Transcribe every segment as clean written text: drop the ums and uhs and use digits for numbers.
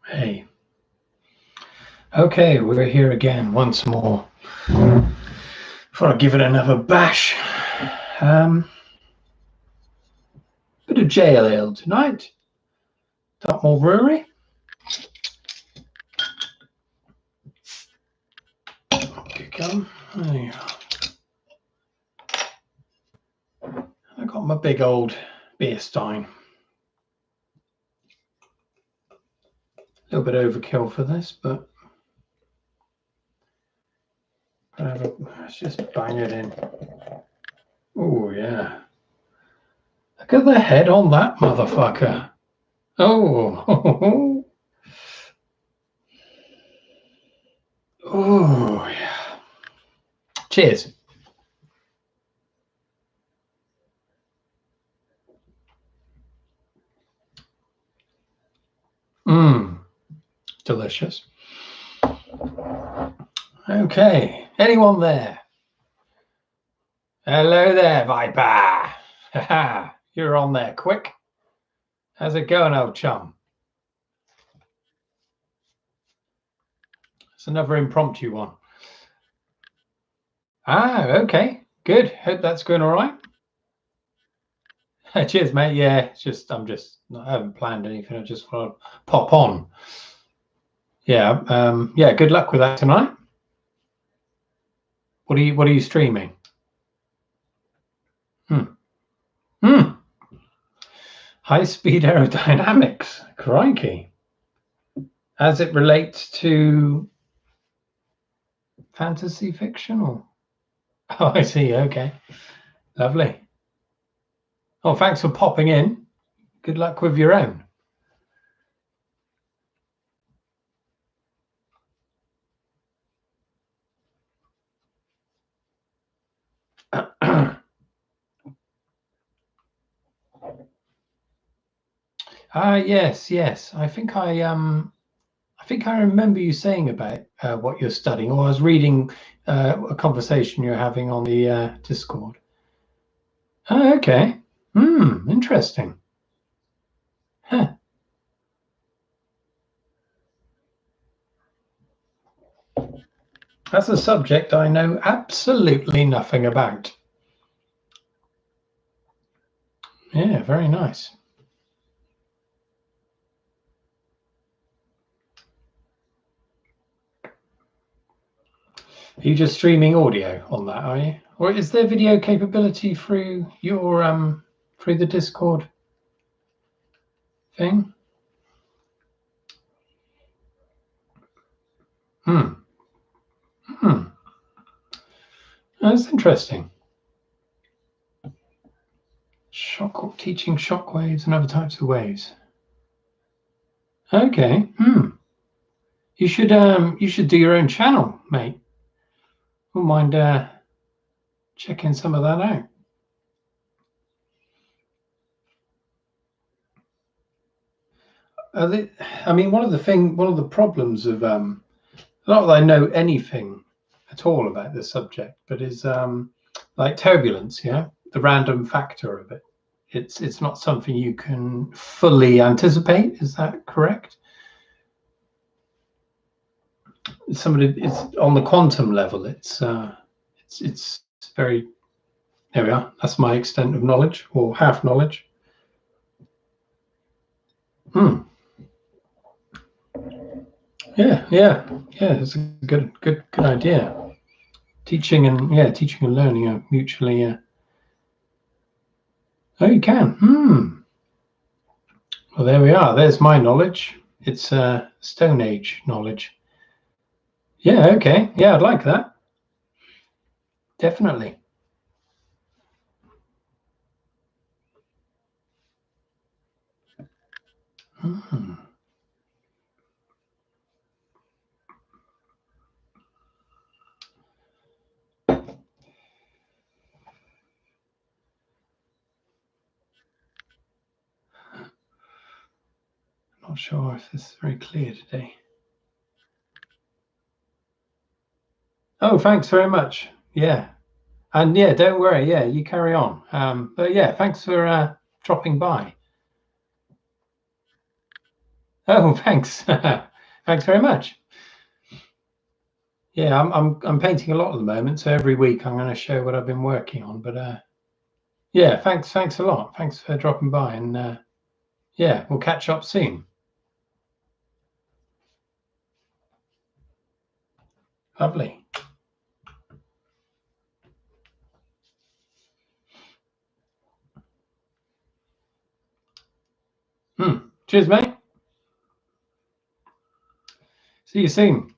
Hey. Okay, we're here again once more. Before I give it another bash. Bit of jail ale tonight. Dartmoor Brewery. Okay, come. There you are. I got my big old beer stein. A little bit overkill for this, but let's just bang it in. Oh yeah. Look at the head on that motherfucker. Oh. Oh yeah. Cheers. Delicious. Okay, anyone there? Hello there, Viper. You're on there quick. How's it going, old chum? It's another impromptu one. Okay, good. Hope that's going all right. Cheers, mate. Yeah, it's just I haven't planned anything. I just want to pop on. Yeah, yeah. Good luck with that tonight. What are you streaming? High speed aerodynamics. Crikey. As it relates to fantasy fiction, or? Oh, I see. Okay, lovely. Oh, thanks for popping in. Good luck with your own. Yes. I think I remember you saying about what you're studying, or I was reading a conversation you're having on the Discord. Oh, okay. Interesting. Huh. That's a subject I know absolutely nothing about. Yeah, very nice. Are you just streaming audio on that, are you? Or is there video capability through your through the Discord thing? That's interesting. Teaching shock waves and other types of waves. Okay. You should do your own channel, mate. Wouldn't mind checking some of that out. I mean, one of the problems of not that I know anything at all about this subject, but is like turbulence, the random factor of it. It's not something you can fully anticipate. Is that correct? It's on the quantum level. It's very. There we are. That's my extent of knowledge, or half knowledge. Yeah. It's a good idea. Teaching and learning are mutually. Oh, you can. Well, there we are. There's my knowledge. It's Stone Age knowledge. Yeah. Okay. Yeah, I'd like that. Definitely. Not sure if this is very clear today. Oh, thanks very much. Yeah. And yeah, don't worry. Yeah, you carry on. But yeah, thanks for dropping by. Oh, thanks. Thanks very much. Yeah, I'm painting a lot at the moment, so every week I'm going to show what I've been working on. But yeah, thanks a lot. Thanks for dropping by, and yeah, we'll catch up soon. Lovely. Cheers, mate. See you soon.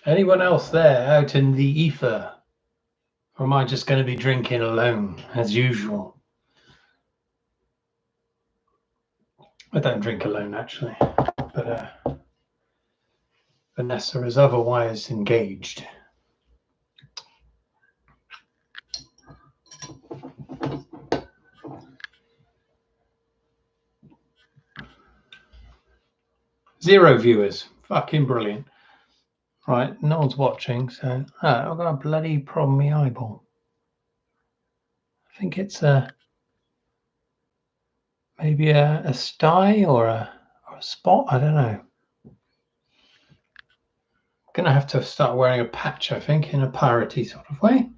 Anyone else there out in the ether? Or am I just going to be drinking alone, as usual? I don't drink alone, actually. But Vanessa is otherwise engaged. Zero viewers. Fucking brilliant. Right, no one's watching, so I've got a bloody problem with my eyeball. I think it's maybe a sty or a spot. I don't know. Gonna have to start wearing a patch, I think, in a piratey sort of way.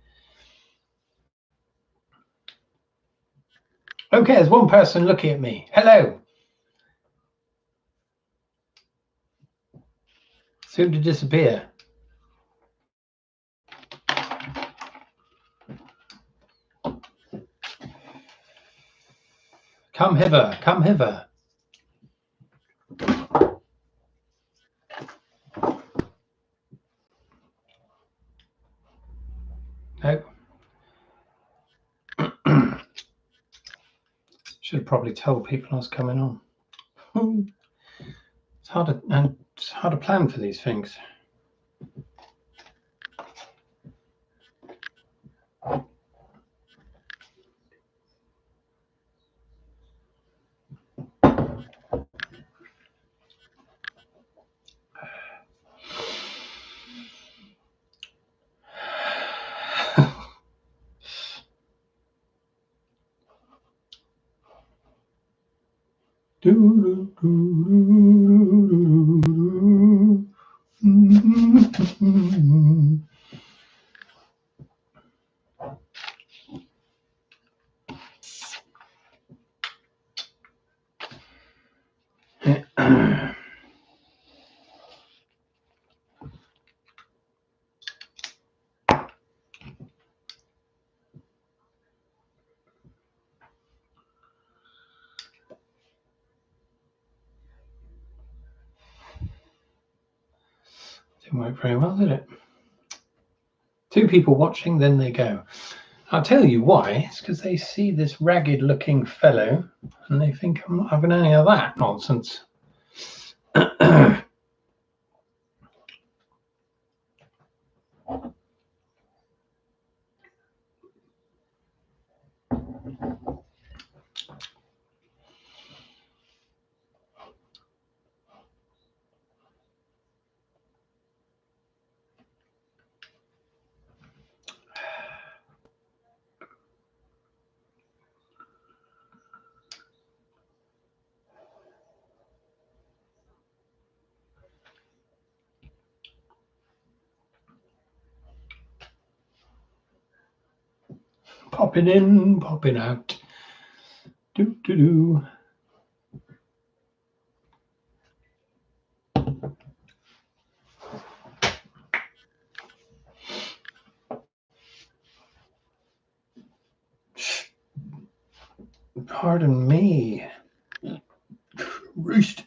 Okay, there's one person looking at me. Hello. Soon to disappear. Come hither, come hither. Nope. Should have probably told people I was coming on. It's hard to plan for these things. Didn't work very well, did it? 2 people watching, then they go. I'll tell you why. It's because they see this ragged-looking fellow, and they think I'm not having any of that nonsense. Popping in, popping out. Do do do. Pardon me. Roost.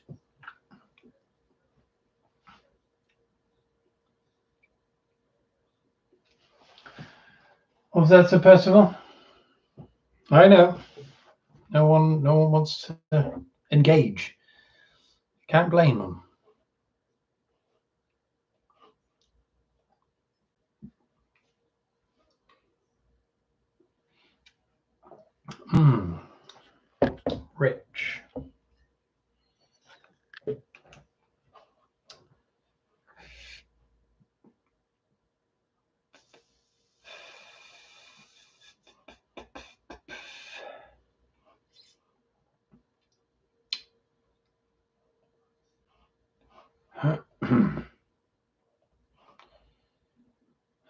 Was that, Sir Percival? I know. No one wants to engage. Can't blame them. Rich.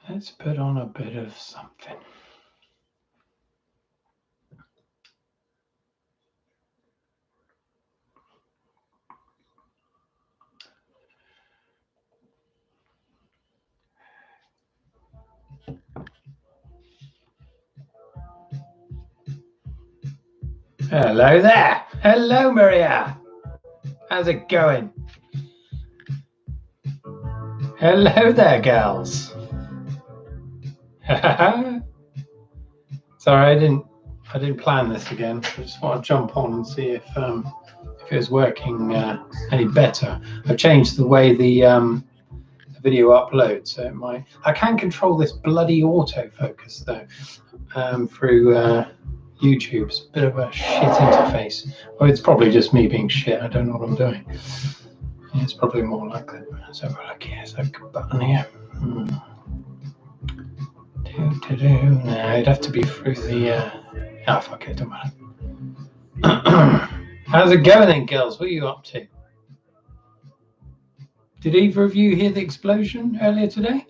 Let's put on a bit of something. Hello there. Hello, Maria. How's it going? Hello there, girls. Sorry, I didn't plan this again. I just want to jump on and see if it was working any better. I've changed the way the video uploads, so it might. I can control this bloody autofocus though through YouTube. It's a bit of a shit interface. Well, it's probably just me being shit. I don't know what I'm doing. Yeah, it's probably more like that. Let's have a look here. There's a button here. No, it'd have to be through the. Oh, fuck it, don't matter. How's it going then, girls? What are you up to? Did either of you hear the explosion earlier today?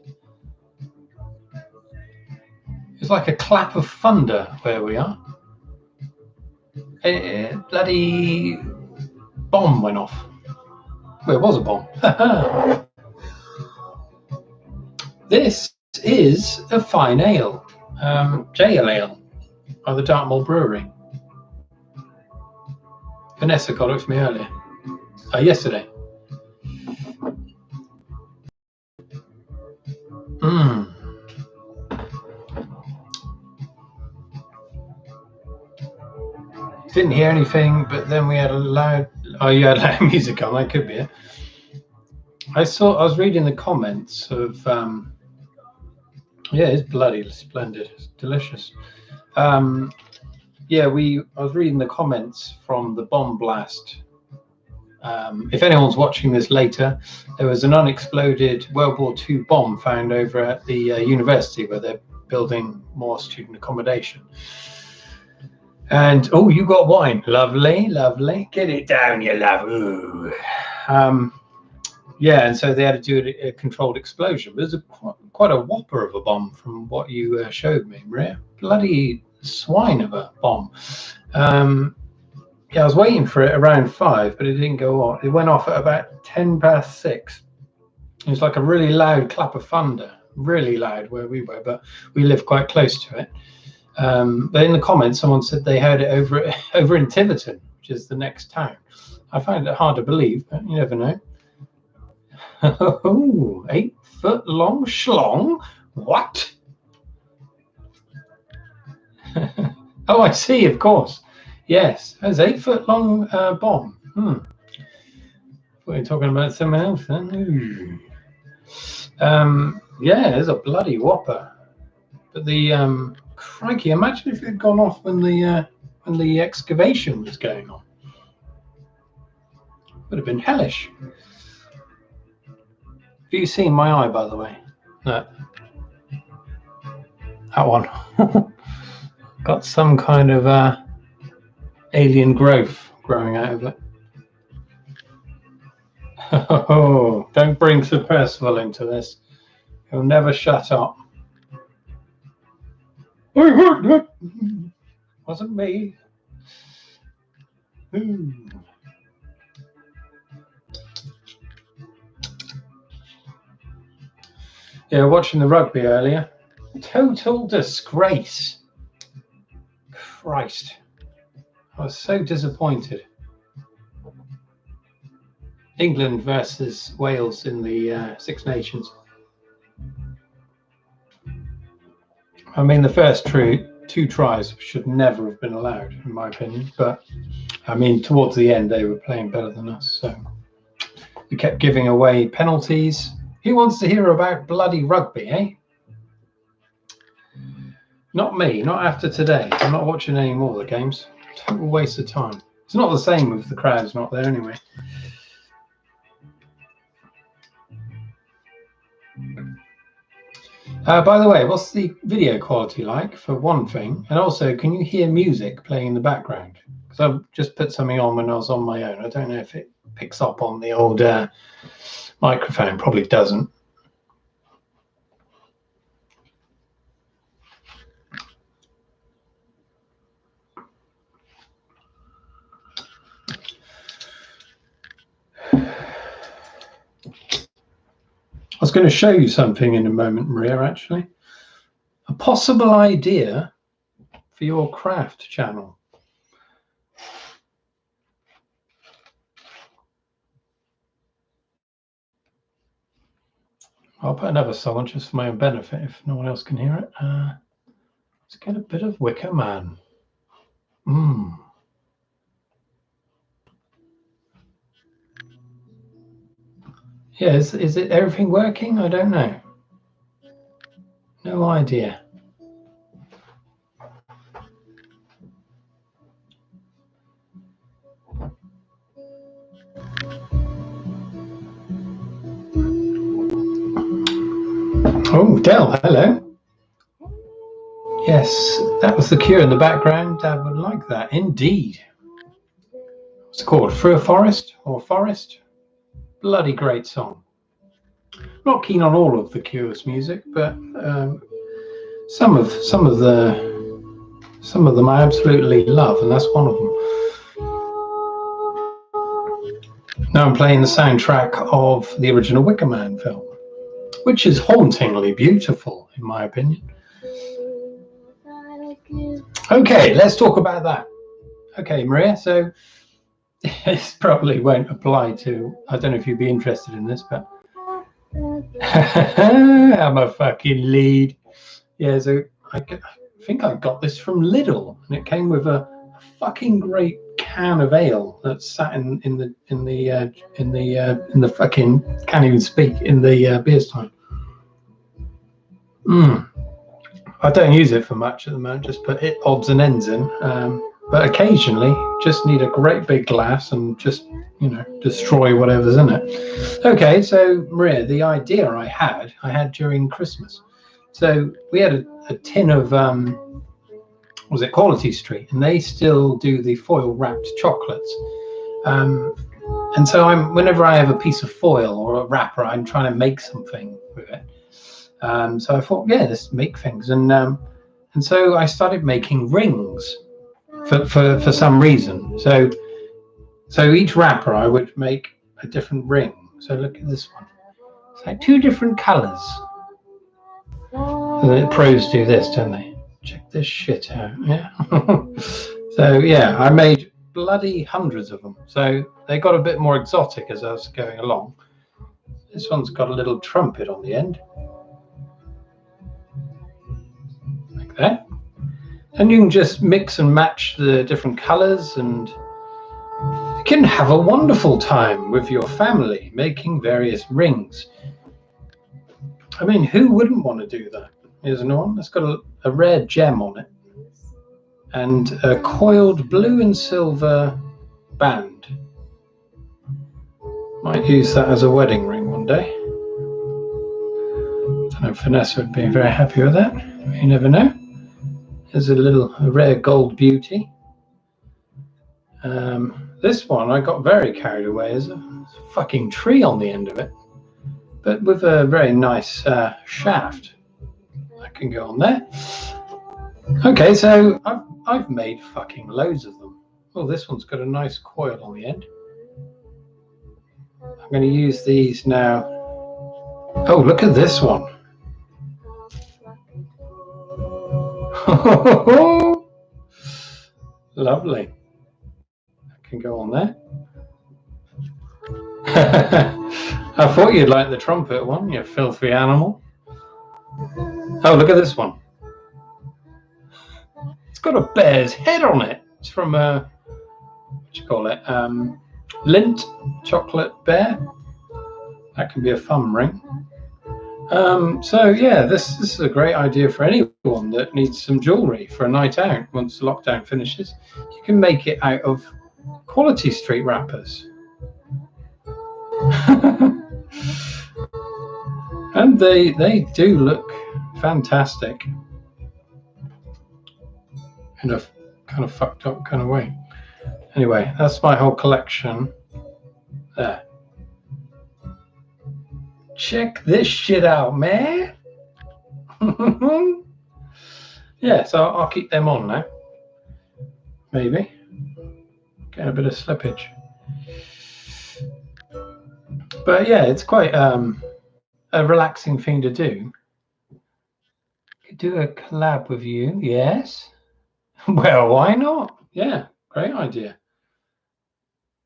It's like a clap of thunder where we are. A bloody bomb went off. Well, it was a bomb. This is a fine ale, JL Ale, by the Dartmoor Brewery. Vanessa got it for me earlier, yesterday. Didn't hear anything, but then we had a loud. Oh, you had loud music on. That could be it. I was reading the comments of. Yeah, it's bloody splendid. It's delicious. Yeah, I was reading the comments from the bomb blast. If anyone's watching this later, there was an unexploded World War II bomb found over at the university where they're building more student accommodation. And oh, you got wine, lovely, lovely. Get it down, you love. Ooh. Yeah, and so they had to do a controlled explosion. It was quite a whopper of a bomb from what you showed me, Maria. Bloody swine of a bomb. Yeah, I was waiting for it around 5, but it didn't go off. It went off at about 6:10. It was like a really loud clap of thunder, really loud where we were, but we live quite close to it. But in the comments, someone said they heard it over in Tiverton, which is the next town. I find it hard to believe, but you never know. Oh, 8 foot long schlong? What? Oh, I see, of course. Yes, that's 8 foot long bomb. We're talking about something else then. Yeah, there's a bloody whopper. But the crikey, imagine if it had gone off when the excavation was going on. Would have been hellish. Have you seen my eye, by the way? No. That one. Got some kind of alien growth growing out of it. Oh, don't bring Sir Percival into this. He'll never shut up. Wasn't me. Yeah, watching the rugby earlier. Total disgrace. Christ. I was so disappointed. England versus Wales in the Six Nations. I mean, the first two tries should never have been allowed, in my opinion. But, I mean, towards the end, they were playing better than us. So we kept giving away penalties. Who wants to hear about bloody rugby, eh? Not me, not after today. I'm not watching any more of the games. Total waste of time. It's not the same if the crowd's not there anyway. By the way, what's the video quality like, for one thing? And also, can you hear music playing in the background? Because I've just put something on when I was on my own. I don't know if it picks up on the old microphone. Probably doesn't. I was going to show you something in a moment, Maria, actually. A possible idea for your craft channel. I'll put another song on just for my own benefit if no one else can hear it. Let's get a bit of Wicker Man. Yeah, is it everything working? I don't know. No idea. Oh, Adele, hello. Yes, that was the cue in the background. Dad would like that, indeed. What's it called? Through a Forest or Forest? Bloody great song. Not keen on all of the Cure's music, but some of them I absolutely love, and that's one of them. Now I'm playing the soundtrack of the original Wicker Man film, which is hauntingly beautiful, in my opinion. Okay, let's talk about that. Okay, Maria, so this probably won't apply to, I don't know if you'd be interested in this, but I'm a fucking lead. Yeah, so I think I got this from Lidl, and it came with a fucking great can of ale that sat in the fucking, can't even speak, in the beer stein. I don't use it for much at the moment, just put it odds and ends in, but occasionally just need a great big glass and just, you know, destroy whatever's in it. Okay, so Maria, the idea I had during Christmas. So we had a tin of was it Quality Street, and they still do the foil wrapped chocolates, and so whenever I have a piece of foil or a wrapper, I'm trying to make something with it. So I thought, yeah, let's make things, and so I started making rings for some reason. So each wrapper I would make a different ring. So look at this one. It's like 2 different colours. And the pros do this, don't they? Check this shit out. Yeah. So yeah, I made bloody hundreds of them. So they got a bit more exotic as I was going along. This one's got a little trumpet on the end. Like that. And you can just mix and match the different colours, and you can have a wonderful time with your family making various rings. I mean, who wouldn't want to do that? Here's another one that's got a rare gem on it and a coiled blue and silver band. Might use that as a wedding ring one day. I don't know if Vanessa would be very happy with that. You never know. There's a rare gold beauty. This one I got very carried away. There's a fucking tree on the end of it, but with a very nice shaft. That can go on there. Okay, so I've made fucking loads of them. Oh, this one's got a nice coil on the end. I'm going to use these now. Oh, look at this one. Lovely. That can go on there. I thought you'd like the trumpet one, you filthy animal. Oh, look at this one. It's got a bear's head on it. It's from what do you call it? Lint chocolate bear. That can be a fun ring. So yeah, this is a great idea for anyone that needs some jewellery for a night out. Once the lockdown finishes, you can make it out of Quality Street wrappers. And they do look fantastic in a kind of fucked up kind of way. Anyway, that's my whole collection. There. Check this shit out, man. Yeah, so I'll keep them on now. Maybe. Getting a bit of slippage. But yeah, it's quite a relaxing thing to do. Could do a collab with you, yes? Well, why not? Yeah, great idea.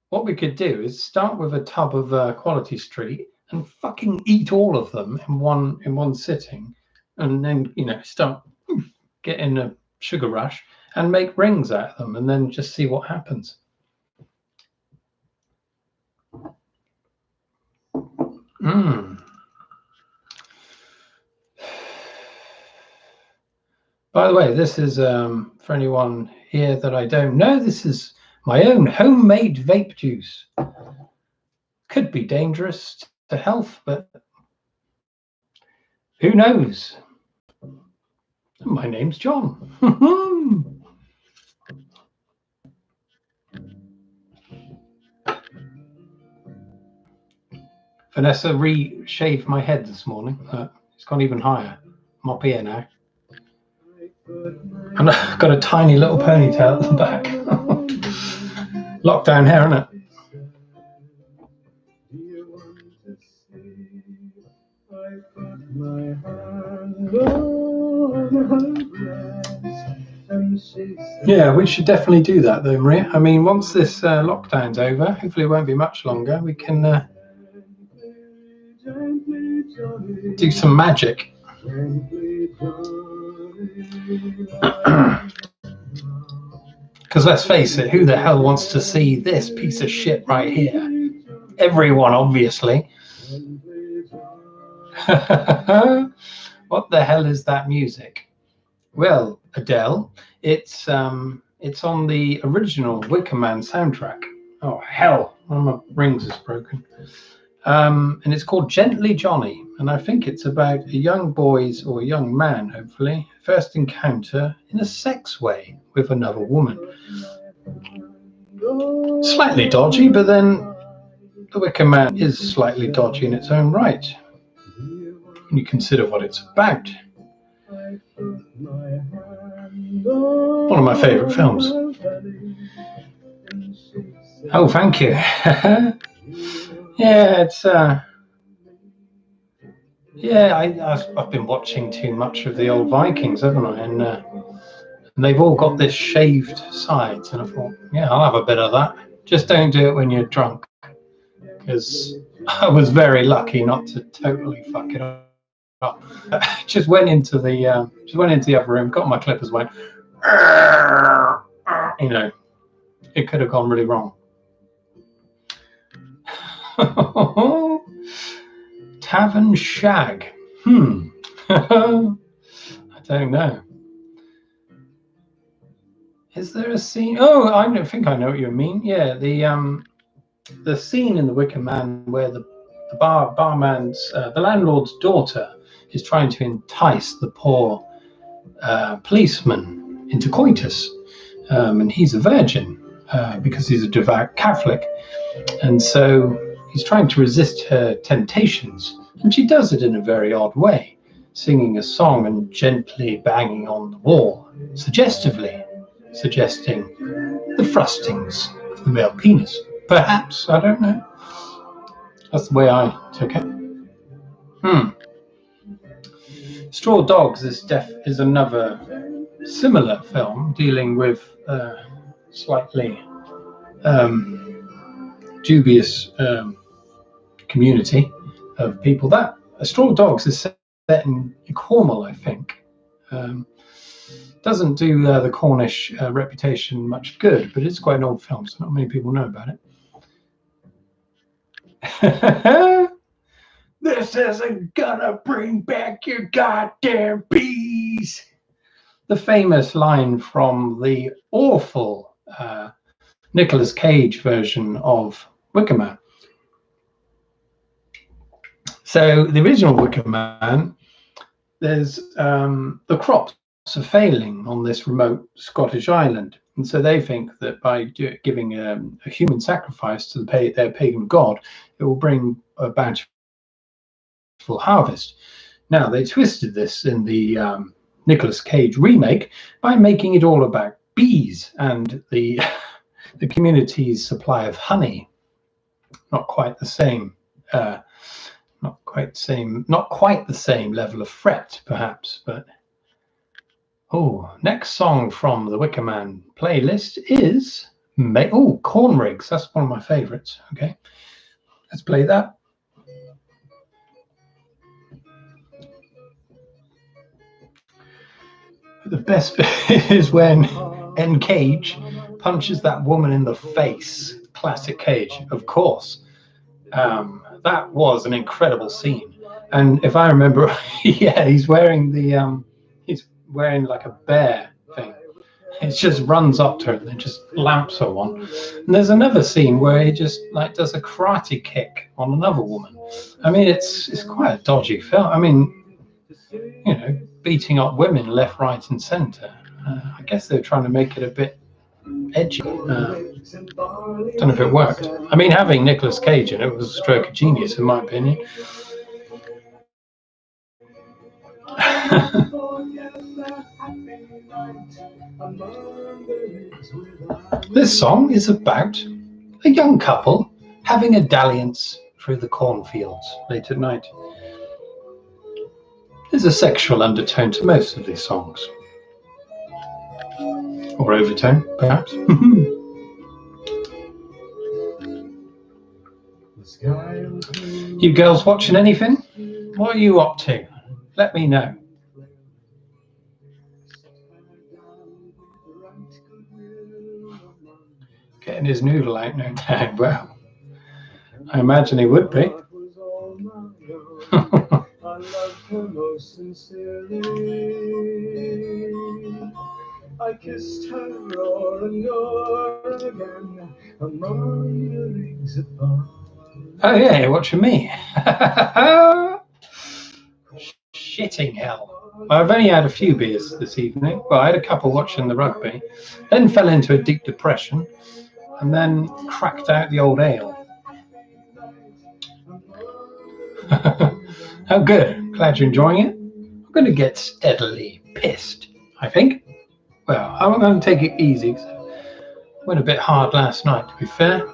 What we could do is start with a tub of Quality Street and fucking eat all of them in one sitting, and then start getting a sugar rush and make rings out of them, and then just see what happens. By the way, this is for anyone here that I don't know, this is my own homemade vape juice. Could be dangerous to health, but who knows? My name's John. Vanessa re-shaved my head this morning. It's gone even higher. I'm up here now. And I've got a tiny little ponytail at the back. Lockdown hair, isn't it? Yeah, we should definitely do that though, Maria. I mean, once this lockdown's over, hopefully it won't be much longer, we can do some magic. Because let's face it, who the hell wants to see this piece of shit right here? Everyone, obviously. What the hell is that music? Well, Adele, it's on the original Wicker Man soundtrack. Oh hell, one of my rings is broken. And it's called Gently Johnny, and I think it's about a young boy's, or a young man hopefully, first encounter in a sex way with another woman. Slightly dodgy, but then the Wicker Man is slightly dodgy in its own right when you consider what it's about. One of my favourite films. Oh, thank you. Yeah, it's I've been watching too much of the old Vikings, haven't I? And they've all got this shaved sides, and I thought, yeah, I'll have a bit of that. Just don't do it when you're drunk, because I was very lucky not to totally fuck it up. Just went into the other room, got my clippers, went, it could have gone really wrong. Tavern Shag. I don't know. Is there a scene? Oh, I don't think I know what you mean. Yeah, the scene in The Wicker Man where the barman's, the landlord's daughter is trying to entice the poor policeman into coitus, and he's a virgin because he's a devout Catholic, and so he's trying to resist her temptations, and she does it in a very odd way, singing a song and gently banging on the wall, suggestively suggesting the thrustings of the male penis. Perhaps, I don't know. That's the way I took it. Straw Dogs is another similar film dealing with slightly dubious community of people. That Straw Dogs is set in Cornwall, I think. Doesn't do the Cornish reputation much good, but it's quite an old film, so not many people know about it. This isn't gonna bring back your goddamn peace. The famous line from the awful Nicolas Cage version of Wicker Man. So the original Wicker Man there's the crops are failing on this remote Scottish island, and so they think that by giving a human sacrifice to their pagan god, it will bring a bountiful harvest. Now they twisted this in the Nicolas Cage remake by making it all about bees and the the community's supply of honey. Not quite the same. Not quite the same level of fret, perhaps, but next song from the Wicker Man playlist is Corn Rigs. That's one of my favorites. Okay, let's play that. The best bit is when N. Cage punches that woman in the face. Classic Cage, of course. That was an incredible scene, and if I remember, yeah, he's wearing like a bear thing. It just runs up to her and then just lamps her one. And there's another scene where he just like does a karate kick on another woman. I mean, it's quite a dodgy film. I mean, you know, beating up women left, right, and centre. I guess they're trying to make it a bit edgy. Don't know if it worked. I mean, having Nicolas Cage in it was a stroke of genius, in my opinion. This song is about a young couple having a dalliance through the cornfields late at night. There's a sexual undertone to most of these songs. Or overtone, perhaps. You girls watching anything? What are you up to? Let me know. Getting his noodle out no doubt. Well, I imagine he would be. I kissed her o'er and o'er again among the rings of fire. Oh yeah, you're watching me. Shitting hell. Well, I've only had a few beers this evening. Well, I had a couple watching the rugby, then fell into a deep depression, and then cracked out the old ale. Oh good, glad you're enjoying it. I'm going to get steadily pissed, I think. Well, I'm going to take it easy. Went a bit hard last night, to be fair.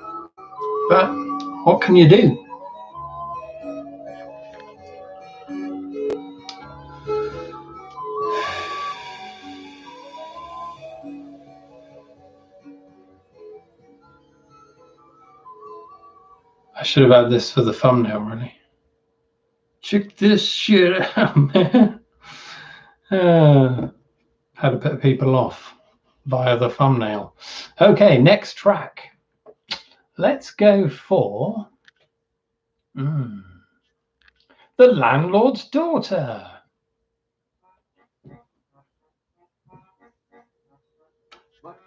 But what can you do? I should have had this for the thumbnail, really. Check this shit out, man. How to put people off via the thumbnail. Okay, next track. Let's go for The Landlord's Daughter.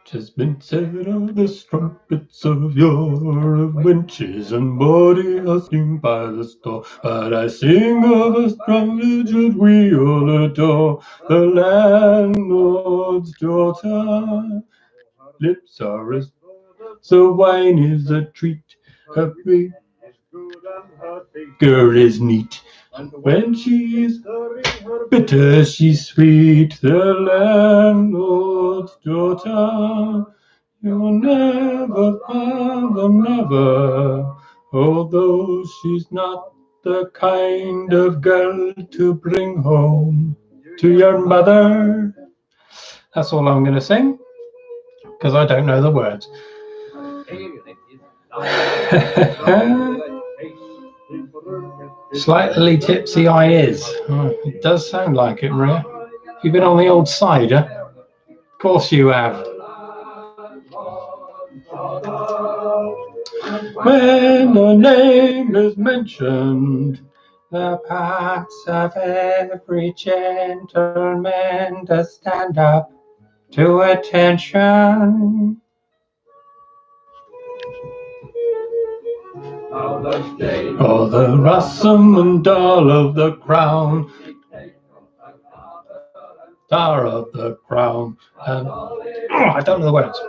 Tis been said of the strumpets of yore, of wenches and body husking by the store, but I sing of a strumpet that we all adore, the landlord's daughter. Lips are as so wine is a treat, her figure is neat, and when she is bitter she's sweet, the landlord's daughter. You'll never, never, never, although she's not the kind of girl to bring home to your mother. That's all I'm going to sing, because I don't know the words. Slightly tipsy I is. Oh, it does sound like it, Maria. You've been on the old cider? Of course you have. When a name is mentioned, the parts of every gentleman does stand up to attention. All the rustle and all of the crown, star of the crown. I don't know the words.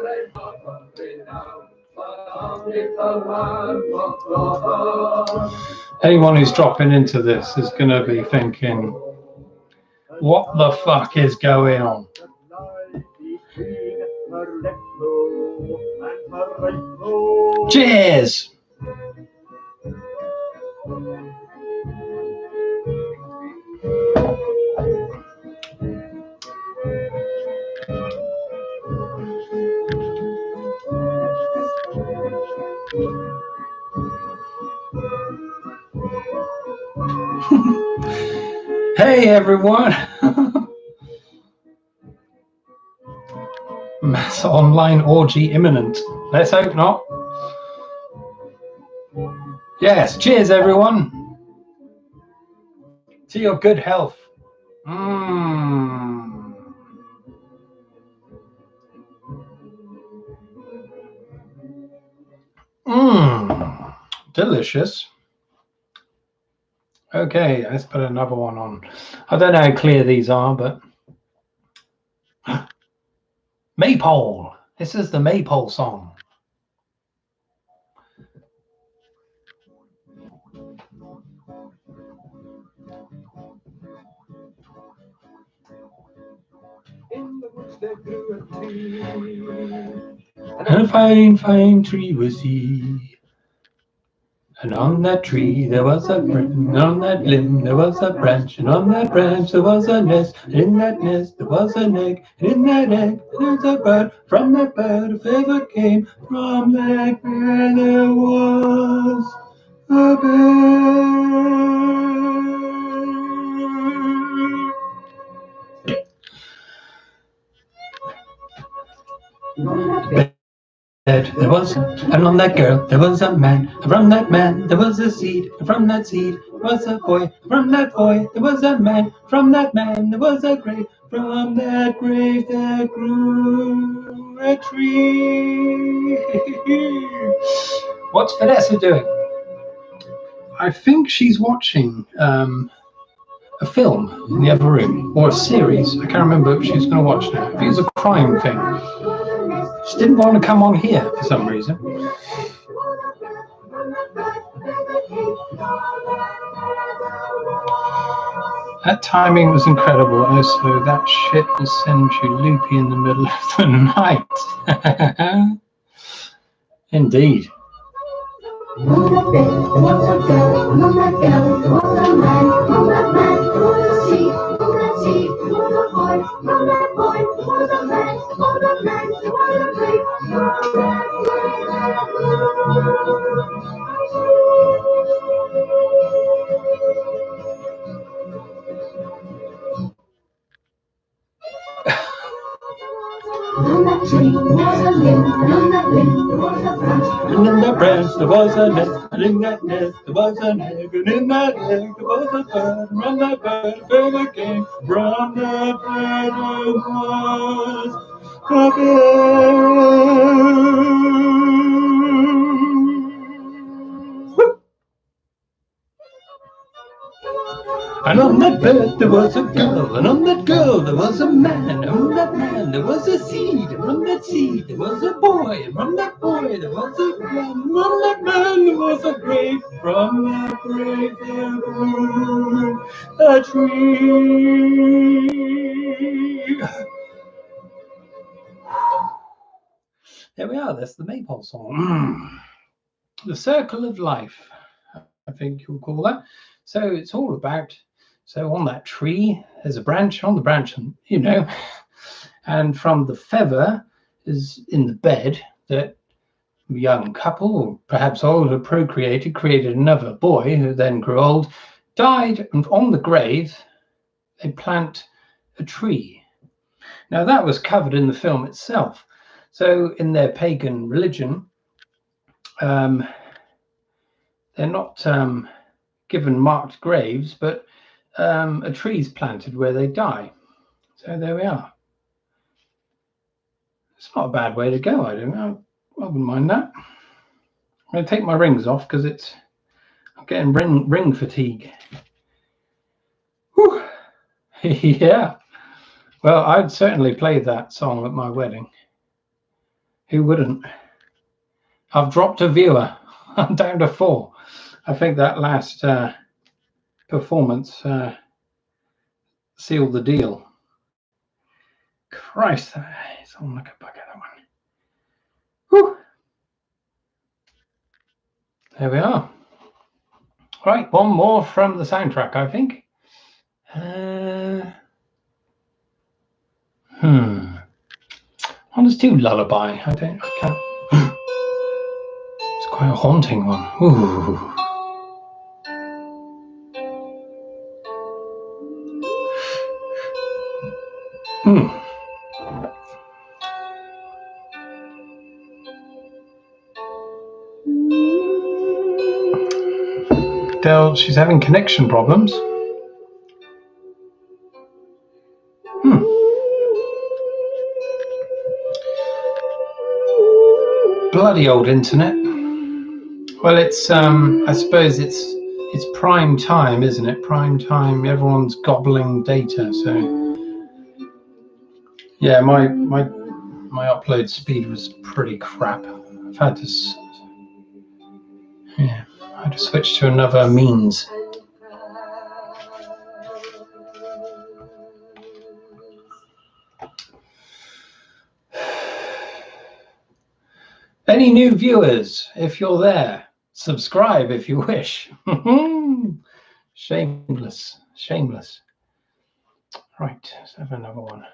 Anyone who's dropping into this is going to be thinking, what the fuck is going on? Cheers! Hey everyone! Mass online orgy imminent. Let's hope not. Yes, cheers everyone. To your good health. Delicious. Okay, let's put another one on. I don't know how clear these are, but Maypole. This is the Maypole song. In the woods there grew a tree, and a fine, fine tree was he. And on that tree there was a branch, and on that limb there was a branch, and on that branch there was a nest, and in that nest there was an egg, and in that egg there was a bird. From that bird a feather came, from that bird there was a bird. There was, and on that girl there was a man, and from that man there was a seed, and from that seed there was a boy, and from that boy there was a man, from that man there was a grave, from that grave there grew a tree. What's Vanessa doing? I think she's watching a film in the other room, or a series. I can't remember if she was going to watch now. I think it's a crime thing. She didn't want to come on here for some reason. That timing was incredible. Also, that shit will send you loopy in the middle of the night. Indeed. On that bed, there was a girl, and on that girl, there was a man, on that man, there was a seed, on that seed, there was a boy, from that boy, there was a man, on that man, there was a grave, from that on that tree there was a limb, and on that limb there was a branch, and in that branch there was a nest, and in that nest there was an egg, and in that egg there was a bird, and from that bird a feather came, from that bird there was a bird. And on that bird there was a girl, and on that girl there was a man, and on that man there was a seed, and from that seed there was a boy, and from that boy there was a man, and from that man there was a grave, from that grave there grew a tree. There we are, that's the Maypole song. The circle of life, I think you'll call that. So it's all about, so on that tree, there's a branch, on the branch, you know, and from the feather is in the bed that young couple, or perhaps older, procreated, created another boy who then grew old, died, and on the grave, they plant a tree. Now that was covered in the film itself. So in their pagan religion, they're not given marked graves, but a tree's planted where they die. So there we are. It's not a bad way to go, I don't know. I wouldn't mind that. I'm going to take my rings off because I'm getting ring fatigue. Whew. Yeah. Well, I'd certainly play that song at my wedding. Who wouldn't? I've dropped a viewer. I'm down to 4. I think that last performance sealed the deal. Christ, it's on like a bucket, that one. Whew. There we are. Right, one more from the soundtrack, I think. I'll just do Lullaby. I can't. It's quite a haunting one. Ooh. Adele, she's having connection problems. Bloody old internet. Well, it's I suppose it's prime time, isn't it? Prime time. Everyone's gobbling data, so yeah, my upload speed was pretty crap. I've had to I had to switch to another means. Any new viewers, if you're there, subscribe if you wish. Shameless. Right, let's have another one.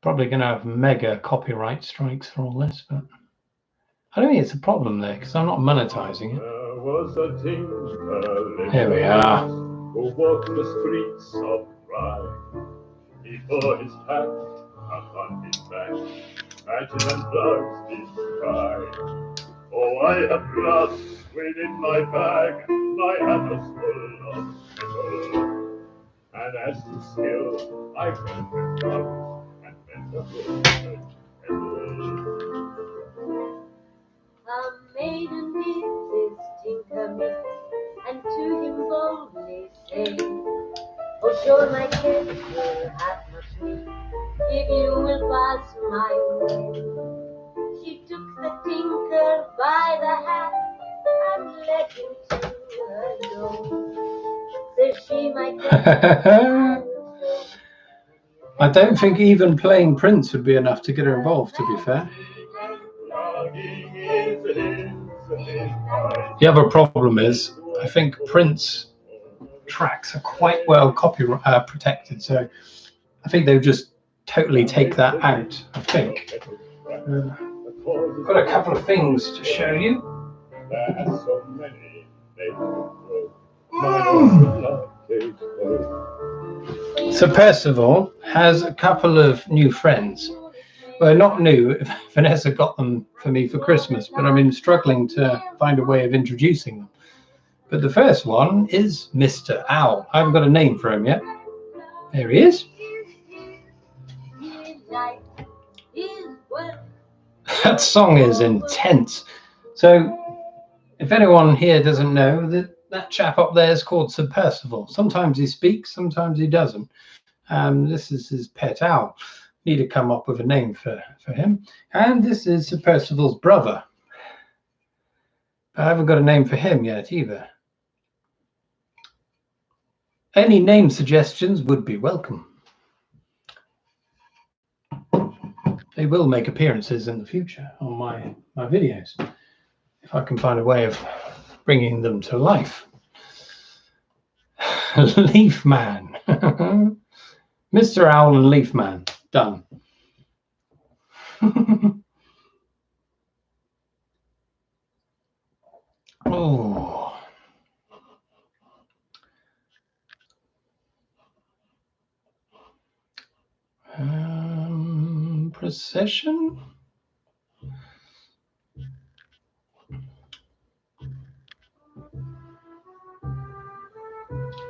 Probably going to have mega copyright strikes for all this, but I don't think it's a problem there because I'm not monetizing it. Here we are. Who walked the streets of Pride before his hat upon his back, matches and plugs his pride. Oh, I have lost within my bag, my hat was full of metal, and as to skill, I went with drugs and met the good a maiden bids his tinker meet, and to him boldly say, for sure my case will have much need, if you will pass my way. She took the tinker by the hand and led him to her door. Says she, my case I don't think even playing Prince would be enough to get her involved, to be fair. The other problem is, I think Prince tracks are quite well copyright protected, so I think they'll just totally take that out. I think. Got a couple of things to show you. So Percival has a couple of new friends. Well, not new. Vanessa got them for me for Christmas, but I've been struggling to find a way of introducing them. But the first one is Mr. Owl. I haven't got a name for him yet. There he is. That song is intense. So if anyone here doesn't know, that chap up there is called Sir Percival. Sometimes he speaks, sometimes he doesn't. This is his pet owl. Need to come up with a name for him. And this is Sir Percival's brother. I haven't got a name for him yet either. Any name suggestions would be welcome. They will make appearances in the future on my videos, if I can find a way of bringing them to life. Leaf Man. Mr. Owl and Leaf Man. Done. Oh. Procession.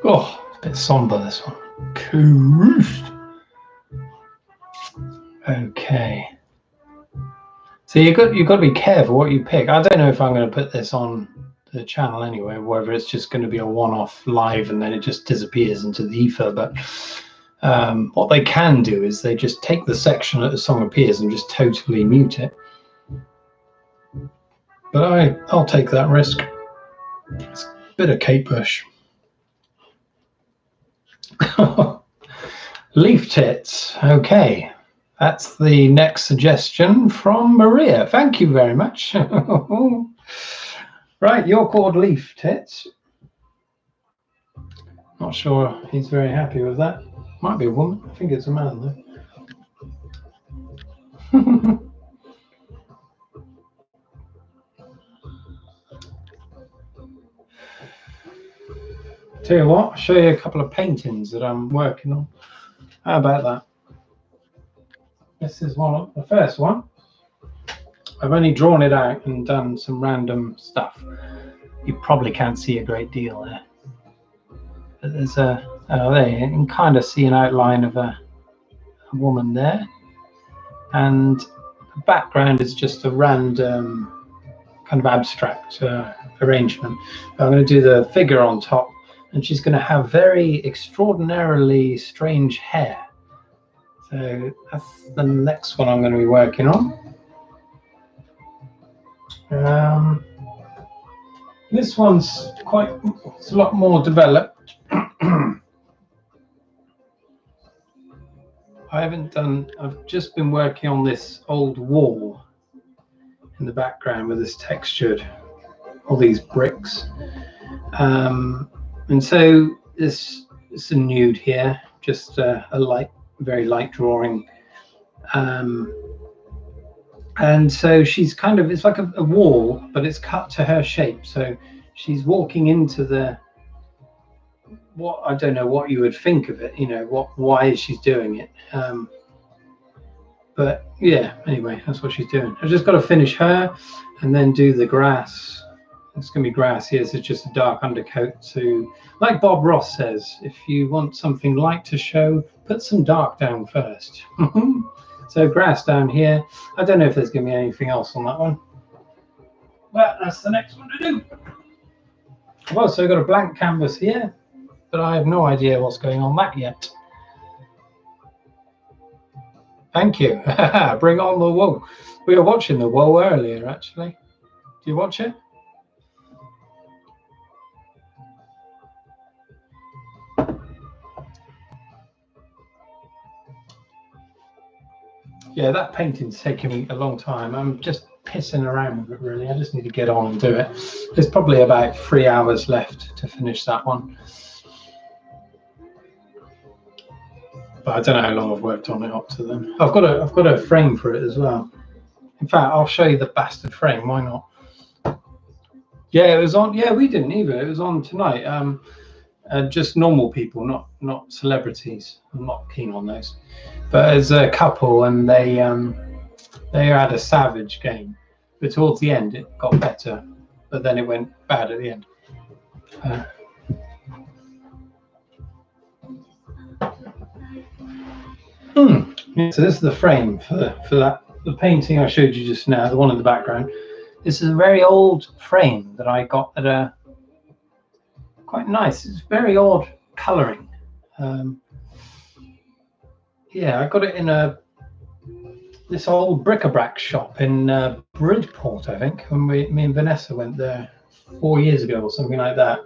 Oh, it's a bit somber, this one. Christ. Okay. So you've got to be careful what you pick. I don't know if I'm going to put this on the channel anyway, whether it's just going to be a one-off live and then it just disappears into the ether. But What they can do is they just take the section that the song appears and just totally mute it. But I'll take that risk. It's a bit of Kate Bush. Leaf tits. Okay. That's the next suggestion from Maria. Thank you very much. Right, you're called Leaf Tits. Not sure he's very happy with that. Might be a woman. I think it's a man, though. Tell you what, I'll show you a couple of paintings that I'm working on. How about that? This is the first one. I've only drawn it out and done some random stuff. You probably can't see a great deal there. But there's there you can kind of see an outline of a woman there. And the background is just a random kind of abstract arrangement. I'm going to do the figure on top, and she's going to have very extraordinarily strange hair. So that's the next one I'm going to be working on. This one's it's a lot more developed. I've just been working on this old wall in the background with this textured, all these bricks. And so it's a nude here, just a very light drawing. And so she's kind of, it's like a wall, but it's cut to her shape. So she's walking into I don't know what you would think of it, why she's doing it. But yeah, anyway, that's what she's doing. I've just got to finish her and then do the grass. It's going to be grass here, so it's just a dark undercoat. So like Bob Ross says, if you want something light to show, put some dark down first. So grass down here. I don't know if there's going to be anything else on that one, but that's the next one to do. I've also got a blank canvas here, but I have no idea what's going on that yet. Thank you. Bring on the wool. We were watching the wool earlier, actually. Do you watch it? Yeah, that painting's taking me a long time. I'm just pissing around with it, really. I just need to get on and do it. There's probably about 3 hours left to finish that one. But I don't know how long I've worked on it up to then. I've got a frame for it as well. In fact, I'll show you the bastard frame. Why not? Yeah, it was on. Yeah, we didn't either. It was on tonight. Just normal people, not celebrities. I'm not keen on those. But as a couple, and they had a savage game. But towards the end, it got better. But then it went bad at the end. So this is the frame for the painting I showed you just now, the one in the background. This is a very old frame that I got at a quite nice. It's very odd colouring. Yeah, I got it in this old bric-a-brac shop in Bridport, I think, when me and Vanessa went there 4 years ago or something like that.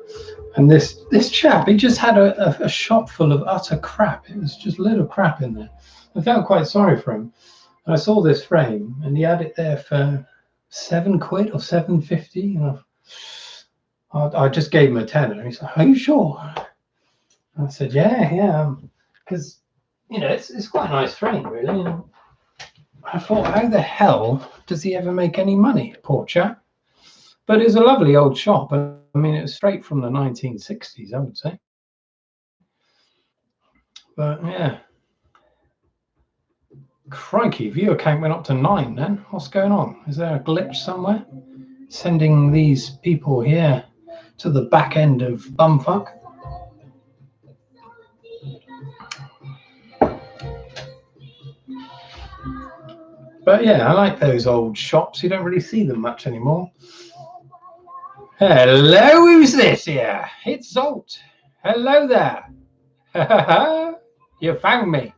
And this chap, he just had a shop full of utter crap. It was just a little crap in there. I felt quite sorry for him. And I saw this frame, and he had it there for £7 or £7.50. And I just gave him a tenner. He's like, "Are you sure?" And I said, "Yeah, because it's quite a nice frame, really." And I thought, how the hell does he ever make any money, poor chap? But it's a lovely old shop. I mean, it was straight from the 1960s, I would say. But yeah. Crikey, viewer count went up to 9 then. What's going on? Is there a glitch somewhere? Sending these people here to the back end of bumfuck. But yeah, I like those old shops. You don't really see them much anymore. Hello, who's this here? It's Zolt. Hello there. You found me.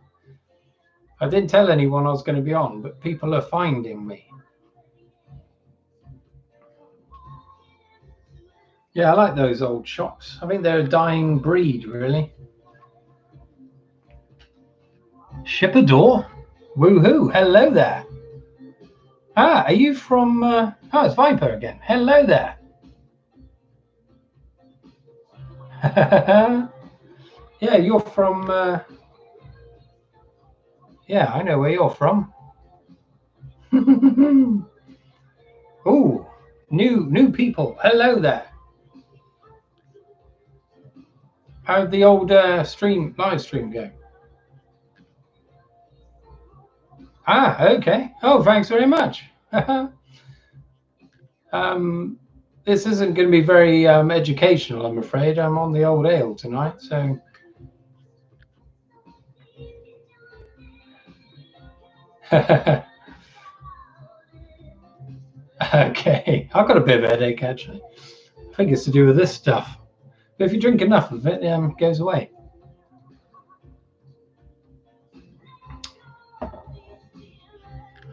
I didn't tell anyone I was going to be on, but people are finding me. Yeah, I like those old shops. I think they're a dying breed, really. Shippador? Woohoo! Hello there. Ah, are you from... oh, it's Viper again. Hello there. Yeah, you're from... yeah, I know where you're from. Ooh, new people. Hello there. How'd the old live stream go? Ah, okay. Oh, thanks very much. This isn't going to be very educational, I'm afraid. I'm on the old ale tonight, so... Okay, I've got a bit of a headache, actually. I think it's to do with this stuff. But if you drink enough of it, it goes away.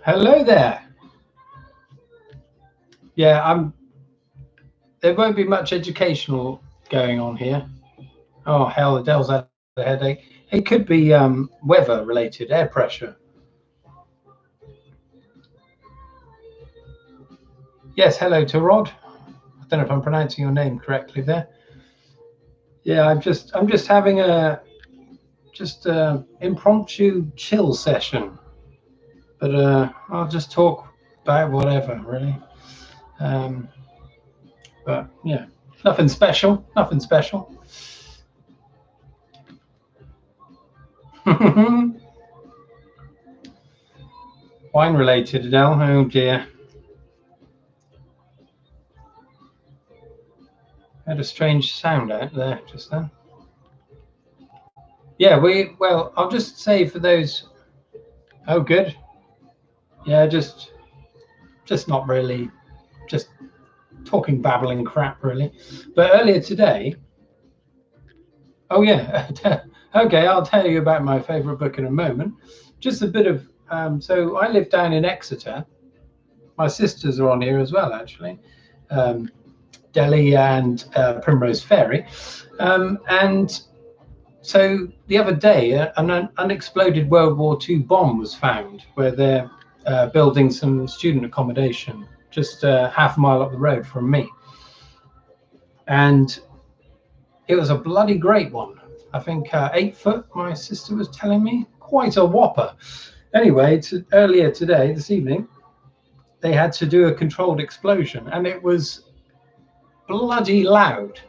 Hello there. Yeah, there won't be much educational going on here. Oh, hell, Adele's had a headache. It could be weather-related, air pressure. Yes, hello to Rod. I don't know if I'm pronouncing your name correctly there. Yeah, I'm just having a impromptu chill session, but I'll just talk about whatever, really. But yeah, nothing special. Nothing special. Wine related, Adele. Oh dear. Had a strange sound out there just then. Yeah, well, I'll just say for those. Oh, good. Yeah, just not really, just talking babbling crap, really. But earlier today. Oh yeah. Okay, I'll tell you about my favourite book in a moment. Just a bit of. So I live down in Exeter. My sisters are on here as well, actually. Delhi and Primrose Fairy. And so the other day, an unexploded World War II bomb was found where they're building some student accommodation just half a mile up the road from me. And it was a bloody great one. I think 8 foot, my sister was telling me. Quite a whopper. Anyway, earlier today, this evening, they had to do a controlled explosion, and it was bloody loud.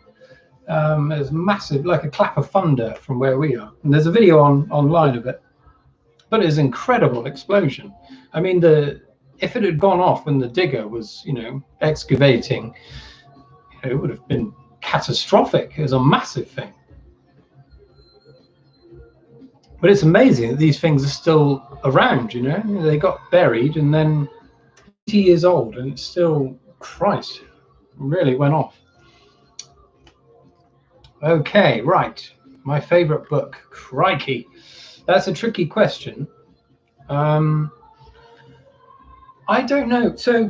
It was massive, like a clap of thunder from where we are. And there's a video online of it. But it was an incredible explosion. I mean, if it had gone off when the digger was, excavating, it would have been catastrophic. It was a massive thing. But it's amazing that these things are still around, They got buried and then 80 years old and it's still, Christ, really went off. Okay, right. My favorite book. Crikey. That's a tricky question. I don't know. So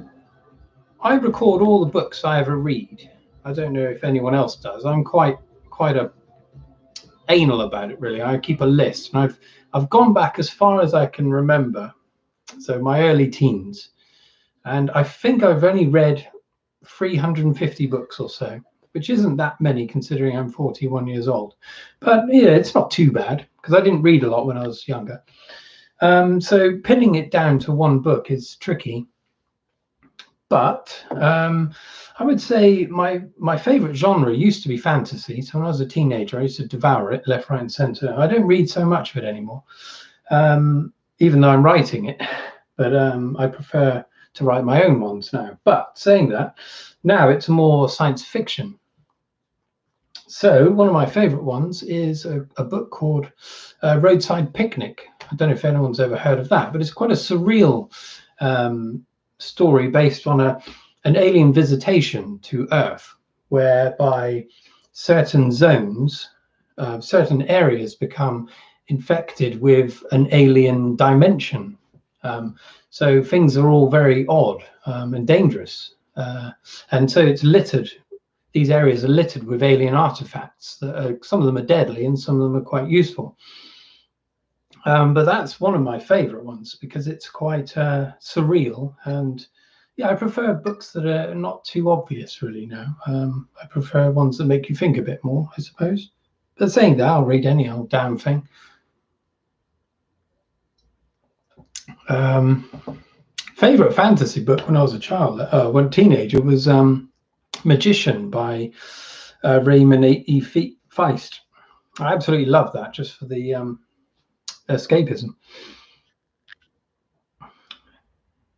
I record all the books I ever read. I don't know if anyone else does. I'm quite anal about it, really. I keep a list, and I've gone back as far as I can remember. So my early teens, and I think I've only read 350 books or so, which isn't that many considering I'm 41 years old. But yeah, it's not too bad because I didn't read a lot when I was younger. So pinning it down to one book is tricky. But I would say my favorite genre used to be fantasy. So when I was a teenager, I used to devour it left, right, and center. I don't read so much of it anymore, even though I'm writing it. But I prefer to write my own ones now. But saying that, now it's more science fiction. So one of my favorite ones is a book called Roadside Picnic. I don't know if anyone's ever heard of that, but it's quite a surreal story based on an alien visitation to Earth, whereby certain zones, certain areas become infected with an alien dimension. So things are all very odd and dangerous. And so it's littered. These areas are littered with alien artifacts. That are, some of them are deadly and some of them are quite useful. But that's one of my favorite ones because it's quite surreal. And yeah, I prefer books that are not too obvious really now. I prefer ones that make you think a bit more, I suppose. But saying that, I'll read any old damn thing. Favorite fantasy book when I was a child, when a teenager, was Magician by Raymond E. Feist. I absolutely love that, just for the escapism.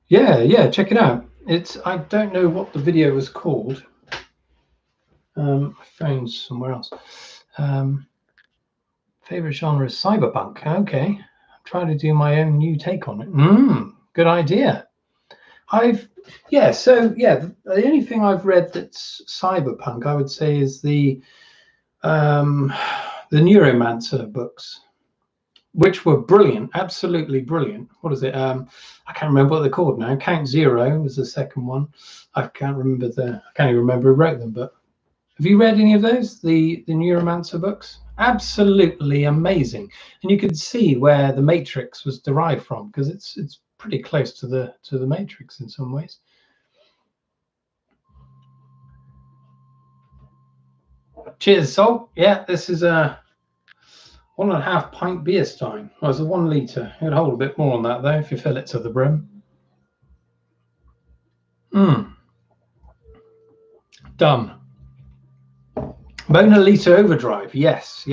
Yeah, check it out. It's, I don't know what the video was called. My phone's somewhere else. Favorite genre is cyberpunk. Okay, I'm trying to do my own new take on it. Good idea. The only thing I've read that's cyberpunk, I would say, is the Neuromancer books, which were brilliant, absolutely brilliant. What is it? I can't remember what they're called now. Count Zero was the second one. I can't even remember who wrote them. But have you read any of those? The Neuromancer books? Absolutely amazing, and you could see where the Matrix was derived from, because it's pretty close to the Matrix in some ways. Cheers, Sol. Yeah, this is a 1.5 pint beer stein. Well, it's a 1 litre. It'd hold a bit more on that though if you fill it to the brim. Done. Mona Lisa Overdrive. Yes.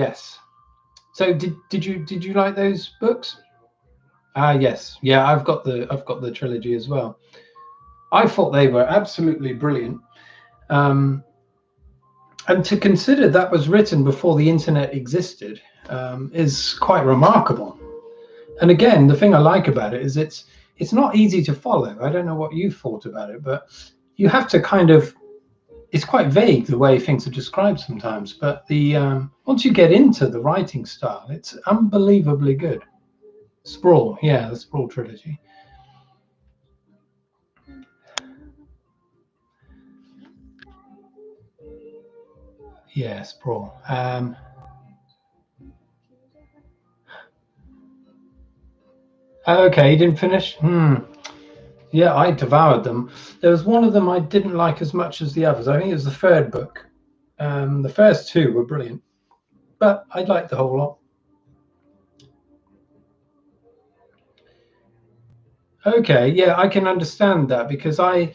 So did you like those books? Yes. Yeah, I've got the trilogy as well. I thought they were absolutely brilliant. And to consider that was written before the internet existed is quite remarkable. And again, the thing I like about it is it's not easy to follow. I don't know what you thought about it, but you have to kind of, it's quite vague the way things are described sometimes, but the once you get into the writing style, it's unbelievably good. Sprawl, yeah, the Sprawl trilogy. Yeah, Sprawl. Okay, you didn't finish? Yeah, I devoured them. There was one of them I didn't like as much as the others. I think it was the third book. The first two were brilliant, but I liked the whole lot. Okay, yeah, I can understand that, because I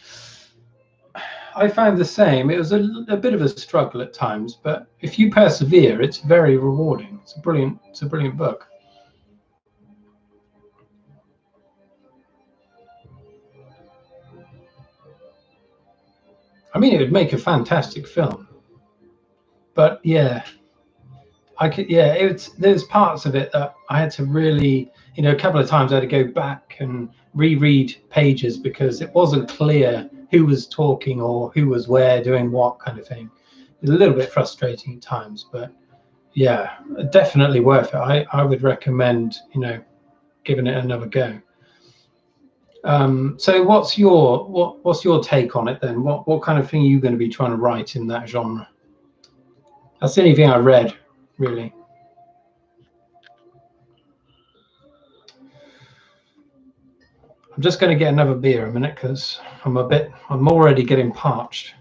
found the same. It was a bit of a struggle at times, but if you persevere, it's very rewarding. It's a brilliant book. I mean, it would make a fantastic film. But yeah, there's parts of it that I had to really, a couple of times I had to go back and reread pages because it wasn't clear who was talking or who was where doing what kind of thing. It's a little bit frustrating at times, but yeah, definitely worth it. I would recommend, giving it another go. So what's your take on it then? What kind of thing are you going to be trying to write in that genre? That's the only thing I read, really. I'm just going to get another beer a minute because I'm already getting parched.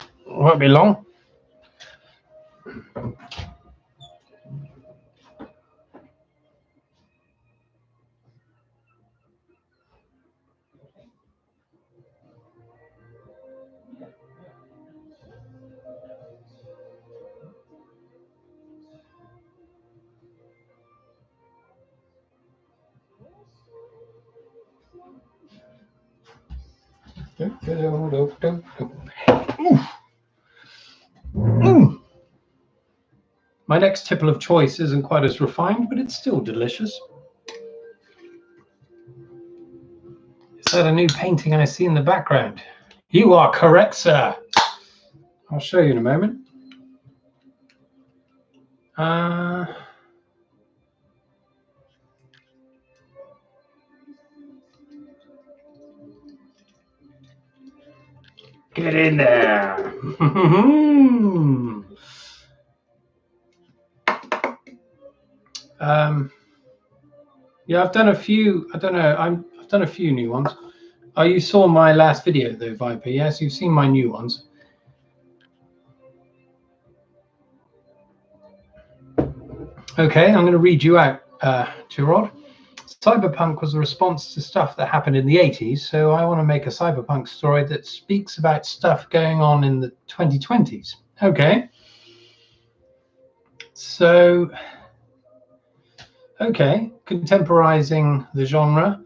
It won't be long. My next tipple of choice isn't quite as refined, but it's still delicious. Is that a new painting I see in the background? You are correct, sir. I'll show you in a moment. Get in there. Yeah, I've done a few. I don't know. I've done a few new ones. Oh, you saw my last video though, Viper. Yes, you've seen my new ones. Okay, I'm going to read you out, Tirod. Cyberpunk was a response to stuff that happened in the 80s, so I want to make a cyberpunk story that speaks about stuff going on in the 2020s. Okay. So, okay, contemporizing the genre.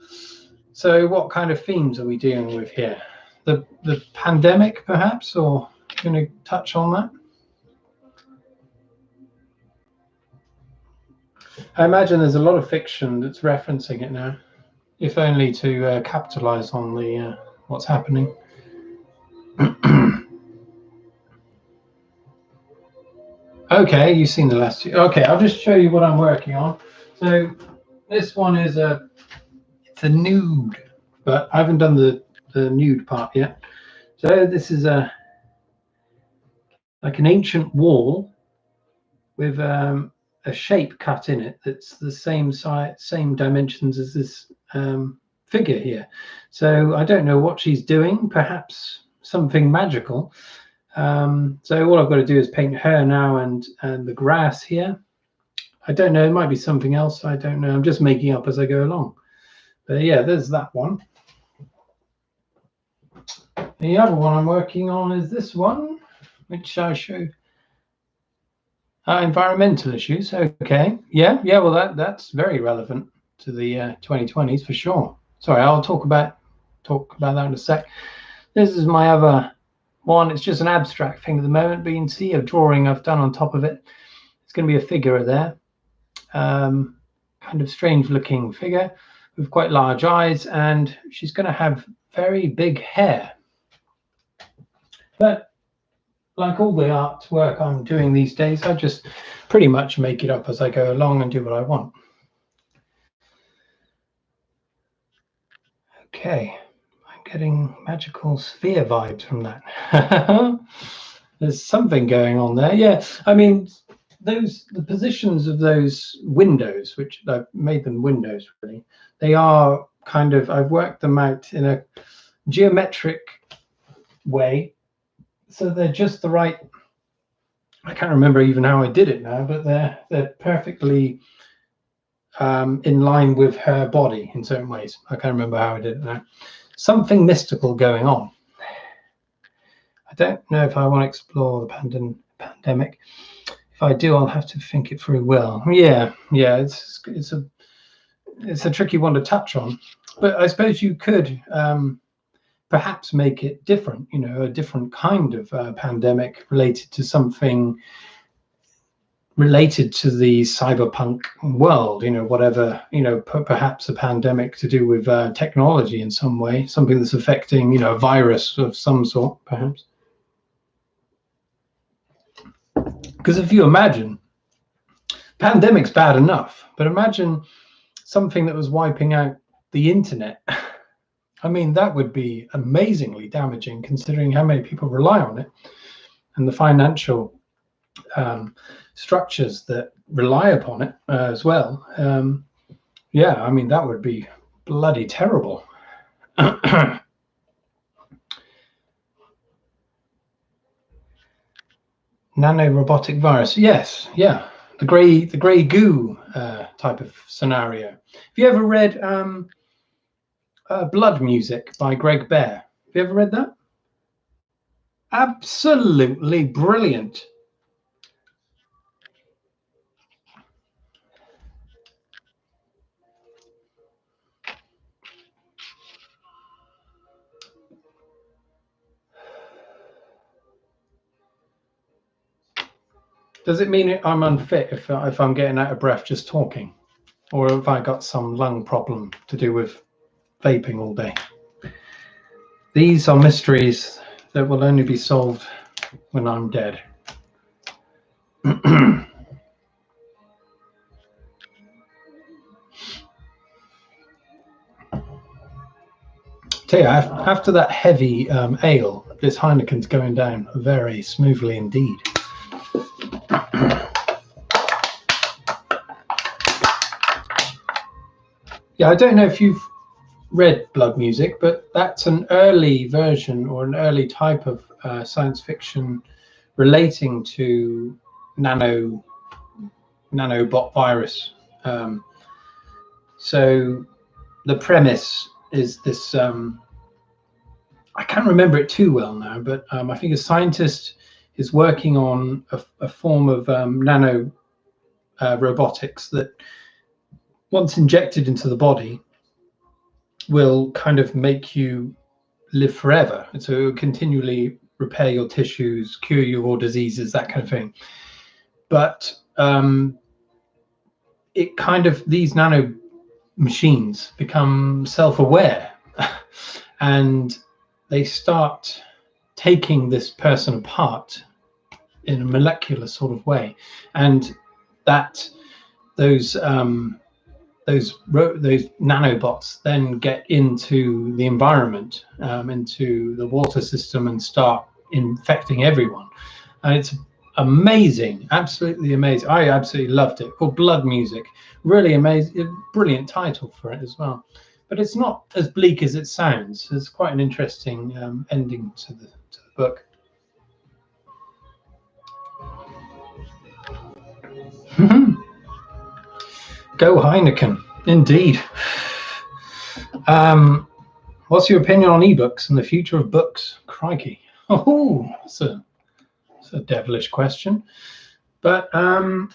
So what kind of themes are we dealing with here? The pandemic, perhaps, or going to touch on that? I imagine there's a lot of fiction that's referencing it now, if only to capitalize on the what's happening. Okay, you've seen the last two. Okay, I'll just show you what I'm working on. So this one is it's a nude, but I haven't done the nude part yet. So this is like an ancient wall with a shape cut in it that's the same size, same dimensions as this figure here. So I don't know what she's doing, perhaps something magical. So all I've got to do is paint her now and the grass here. I don't know, it might be something else, I don't know. I'm just making up as I go along. But yeah, there's that one. The other one I'm working on is this one, which I show. Environmental issues. Okay. Yeah. Well, that's very relevant to the 2020s for sure. Sorry, I'll talk about that in a sec. This is my other one. It's just an abstract thing at the moment, but you can see a drawing I've done on top of it. It's going to be a figure there, kind of strange-looking figure with quite large eyes, and she's going to have very big hair. But like all the artwork I'm doing these days, I just pretty much make it up as I go along and do what I want. Okay, I'm getting magical sphere vibes from that. There's something going on there. Yeah, I mean, the positions of those windows, which I've made them windows really, they are kind of, I've worked them out in a geometric way. So they're just the right, I can't remember even how I did it now, but they're perfectly in line with her body in certain ways. I can't remember how I did it now. Something mystical going on. I don't know if I want to explore the pandemic. If I do, I'll have to think it through well. Yeah, it's a tricky one to touch on, but I suppose you could perhaps make it different, you know, a different kind of pandemic related to something related to the cyberpunk world, you know, whatever, you know, perhaps a pandemic to do with technology in some way, something that's affecting, you know, a virus of some sort, perhaps. Because if you imagine, pandemic's bad enough, but imagine something that was wiping out the internet. I mean, that would be amazingly damaging considering how many people rely on it and the financial structures that rely upon it as well. Yeah, I mean, that would be bloody terrible. Nano-robotic virus. Yes, yeah. The grey goo type of scenario. Have you ever read Blood Music by Greg Bear? Have you ever read that? Absolutely brilliant. Does it mean I'm unfit if I'm getting out of breath just talking? Or have I got some lung problem to do with vaping all day? These are mysteries that will only be solved when I'm dead. Tell you, after that heavy ale, this Heineken's going down very smoothly indeed. Yeah, I don't know if you've read Blood Music, but that's an early version or an early type of science fiction relating to nanobot virus. So the premise is this, I can't remember it too well now, but I think a scientist is working on a form of nano robotics that, once injected into the body, will kind of make you live forever. And so it will continually repair your tissues, cure you of all diseases, that kind of thing. But it kind of, these nano machines become self-aware and they start taking this person apart in a molecular sort of way, and that those nanobots then get into the environment, into the water system, and start infecting everyone. And it's amazing, absolutely amazing. I absolutely loved it. Called Blood Music. Really amazing, brilliant title for it as well. But it's not as bleak as it sounds. It's quite an interesting ending to the book. Go Heineken, indeed. What's your opinion on ebooks and the future of books? Crikey. Oh, that's a devilish question. But I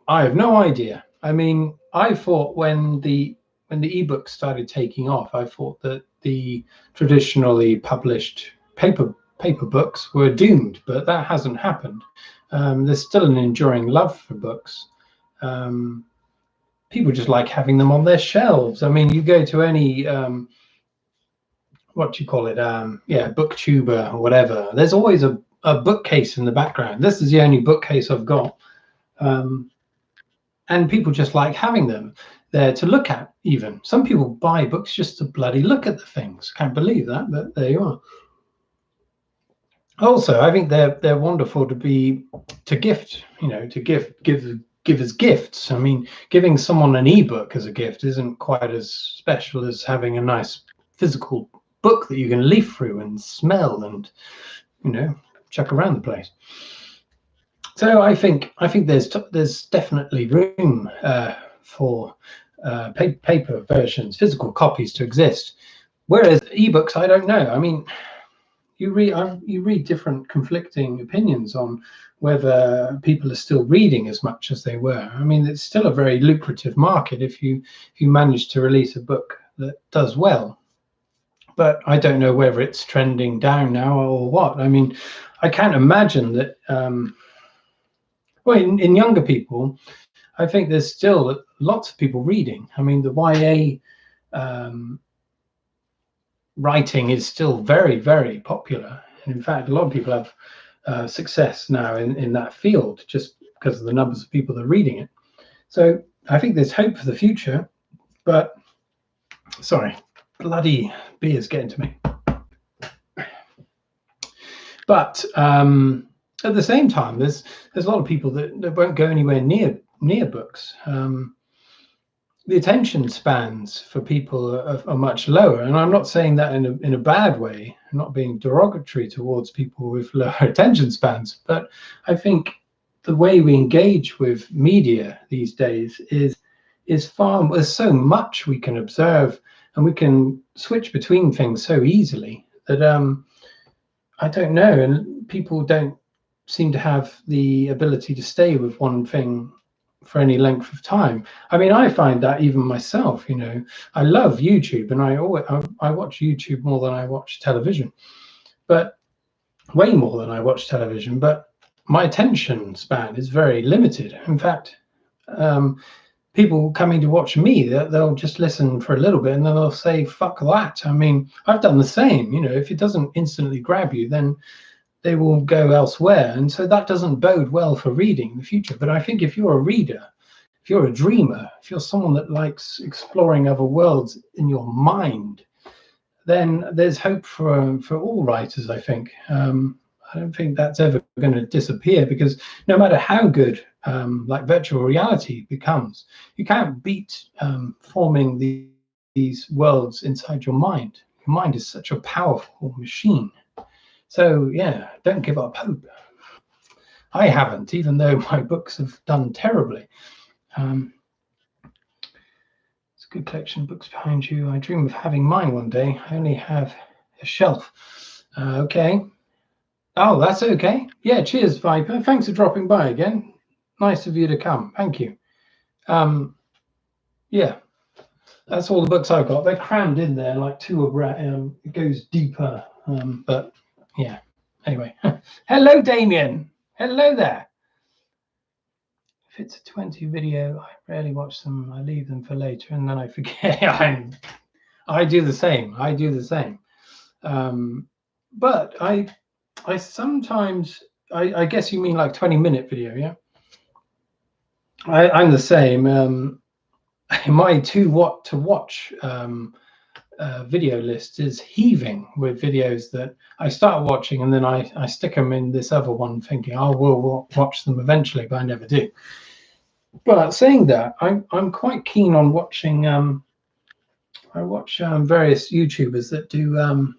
have no idea. I mean, I thought when the ebook started taking off, I thought that the traditionally published paper books were doomed, but that hasn't happened. There's still an enduring love for books. People just like having them on their shelves. I mean, you go to any what do you call it? Booktuber or whatever. There's always a bookcase in the background. This is the only bookcase I've got, and people just like having them there to look at. Even some people buy books just to bloody look at the things. Can't believe that, but there you are. Also, I think they're wonderful to gift. You know, to give as gifts. I mean, giving someone an ebook as a gift isn't quite as special as having a nice physical book that you can leaf through and smell and, you know, chuck around the place. So I think there's definitely room for paper versions, physical copies to exist. Whereas ebooks, I don't know. I mean, you read different conflicting opinions on whether people are still reading as much as they were. I mean, it's still a very lucrative market if you manage to release a book that does well. But I don't know whether it's trending down now or what. I mean, I can't imagine that. Well, in younger people, I think there's still lots of people reading. I mean, the YA writing is still very, very popular. And in fact, a lot of people have success now in that field just because of the numbers of people that are reading it. So I think there's hope for the future. But sorry, bloody beer's getting to me. But at the same time, there's a lot of people that won't go anywhere near books. The attention spans for people are much lower, and I'm not saying that in a bad way. I'm not being derogatory towards people with lower attention spans, but I think the way we engage with media these days is there's so much we can observe, and we can switch between things so easily that I don't know, and people don't seem to have the ability to stay with one thing for any length of time. I mean, I find that even myself, you know, I love YouTube, and I watch YouTube more than I watch television, but way more than I watch television. But my attention span is very limited. In fact, people coming to watch me, they'll just listen for a little bit and then they'll say, fuck that. I mean, I've done the same. You know, if it doesn't instantly grab you, then they will go elsewhere. And so that doesn't bode well for reading in the future. But I think if you're a reader, if you're a dreamer, if you're someone that likes exploring other worlds in your mind, then there's hope for all writers, I think. I don't think that's ever going to disappear, because no matter how good like virtual reality becomes, you can't beat forming these worlds inside your mind. Your mind is such a powerful machine. So yeah, don't give up hope. I haven't, even though my books have done terribly. It's a good collection of books behind you. I dream of having mine one day. I only have a shelf. Okay. Oh, that's okay. Yeah, cheers, Viper. Thanks for dropping by again. Nice of you to come. Thank you. Yeah, that's all the books I've got. They're crammed in there like two of it goes deeper. But yeah, anyway. Hello, Demian. Hello there. If it's a 20 video, I rarely watch them. I leave them for later and then I forget. I do the same. I do the same. But I sometimes, I guess you mean like 20-minute video, yeah? I'm the same. My what to watch video list is heaving with videos that I start watching and then I stick them in this other one thinking, oh, we'll watch them eventually, but I never do. But saying that, I'm quite keen on watching, I watch various YouTubers that do,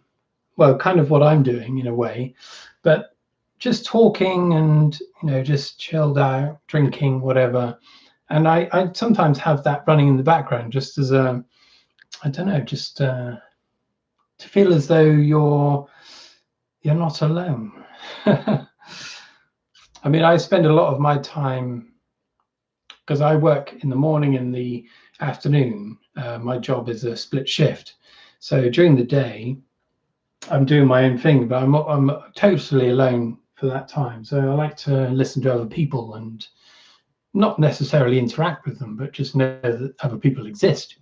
well, kind of what I'm doing in a way, but just talking and, just chilled out, drinking, whatever. And I sometimes have that running in the background just as a, I don't know, just to feel as though you're not alone. I mean, I spend a lot of my time, because I work in the morning and the afternoon. My job is a split shift. So during the day, I'm doing my own thing, but I'm totally alone for that time. So I like to listen to other people and not necessarily interact with them, but just know that other people exist.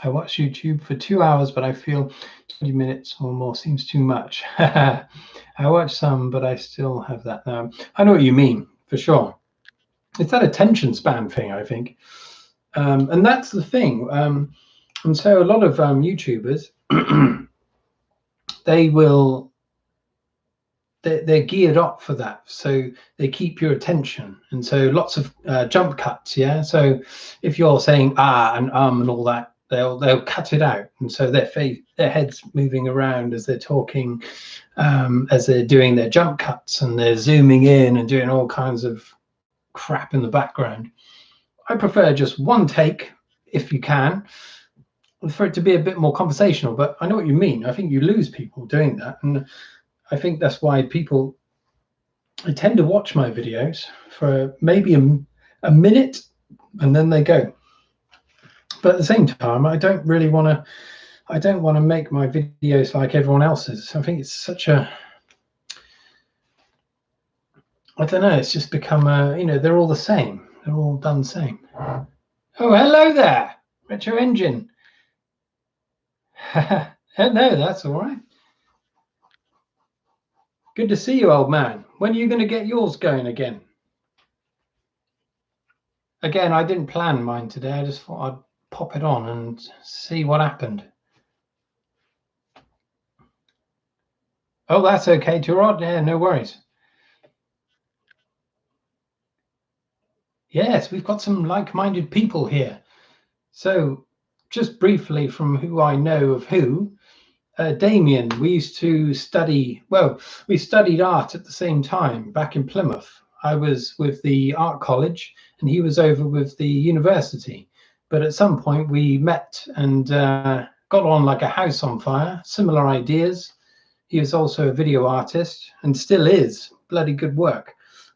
I watch YouTube for 2 hours, but I feel 20 minutes or more seems too much. I watch some, but I still have that. I know what you mean, for sure. It's that attention span thing, I think. And that's the thing. And so a lot of YouTubers, they're geared up for that. So they keep your attention. And so lots of jump cuts, yeah? So if you're saying and and all that, they'll cut it out. And so their head's moving around as they're talking, as they're doing their jump cuts, and they're zooming in and doing all kinds of crap in the background. I prefer just one take, if you can, for it to be a bit more conversational. But I know what you mean. I think you lose people doing that. And I think that's why I tend to watch my videos for maybe a minute and then they go. But at the same time, I don't want to make my videos like everyone else's. I think it's such a, I don't know, it's just become they're all the same. They're all done the same. Oh, hello there, Retro Engine. No, that's all right. Good to see you, old man. When are you going to get yours going again? Again, I didn't plan mine today. I just thought I'd pop it on and see what happened. Oh, that's okay, Turod. Yeah, no worries. Yes, we've got some like-minded people here. So just briefly from who I know of who, Demian, we used to study, well, we studied art at the same time back in Plymouth. I was with the art college and he was over with the university. But at some point we met and got on like a house on fire, similar ideas. He was also a video artist and still is. Bloody good work.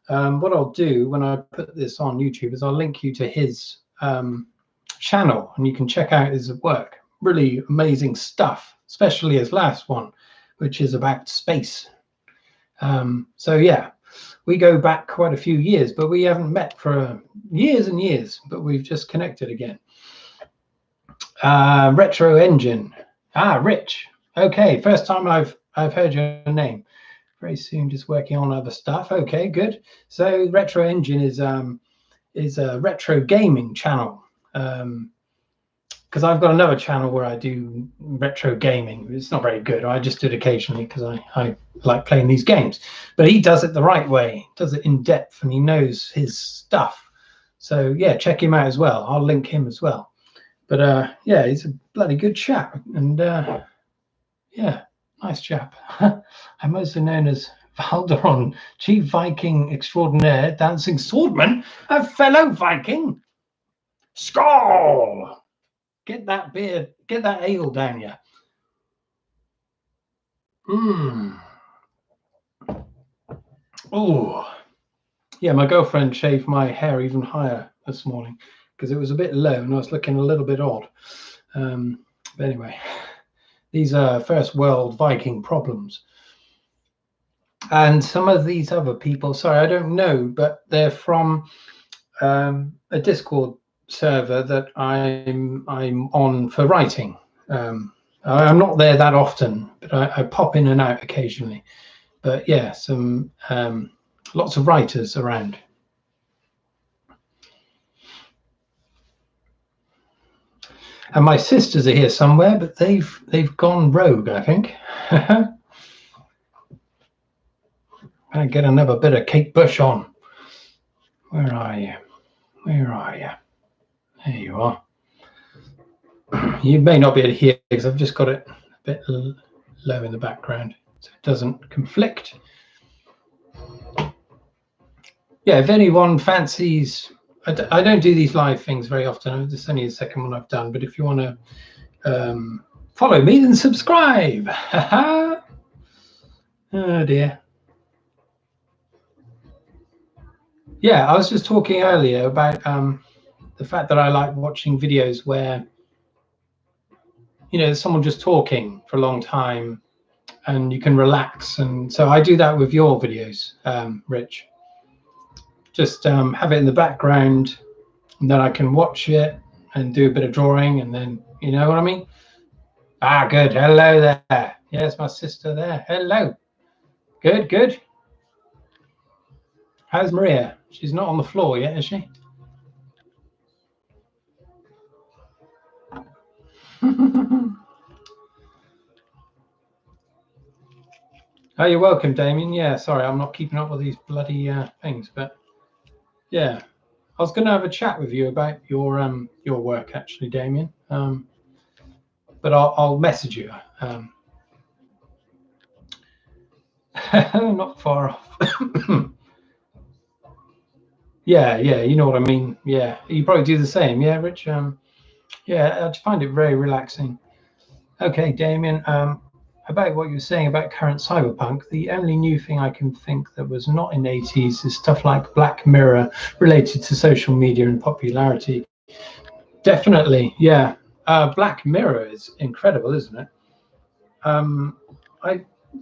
What I'll do when I put this on YouTube is I'll link you to his channel and you can check out his work. Really amazing stuff, especially his last one, which is about space. So yeah, we go back quite a few years, but we haven't met for years and years, but we've just connected again. Retro Engine. Rich. Okay, first time I've heard your name. Very soon, just working on other stuff. Okay, good. So Retro Engine is is a retro gaming channel. Because I've got another channel where I do retro gaming. It's not very good. I just do it occasionally because I like playing these games. But he does it the right way, does it in depth, and he knows his stuff. So yeah, check him out as well. I'll link him as well. But yeah, he's a bloody good chap. And yeah, nice chap. I'm also known as Valderon, Chief Viking Extraordinaire, Dancing Swordman, a fellow Viking. Skull! Get that beer, get that ale down you. Oh, yeah, my girlfriend shaved my hair even higher this morning because it was a bit low and I was looking a little bit odd. But anyway, these are first world Viking problems. And some of these other people, sorry, I don't know, but they're from a Discord server that I'm on for writing. I'm not there that often, but I pop in and out occasionally. But yeah, some lots of writers around. And my sisters are here somewhere, but they've gone rogue, I think. I get another bit of Kate Bush on. Where are you? Where are you? There you are. You may not be able to hear because I've just got it a bit low in the background so it doesn't conflict. Yeah, if anyone fancies, I don't do these live things very often. This is only the second one I've done, but if you want to follow me, then subscribe. Oh dear. Yeah, I was just talking earlier about the fact that I like watching videos where, you know, there's someone just talking for a long time and you can relax. And so I do that with your videos, Rich. Just have it in the background and then I can watch it and do a bit of drawing and then, you know what I mean? Ah, good. Hello there. Yes, my sister there. Hello. Good, good. How's Maria? She's not on the floor yet, is she? Oh, you're welcome, Demian. Yeah, sorry, I'm not keeping up with these bloody things, but yeah, I was going to have a chat with you about your work, actually, Demian. But I'll message you. Not far off. Yeah, you know what I mean. Yeah, you probably do the same. Yeah, Rich. Yeah, I find it very relaxing. Okay, Demian. About what you were saying about current cyberpunk, the only new thing I can think that was not in the 80s is stuff like Black Mirror related to social media and popularity. Definitely, yeah. Black Mirror is incredible, isn't it?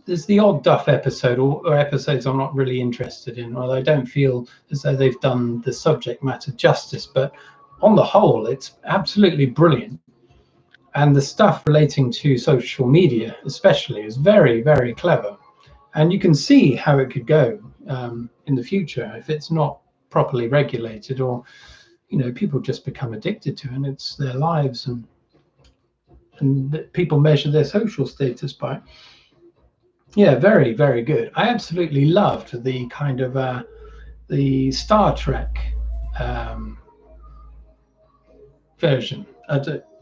There's the odd Duff episode or episodes I'm not really interested in, although I don't feel as though they've done the subject matter justice. But on the whole, it's absolutely brilliant. And the stuff relating to social media, especially, is very, very clever. And you can see how it could go in the future if it's not properly regulated, or, you know, people just become addicted to it, and it's their lives, and people measure their social status by. Yeah, very, very good. I absolutely loved the kind of the Star Trek version.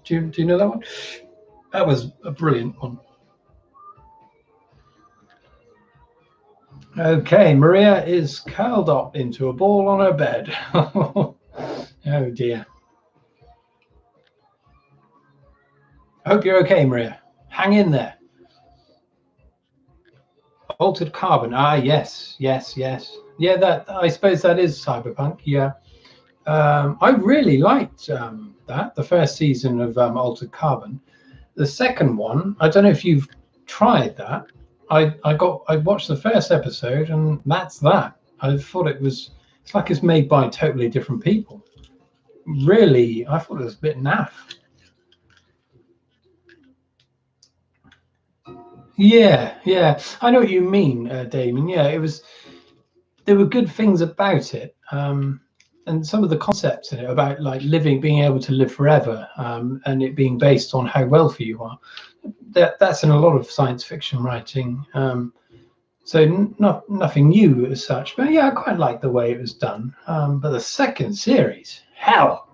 Do you know that one? That was a brilliant one. Okay, Maria is curled up into a ball on her bed. Oh dear. Hope you're okay, Maria. Hang in there. Altered carbon. Ah, yes. Yeah, that, I suppose that is cyberpunk. Yeah. I really liked that, the first season of Altered Carbon. The second one, I don't know if you've tried that. I watched the first episode and that's that. I thought it's like it's made by totally different people. Really, I thought it was a bit naff. Yeah, I know what you mean, Damien. Yeah, there were good things about it. and some of the concepts in it about like being able to live forever, and it being based on how wealthy you are. That's in a lot of science fiction writing. So nothing new as such, but yeah, I quite like the way it was done. But the second series, hell.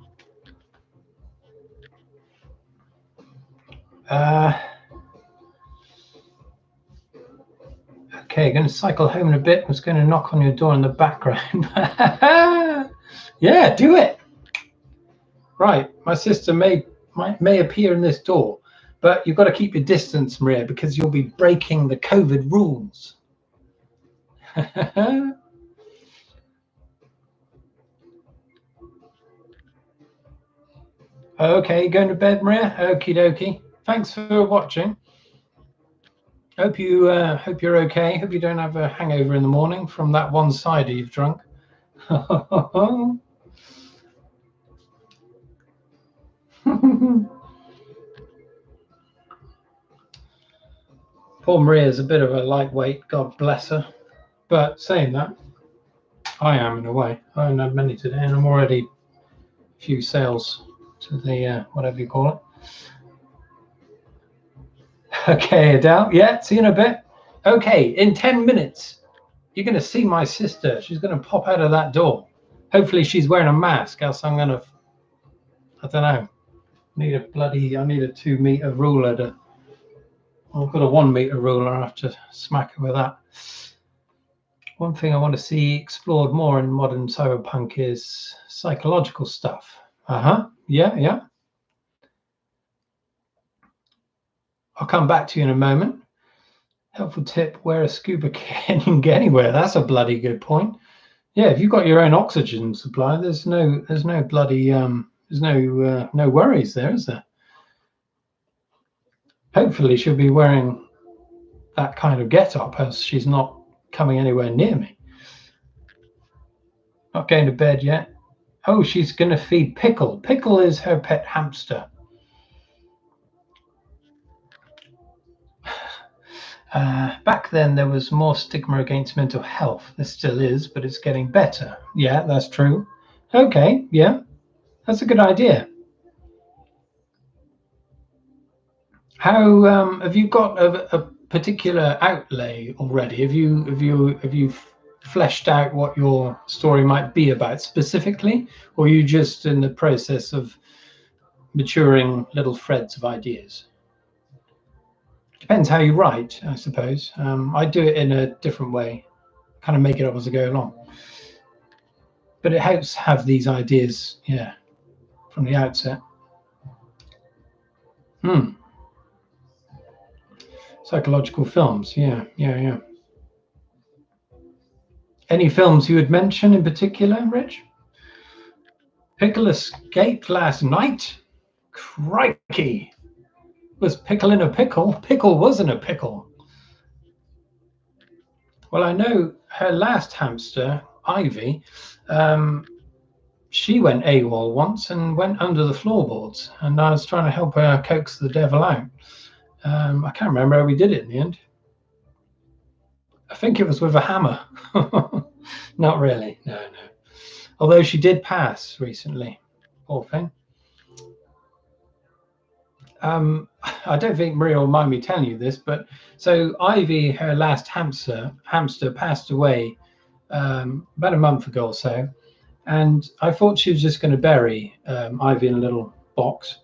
Okay, going to cycle home in a bit. I was going to knock on your door in the background. Yeah, do it. Right, my sister may appear in this door, but you've got to keep your distance, Maria, because you'll be breaking the COVID rules. Okay, going to bed, Maria? Okie dokie. Thanks for watching. Hope you're okay. Hope you don't have a hangover in the morning from that one cider you've drunk. Poor Maria's a bit of a lightweight, God bless her. But saying that, I am in a way. I haven't had many today, and I'm already a few sales to the whatever you call it. Okay, Adele. Yeah, see you in a bit. Okay, in 10 minutes, you're going to see my sister. She's going to pop out of that door. Hopefully she's wearing a mask, else I'm going to, I don't know, I need a 2 meter ruler I've got a 1 meter ruler. I have to smack her with that. One thing I want to see explored more in modern cyberpunk is psychological stuff. Yeah. I'll come back to you in a moment. Helpful tip, wear a scuba kit and you can get anywhere. That's a bloody good point. Yeah, if you've got your own oxygen supply, there's no bloody no worries there, is there? Hopefully she'll be wearing that kind of get-up as she's not coming anywhere near me. Not going to bed yet. Oh, she's going to feed Pickle. Pickle is her pet hamster. Back then, there was more stigma against mental health. There still is, but it's getting better. Yeah, that's true. Okay, yeah, that's a good idea. How have you got a particular outlay already? Have you fleshed out what your story might be about specifically, or are you just in the process of maturing little threads of ideas? Depends how you write, I suppose. I do it in a different way, kind of make it up as I go along. But it helps have these ideas, yeah, from the outset. Psychological films, yeah. Any films you would mention in particular, Rich? Pickle escaped last night? Crikey! Was Pickle in a pickle? Pickle was in a pickle. Well, I know her last hamster, Ivy, she went AWOL once and went under the floorboards, and I was trying to help her coax the devil out. I can't remember how we did it in the end. I think it was with a hammer. Not really, no. Although she did pass recently, poor thing. I don't think Maria will mind me telling you this, but so Ivy, her last hamster passed away about a month ago or so, and I thought she was just going to bury Ivy in a little box,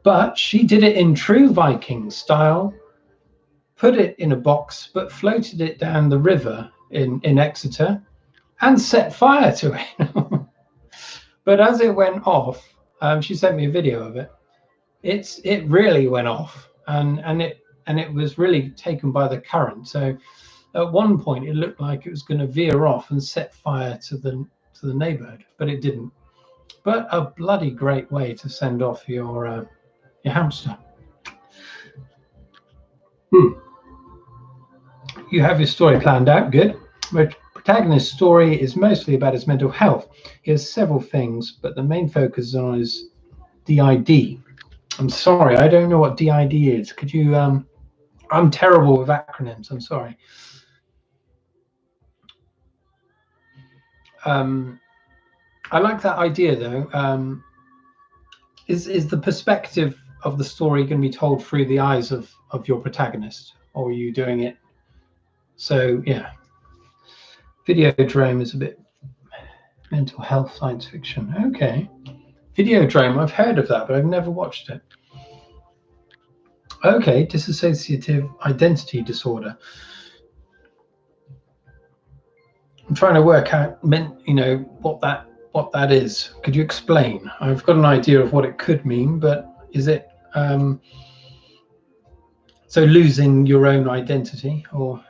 but she did it in true Viking style, put it in a box, but floated it down the river in Exeter, and set fire to it. But as it went off, she sent me a video of it. It really went off, and it was really taken by the current. So at one point it looked like it was going to veer off and set fire to the neighborhood, but it didn't. But a bloody great way to send off your hamster. You have your story planned out, good. The protagonist's story is mostly about his mental health. He has several things, but the main focus is on his DID. I'm sorry, I don't know what DID is. Could you? I'm terrible with acronyms. I'm sorry. I like that idea though. Is the perspective of the story going to be told through the eyes of your protagonist, or are you doing it? So yeah, Videodrome is a bit mental health science fiction. Okay, Videodrome. I've heard of that, but I've never watched it. Okay, dissociative identity disorder. I'm trying to work out, what that is. Could you explain? I've got an idea of what it could mean, but is it so losing your own identity or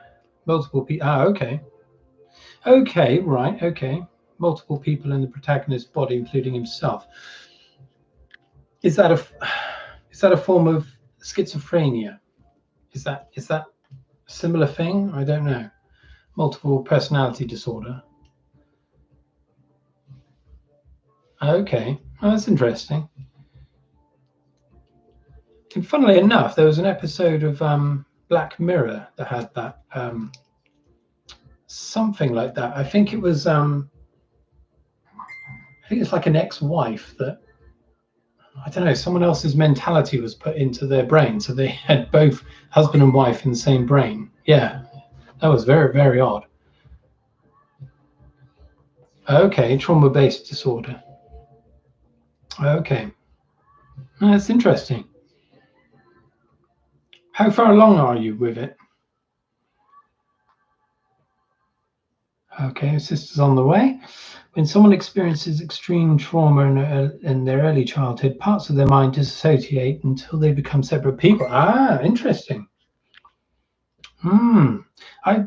multiple people? Okay. Okay, right. Okay, multiple people in the protagonist's body, including himself. Is that a form of schizophrenia? Is that a similar thing? I don't know. Multiple personality disorder. Okay, well, that's interesting. And funnily enough, there was an episode of Black Mirror that had that something like that. I think it was it's like an ex-wife that, I don't know, someone else's mentality was put into their brain, so they had both husband and wife in the same brain. Yeah, that was very, very odd. Okay, trauma-based disorder. Okay, that's interesting. How far along are you with it? Okay, sister's on the way. When someone experiences extreme trauma in their early childhood, parts of their mind dissociate until they become separate people. Ah, interesting. I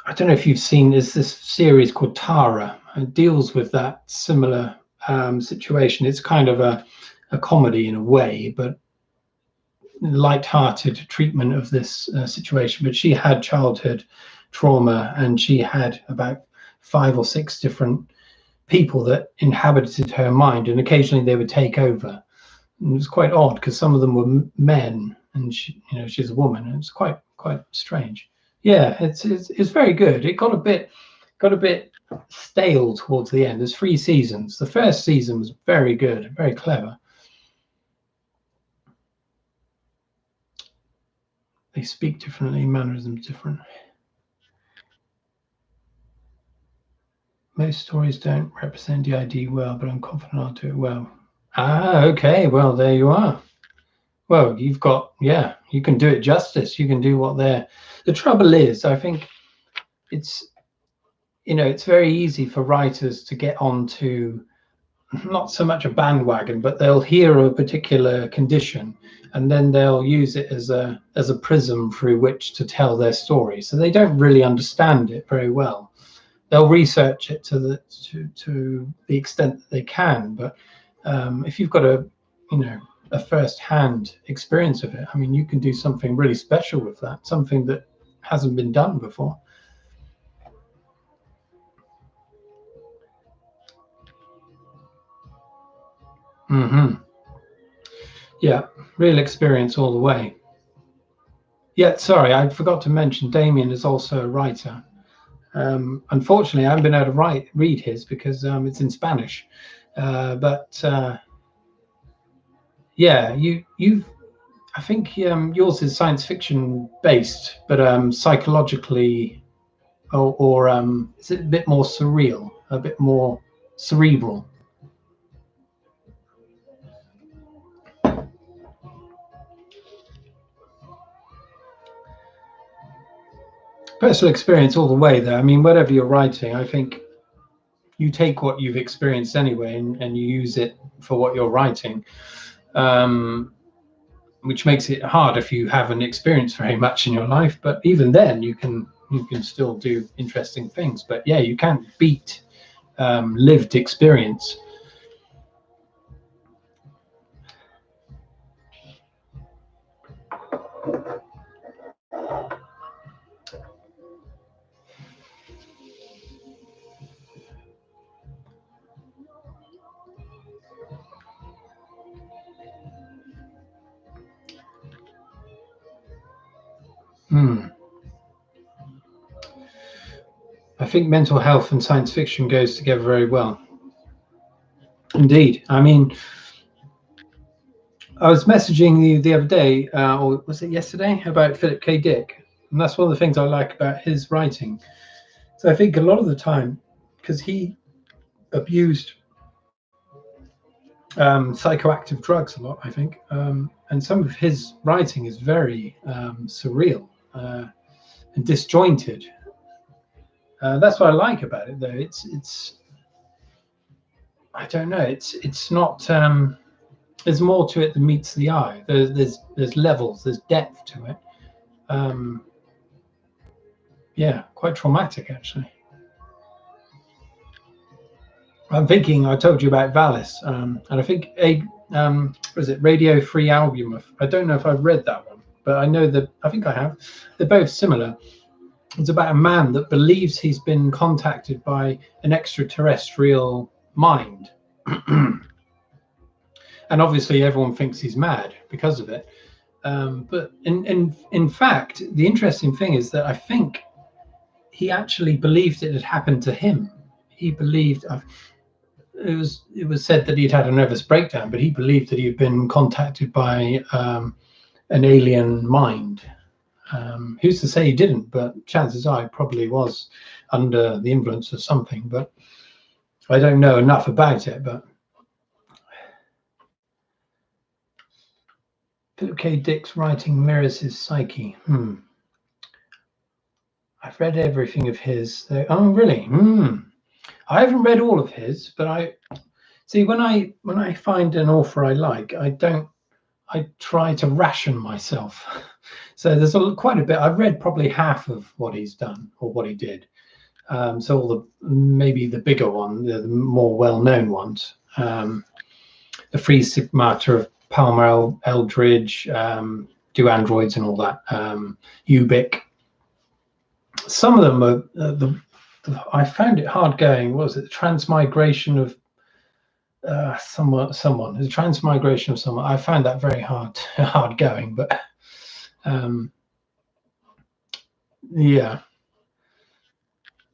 I don't know if you've seen this series called Tara. It deals with that similar situation. It's kind of a comedy in a way, but light-hearted treatment of this situation. But she had childhood trauma, and she had about 5 or 6 different people that inhabited her mind, and occasionally they would take over. And it was quite odd because some of them were men, and she's a woman, and it's quite strange. Yeah, it's very good. It got a bit stale towards the end. There's 3 seasons. The first season was very good, very clever. They speak differently, mannerisms different. Most stories don't represent the ID well, but I'm confident I'll do it well. Ah, okay. Well, there you are. Well, you can do it justice. You can do what they're. The trouble is, I think it's very easy for writers to get onto not so much a bandwagon, but they'll hear a particular condition and then they'll use it as a prism through which to tell their story. So they don't really understand it very well. They'll research it to the extent that they can, but if you've got a first-hand experience of it, I mean, you can do something really special with that, something that hasn't been done before. Yeah, real experience all the way. Yeah, sorry, I forgot to mention Demian is also a writer. Unfortunately, I haven't been able to read his because it's in Spanish. But yeah, I think yours is science fiction based, but psychologically, or is it a bit more surreal, a bit more cerebral? Personal experience all the way, though. I mean, whatever you're writing, I think you take what you've experienced anyway and you use it for what you're writing, which makes it hard if you haven't experienced very much in your life. But even then, you can still do interesting things. But yeah, you can't beat lived experience. A think mental health and science fiction goes together very well. Indeed. I mean, I was messaging you the other day, or was it yesterday, about Philip K. Dick. And that's one of the things I like about his writing. So I think a lot of the time, because he abused psychoactive drugs a lot, I think, and some of his writing is very surreal and disjointed. That's what I like about it, though. It's I don't know. It's not. There's more to it than meets the eye. There's levels. There's depth to it. Yeah, quite traumatic actually. I'm thinking. I told you about Valis, and I think was it Radio Free Album? I don't know if I've read that one, but I know that I think I have. They're both similar. It's about a man that believes he's been contacted by an extraterrestrial mind. And obviously everyone thinks he's mad because of it. But in fact, the interesting thing is that I think he actually believed it had happened to him. He believed, it was said that he'd had a nervous breakdown, but he believed that he had been contacted by an alien mind. Who's to say he didn't, but chances are he probably was under the influence of something, but I don't know enough about it. But Philip K. Dick's writing mirrors his psyche. I've read everything of his. Oh, really? I haven't read all of his, but I see when I find an author I like, I try to ration myself. So there's quite a bit. I've read probably half of what he's done or what he did. So all maybe the bigger one, the more well-known ones, the Free Stigmata of Palmer Eldridge, Do Androids and all that, Ubik. Some of them are I found it hard going. What was it? The transmigration of someone. The transmigration of someone. I found that very hard going, but yeah,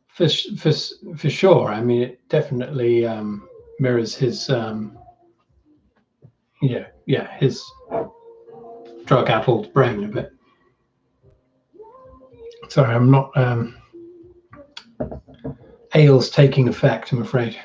for sure. I mean, it definitely mirrors his his drug-addled brain a bit. Sorry, I'm not. Ale's taking effect, I'm afraid.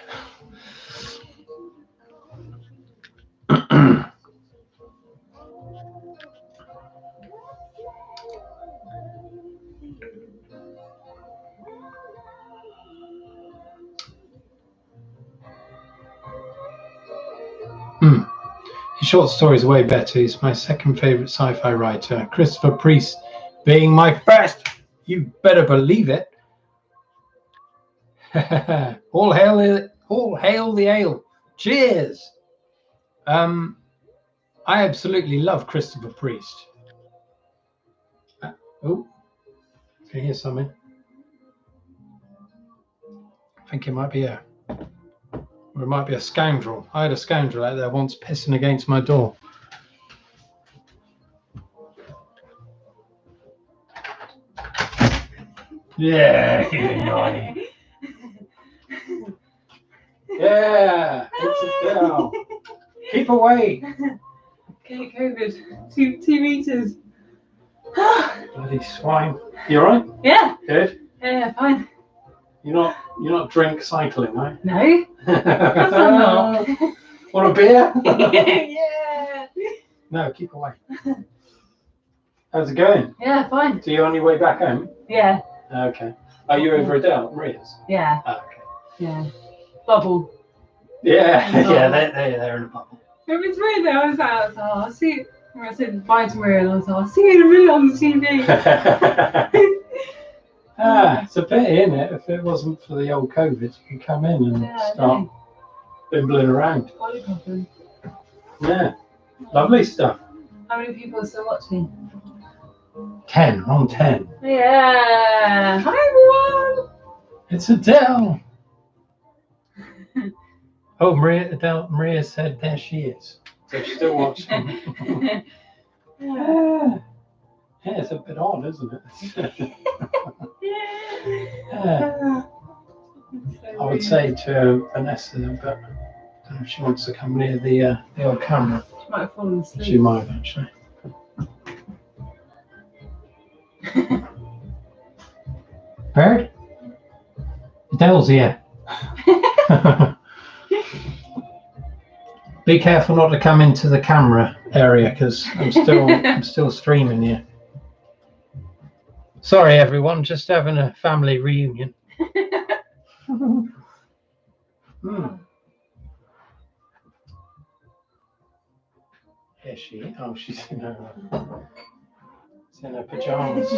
His short stories are way better. He's my second favourite sci-fi writer. Christopher Priest being my first. You better believe it. All hail the ale. Cheers. I absolutely love Christopher Priest. Oh, can you hear something? I think it might be a scoundrel. I had a scoundrel out there once pissing against my door. Yeah, naughty. Yeah, it's down. Keep away. Okay, COVID. 2 meters. Bloody swine. You alright? Yeah. Good. Yeah, fine. You're not drink cycling, are you? No. That's not. Want a beer? Yeah. No, keep away. How's it going? Yeah, fine. So you're on your way back home? Yeah. Okay. Are you over Adele, Maria's? Yeah. Oh, okay. Yeah. Bubble. Yeah, yeah, they're in a bubble. It was weird though. I was like, I'll see you. I said bye to Maria and I was like, I'll see you in a minute on the TV. It's a pity, isn't it? If it wasn't for the old COVID, you could come in and start bimbling around. Body problem. Yeah, lovely stuff. How many people are still watching? 10 on 10. Yeah. Hi everyone. It's Adele. Oh, Maria said there she is. So she's still watching. Yeah, it's a bit odd, isn't it? Yeah. I would say to Vanessa, but I don't know if she wants to come near the old camera. She might have fallen asleep. She might have, actually. Bird? Adele's here. Be careful not to come into the camera area because I'm still streaming here. Sorry everyone, just having a family reunion. Here she. Oh, she's in her pajamas.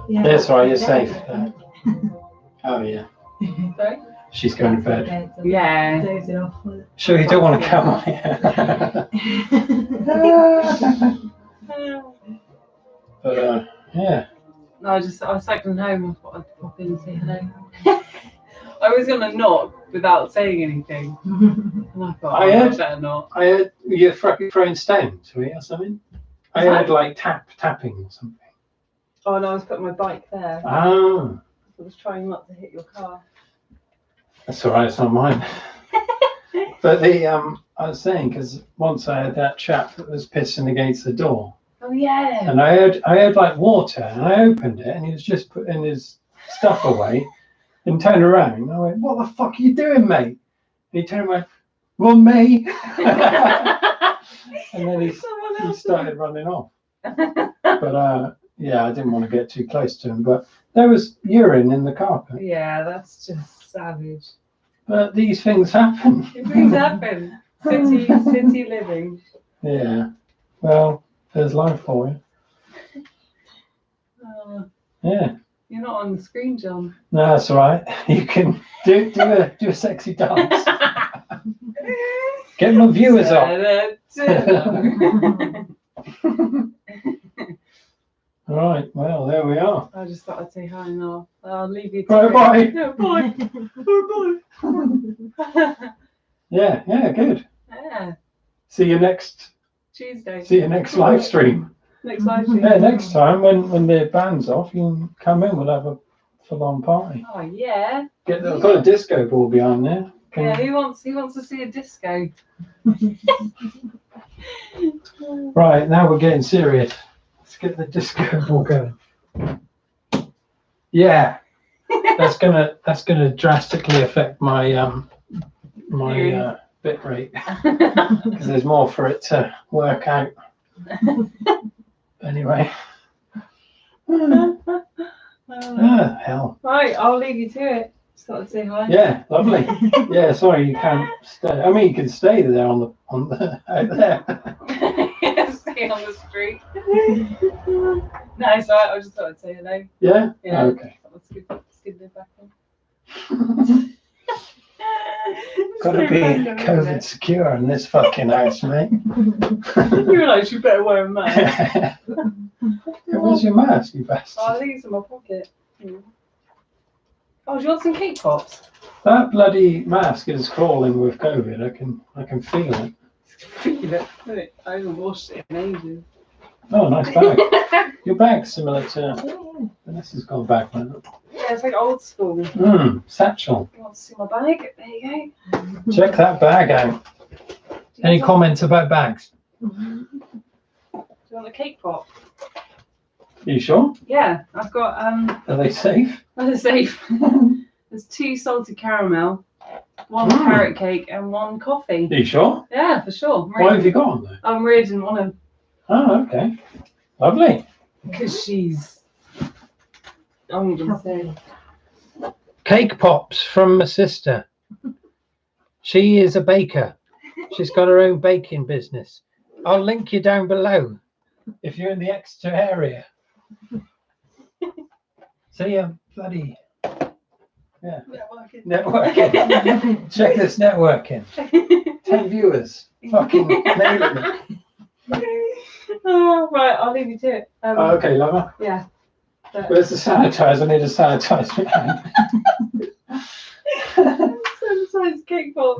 Yeah. That's right. You're safe. Oh yeah. Sorry? She's going to bed. Yeah. Dozing off. Sure, you don't want to come on here. But yeah. No, I was cycling home. I thought I'd pop in and say hello. I was gonna knock without saying anything, and I thought, I better not. I heard you're throwing stones, were you, or something? I heard like tapping or something. Oh no, I was putting my bike there. Oh. I was trying not to hit your car. That's all right. It's not mine. But I was saying because once I had that chap that was pissing against the door. Oh yeah. And I heard like water, and I opened it, and he was just putting his stuff away, and turned around. And I went, "What the fuck are you doing, mate?" And he turned around, "Well, mate." And then he started running off. But yeah, I didn't want to get too close to him. But there was urine in the carpet. Yeah, that's just savage. But these things happen. Things happen. City living. Yeah. Well. There's life for you. Yeah. You're not on the screen, John. No, that's all right. You can do a sexy dance. Get my viewers up. All right. Well, there we are. I just thought I'd say hi and I'll leave you. Bye bye. Yeah, bye. Bye. Yeah. Good. Yeah. See you next Tuesday. See you next live stream. Next live stream. Yeah, next time when the band's off, you can come in. We'll have a full-on party. Oh yeah. I've got a disco ball behind there. Yeah, he wants to see a disco. Right, now we're getting serious. Let's get the disco ball going. Yeah, that's gonna drastically affect my bit rate because there's more for it to work out. Anyway. Hell. Right, I'll leave you to it. Just thought I'd say hi. Yeah, lovely. Yeah, sorry you can't stay. I mean, you can stay there on the out there. Stay on the street. No, it's alright. I just thought I'd say hello. Yeah. Yeah. Okay. That's good. It's good to be back in. Got to be COVID secure in this fucking house, mate. You realise you better wear a mask. Where's your mask, you bastard? Oh, I think it's in my pocket. Oh, do you want some cake pops? That bloody mask is crawling with COVID. I can feel it. Feel it. I haven't washed it in ages. Oh, nice bag. Your bag's similar to Vanessa's got a bag, man. Yeah, it's like old school. Satchel. You want to see my bag? There you go. Check that bag out. Any comments about bags? Do you want a cake pop? Are you sure? Yeah, I've got Are they safe? They're safe. There's 2 salted caramel, 1 carrot cake, and 1 coffee. Are you sure? Yeah, for sure. What have you got on there? Maria didn't want them. Oh, okay. Lovely. Because she's. I'm gonna say. Cake pops from my sister. She is a baker. She's got her own baking business. I'll link you down below if you're in the Exeter area. See, bloody networking. Check this networking. 10 viewers. Fucking nailing it. Oh, right, I'll leave you to it. Okay, lover. Yeah. Where's the sanitizer? I need to sanitize my hand. Sanitize cake pop.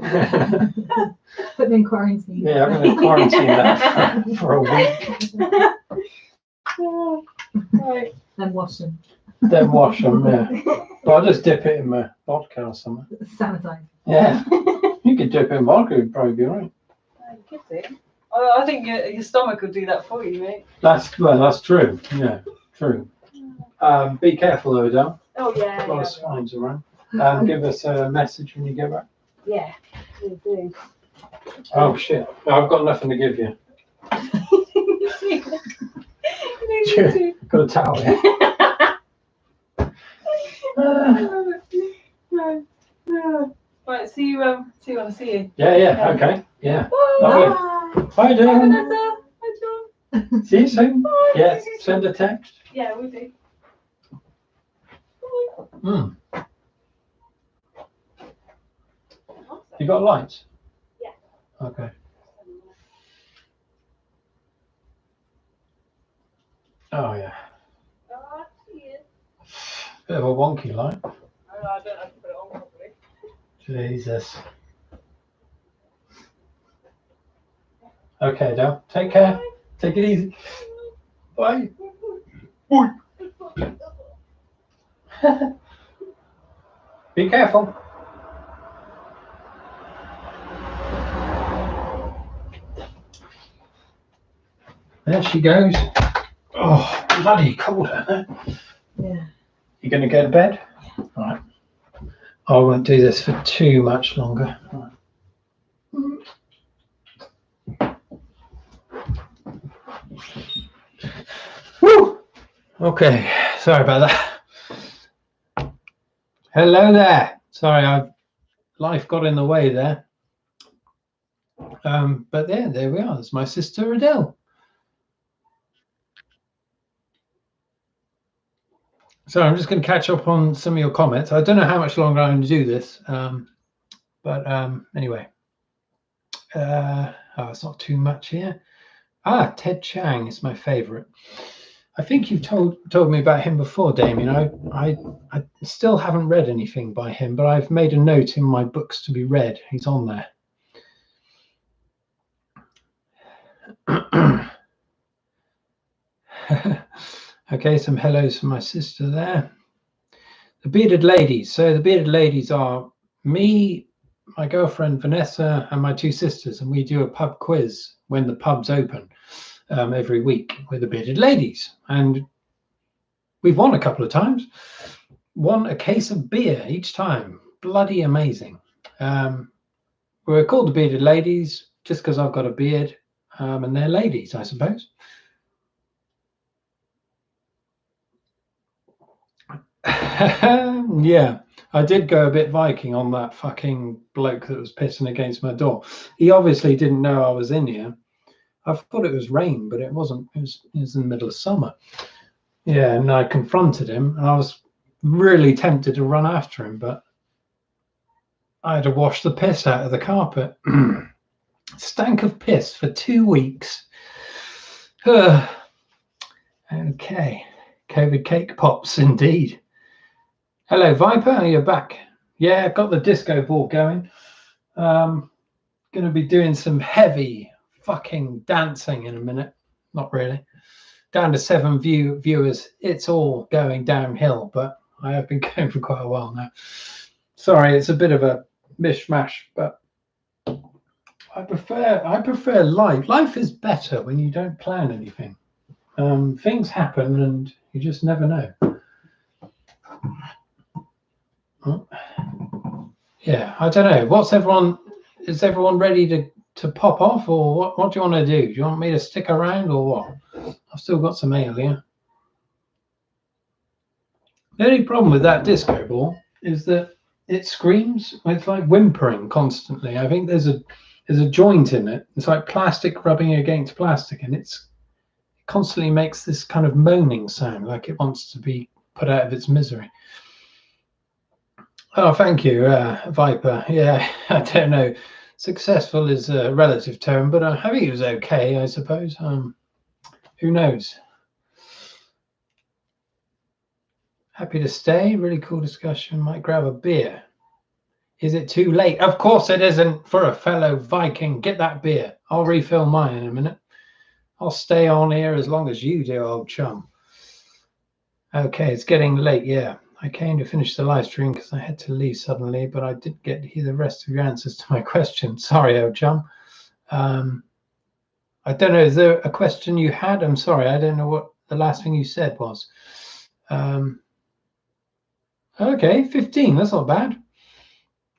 Put them in quarantine. Yeah, I'm going to quarantine that for a week. Right. And wash them. Don't wash them, yeah. But I'll just dip it in my vodka or something. Sanitize. Yeah. You could dip it in vodka, it'd probably be alright. Could do. I think your stomach would do that for you, mate. That's true. Yeah, true. Be careful though, Adele. Oh yeah. A lot of swines around. Give us a message when you get back. Yeah, we do. Oh shit! I've got nothing to give you. Got a towel here. Right, see you when I see you. Yeah. Okay. Yeah. Lovely. Bye, Devon. See you soon. Yeah. Send a text. Yeah, we do. You got lights? Yeah. Okay. Oh yeah. Bit of a wonky light. I don't have to put it on properly. Jesus. Okay, Del. Take care. Take it easy. Bye. Bye. Be careful. There she goes. Oh, bloody cold out there. Yeah. You going to go to bed? Yeah. All right. I won't do this for too much longer. All right. Woo! Okay, sorry about that. Hello there. Sorry, life got in the way there. But yeah, there we are. It's my sister Adele. So I'm just going to catch up on some of your comments. I don't know how much longer I'm going to do this, but anyway. Oh, it's not too much here. Ted Chiang is my favorite. I think you've told me about him before, Damian. I still haven't read anything by him, but I've made a note in my books to be read. He's on there. Okay, some hellos from my sister there. The Bearded Ladies. So the Bearded Ladies are me, my girlfriend Vanessa, and my two sisters, and we do a pub quiz when the pub's open every week with the Bearded Ladies. And we've won a couple of times. Won a case of beer each time. Bloody amazing. We're called the Bearded Ladies just because I've got a beard, and they're ladies, I suppose. Yeah, I did go a bit Viking on that fucking bloke that was pissing against my door. He obviously didn't know I was in here. I thought it was rain, but it wasn't. It was in the middle of summer. Yeah, and I confronted him, and I was really tempted to run after him, but I had to wash the piss out of the carpet. Stank of piss for 2 weeks. Okay, COVID cake pops indeed. Hello, Viper. You're back. Yeah, I've got the disco ball going. Going to be doing some heavy fucking dancing in a minute. Not really. Down to 7 viewers. It's all going downhill, but I have been going for quite a while now. Sorry, it's a bit of a mishmash, but I prefer life. Life is better when you don't plan anything. Things happen and you just never know. Yeah, I don't know. Is everyone ready to pop off, or what do you want to do? Do you want me to stick around or what? I've still got some ale here. The only problem with that disco ball is that it screams. It's like whimpering constantly. I think there's a joint in it. It's like plastic rubbing against plastic, and it constantly makes this kind of moaning sound, like it wants to be put out of its misery. Oh, thank you, Viper. Yeah, I don't know. Successful is a relative term, but I think it was okay, I suppose. Who knows? Happy to stay. Really cool discussion. Might grab a beer. Is it too late? Of course it isn't for a fellow Viking. Get that beer. I'll refill mine in a minute. I'll stay on here as long as you do, old chum. Okay, it's getting late. Yeah, I came to finish the live stream because I had to leave suddenly, but I didn't get to hear the rest of your answers to my question. Sorry, old chum. I don't know. Is there a question you had? I'm sorry. I don't know what the last thing you said was. Okay, 15. That's not bad.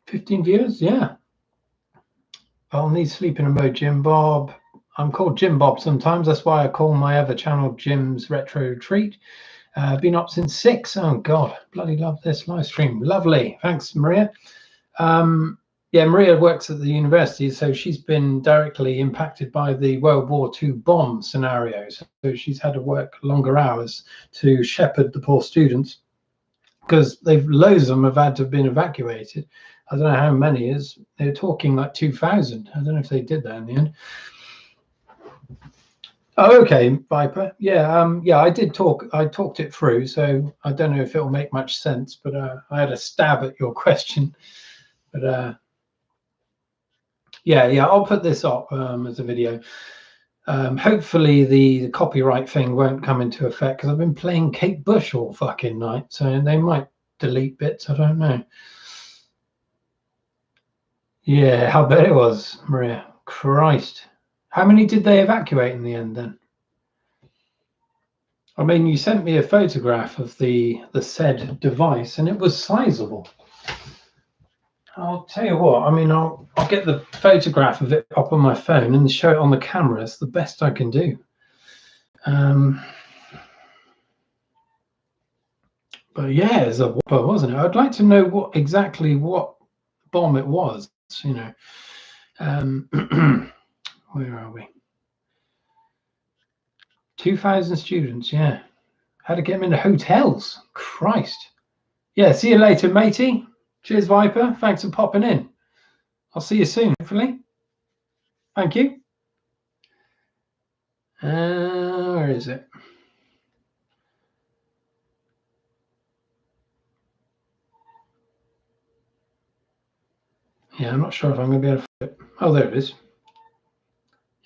15 viewers. Yeah. I'll need sleeping emoji, Jim Bob. I'm called Jim Bob sometimes. That's why I call my other channel Jim's Retro Treat. Been up since 6. Oh, God. Bloody love this live stream. Lovely. Thanks, Maria. Yeah, Maria works at the university, so she's been directly impacted by the World War II bomb scenarios. So she's had to work longer hours to shepherd the poor students because loads of them have had to have been evacuated. I don't know how many is. They're talking like 2,000. I don't know if they did that in the end. Oh, okay, Viper. Yeah, yeah. I talked it through, so I don't know if it'll make much sense. But I had a stab at your question. But yeah. I'll put this up as a video. Hopefully the copyright thing won't come into effect because I've been playing Kate Bush all fucking night, so they might delete bits. I don't know. Yeah, how bad it was, Maria. Christ. How many did they evacuate in the end then? I mean, you sent me a photograph of the said device and it was sizable. I'll tell you what, I mean, I'll get the photograph of it up on my phone and show it on the camera. It's the best I can do. But yeah, it's a whopper, wasn't it? I'd like to know exactly what bomb it was, you know. Where are we? 2,000 students, yeah. How to get them into hotels. Christ. Yeah, see you later, matey. Cheers, Viper. Thanks for popping in. I'll see you soon, hopefully. Thank you. Where is it? Yeah, I'm not sure if I'm going to be able to find it. Oh, there it is.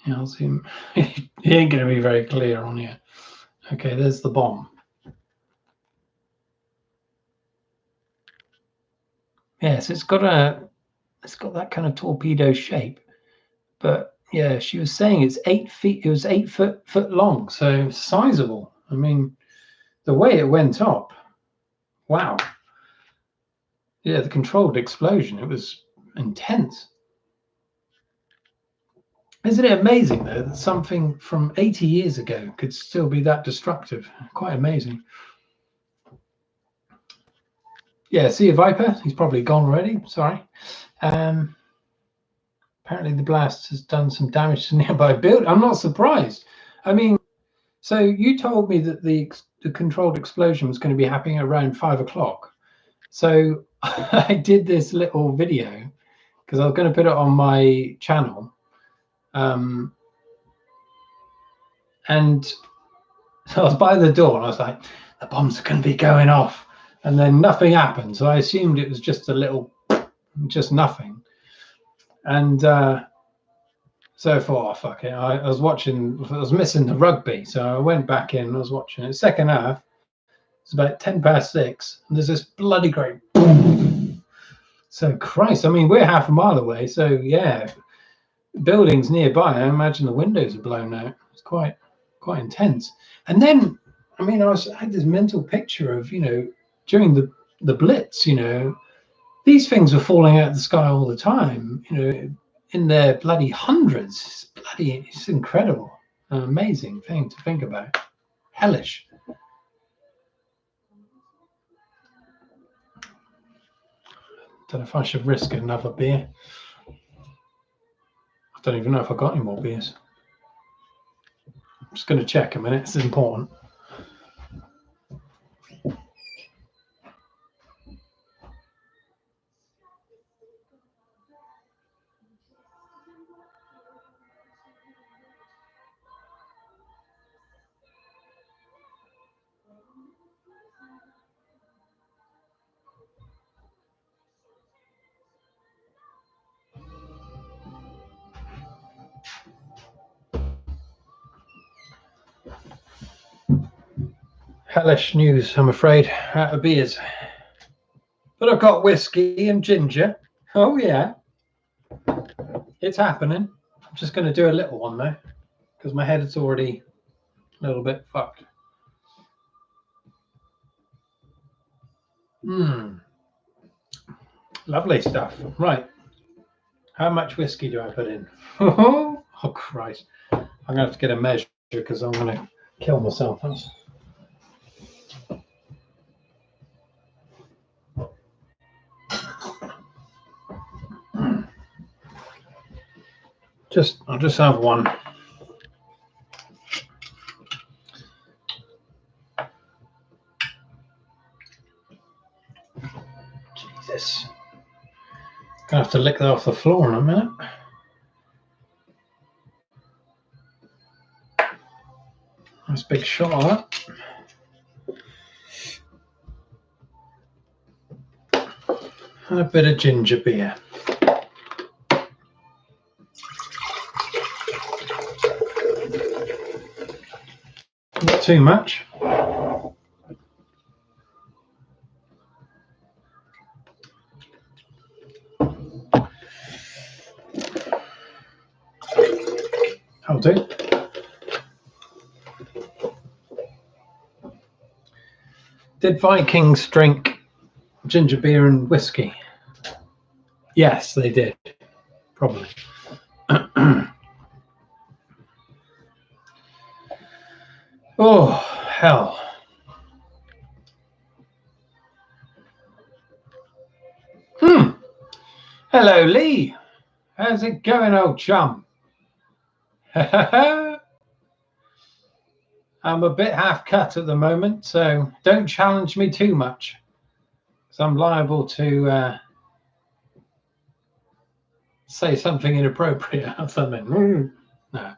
Yeah, I'll see him. He ain't going to be very clear on here. Okay, there's the bomb. Yes, it's got that kind of torpedo shape. But yeah, she was saying it's 8 feet. It was 8 foot long, so sizable. I mean, the way it went up, wow. Yeah, the controlled explosion. It was intense. Isn't it amazing though that something from 80 years ago could still be that destructive? Quite amazing. Yeah, see you, Viper. He's probably gone already. Sorry. Apparently the blast has done some damage to nearby building. I'm not surprised. I mean, so you told me that the controlled explosion was going to be happening around 5 o'clock. So I did this little video because I was going to put it on my channel. And so I was by the door and I was like, the bombs are going to be going off. And then nothing happened. So I assumed it was just a little, just nothing. And so I thought, oh, fuck it. I was missing the rugby. So I went back in and I was watching it. Second half, it's about 6:10. And there's this bloody great boom. So Christ, I mean, we're half a mile away. So yeah, buildings nearby, I imagine the windows are blown out. It's quite intense. And then, I mean, I had this mental picture of, you know, during the Blitz, you know, these things were falling out of the sky all the time, you know, in their bloody hundreds. It's incredible. An amazing thing to think about. Hellish. Don't know if I should risk another beer. I don't even know if I got any more beers. I'm just going to check a minute. It's important. Hellish news, I'm afraid, out of beers. But I've got whiskey and ginger. Oh yeah, it's happening. I'm just going to do a little one though, because my head is already a little bit fucked. Lovely stuff. Right, how much whiskey do I put in? Oh Christ, I'm going to have to get a measure because I'm going to kill myself. I'll just have one. Jesus. Gonna have to lick that off the floor in a minute. Nice big shot of that. And a bit of ginger beer. Not too much. I'll do. Did Vikings drink ginger beer and whiskey? Yes, they did. Probably. Oh, hell. Hello, Lee. How's it going, old chum? I'm a bit half cut at the moment, so don't challenge me too much, because I'm liable to say something inappropriate or something. No.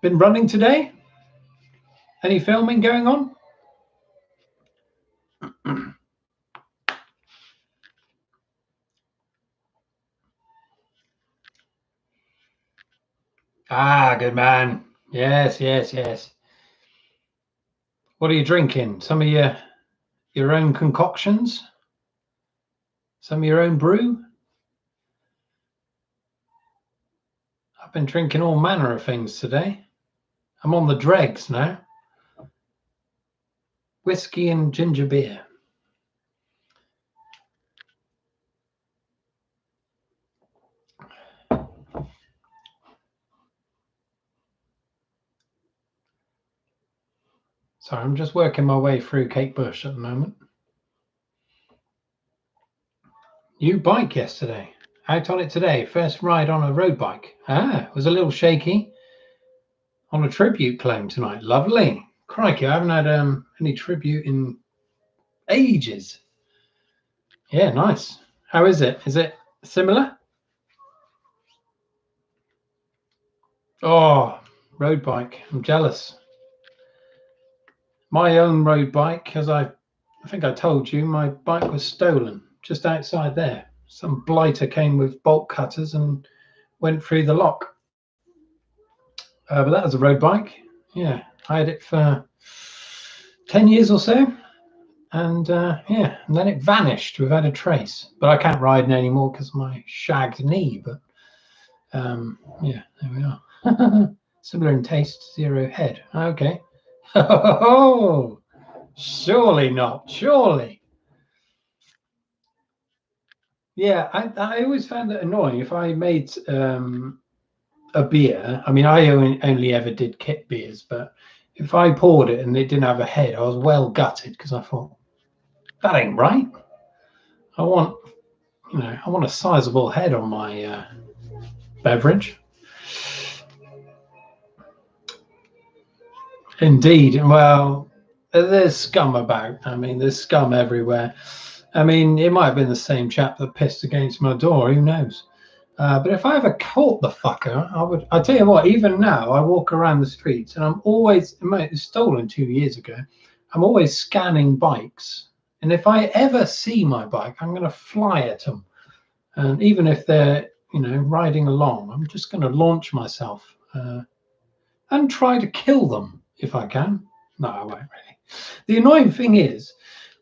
Been running today? Any filming going on? Ah, good man. Yes. What are you drinking? Some of your own concoctions? Some of your own brew? I've been drinking all manner of things today. I'm on the dregs now. Whiskey and ginger beer. Sorry, I'm just working my way through Kate Bush at the moment. New bike yesterday. Out on it today. First ride on a road bike. It was a little shaky. On a tribute claim tonight. Lovely. Crikey, I haven't had any tribute in ages. Yeah, nice. How is it? Is it similar? Oh, road bike. I'm jealous. My own road bike, as I think I told you, my bike was stolen just outside there. Some blighter came with bolt cutters and went through the lock. But that was a road bike. Yeah, I had it for 10 years or so. And yeah, and then it vanished without a trace. But I can't ride it anymore because of my shagged knee. But yeah, there we are. Similar in taste, zero head. Okay. Oh, surely not. Surely. Yeah, I always found it annoying if I made a beer. I mean, I only ever did kit beers, but if I poured it and it didn't have a head, I was well gutted because I thought, that ain't right. I want a sizable head on my beverage. Indeed. Well, there's scum about. I mean, there's scum everywhere. I mean, it might have been the same chap that pissed against my door. Who knows? But if I ever caught the fucker, I tell you what, even now, I walk around the streets and I'm always, it was stolen 2 years ago. I'm always scanning bikes. And if I ever see my bike, I'm going to fly at them. And even if they're, you know, riding along. I'm just going to launch myself and try to kill them if I can. No, I won't really. The annoying thing is,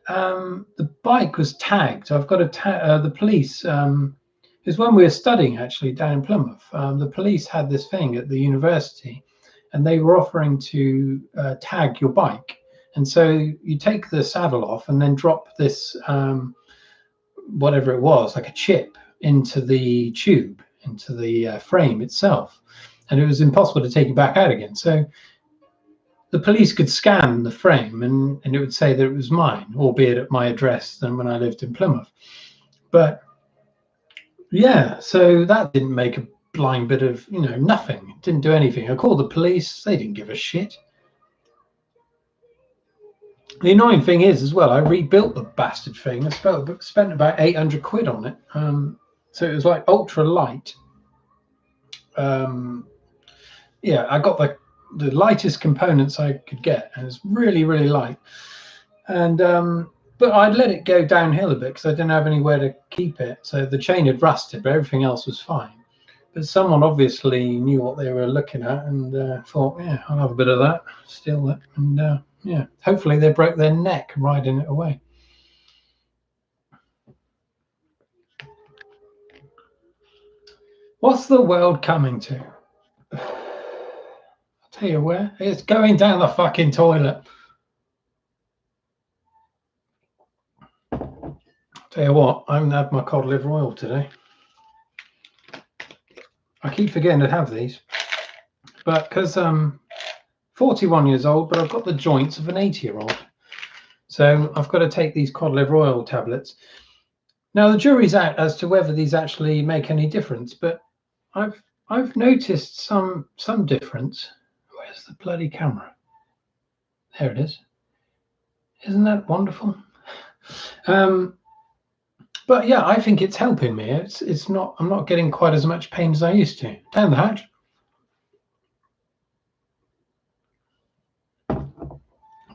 the bike was tagged. I've got the police. Is when we were studying actually down in Plymouth. The police had this thing at the university, and they were offering to tag your bike. And so you take the saddle off and then drop this, whatever it was, like a chip, into the tube, into the frame itself. And it was impossible to take it back out again. So the police could scan the frame and it would say that it was mine, albeit at my address than when I lived in Plymouth. But yeah, so that didn't make a blind bit of, you know, nothing. It didn't do anything. I called the police. They didn't give a shit. The annoying thing is as well, I rebuilt the bastard thing. I spent about 800 quid on it. So it was like ultra light. Yeah, I got the lightest components I could get, and it's really, really light. And but I'd let it go downhill a bit because I didn't have anywhere to keep it. So the chain had rusted, but everything else was fine. But someone obviously knew what they were looking at and thought, yeah, I'll have a bit of that, steal that, and yeah, hopefully they broke their neck riding it away. What's the world coming to? I'll tell you where. It's going down the fucking toilet. I'll tell you what, I haven't had my cod liver oil today. I keep forgetting to have these. But because I'm 41 years old, but I've got the joints of an 80-year-old. So I've got to take these cod liver oil tablets. Now the jury's out as to whether these actually make any difference, but I've noticed some difference. Where's the bloody camera? There it is. Isn't that wonderful? But yeah, I think it's helping me. It's not. I'm not getting quite as much pain as I used to. Down the hatch.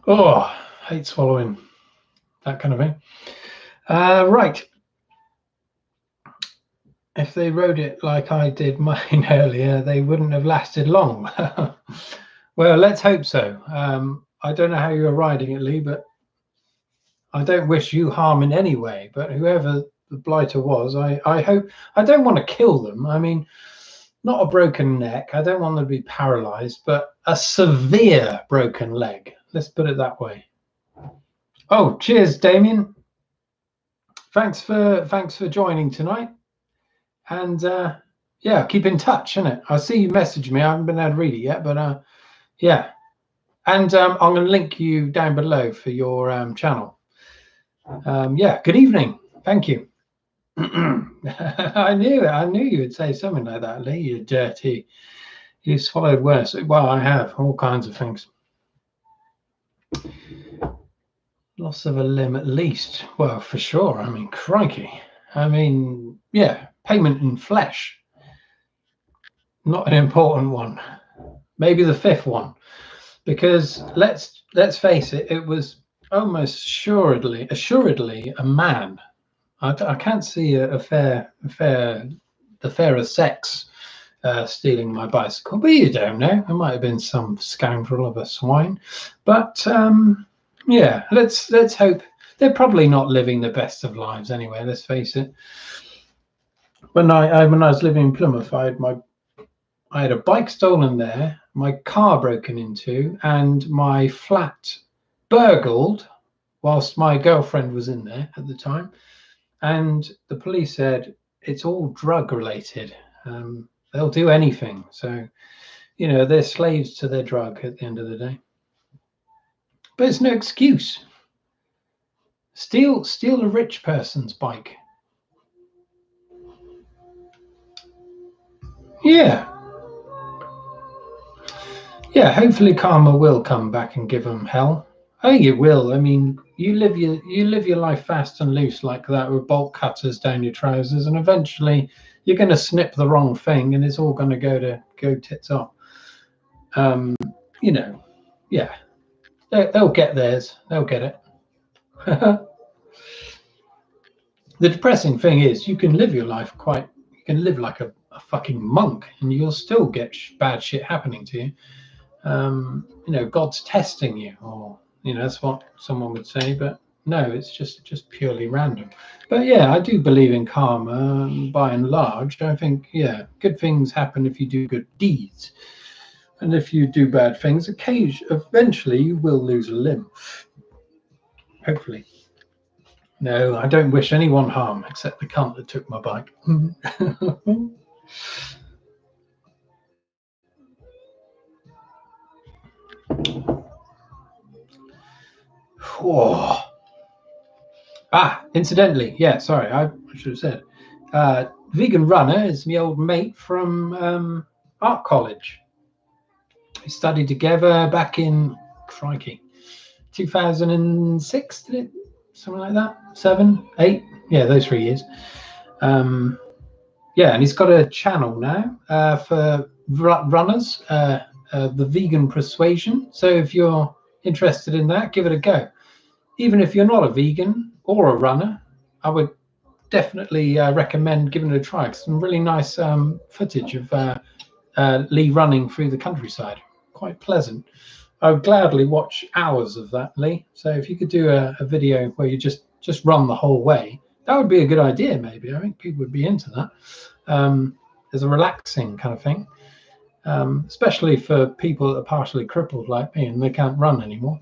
Oh, hate swallowing. That kind of thing. Right. If they rode it like I did mine earlier, they wouldn't have lasted long. Well, let's hope so. I don't know how you were riding it, Lee, but I don't wish you harm in any way. But whoever the blighter was, I hope. I don't want to kill them. I mean, not a broken neck. I don't want them to be paralyzed, but a severe broken leg. Let's put it that way. Oh, cheers, Demian. Thanks for joining tonight. And yeah, keep in touch, innit? I see you message me. I haven't been able to read it yet, but yeah. And I'm going to link you down below for your channel. Yeah, good evening. Thank you. I knew it. I knew you would say something like that, Lee. You're dirty. You swallowed worse. Well, I have all kinds of things. Loss of a limb at least. Well, for sure. I mean, crikey. I mean, yeah, payment in flesh. Not an important one. Maybe the fifth one. Because let's face it, it was almost assuredly a man. I can't see the fairer sex stealing my bicycle, but you don't know. It might have been some scoundrel of a swine. But yeah, let's hope. They're probably not living the best of lives anyway. Let's face it. When I was living in Plymouth, I had a bike stolen there, my car broken into, and my flat burgled whilst my girlfriend was in there at the time. And the police said it's all drug related. They'll do anything. So, you know, they're slaves to their drug at the end of the day. But it's no excuse. Steal a rich person's bike. Yeah. Yeah, hopefully karma will come back and give them hell. I think it will. I mean, you live your life fast and loose like that with bolt cutters down your trousers, and eventually you're going to snip the wrong thing, and it's all going to go tits up. You know, yeah, they'll get theirs. They'll get it. The depressing thing is, you can live your life quite You can live like a fucking monk and you'll still get bad shit happening to you. You know, God's testing you, or you know, that's what someone would say, but no, it's just purely random. But yeah, I do believe in karma by and large. I think, yeah, good things happen if you do good deeds. And if you do bad things, eventually you will lose a limb. Hopefully. No, I don't wish anyone harm except the cunt that took my bike. Whoa. Incidentally, yeah, sorry, I should have said. Vegan Runner is my old mate from art college. We studied together back in, crikey, 2006, did it? Something like that? 7, 8? Yeah, those 3 years. Yeah, and he's got a channel now for runners, the Vegan Persuasion. So if you're interested in that, give it a go. Even if you're not a vegan or a runner, I would definitely recommend giving it a try. Some really nice footage of Lee running through the countryside. Quite pleasant. I would gladly watch hours of that, Lee. So if you could do a video where you just run the whole way, that would be a good idea, maybe. I think people would be into that. As a relaxing kind of thing, especially for people that are partially crippled like me and they can't run anymore.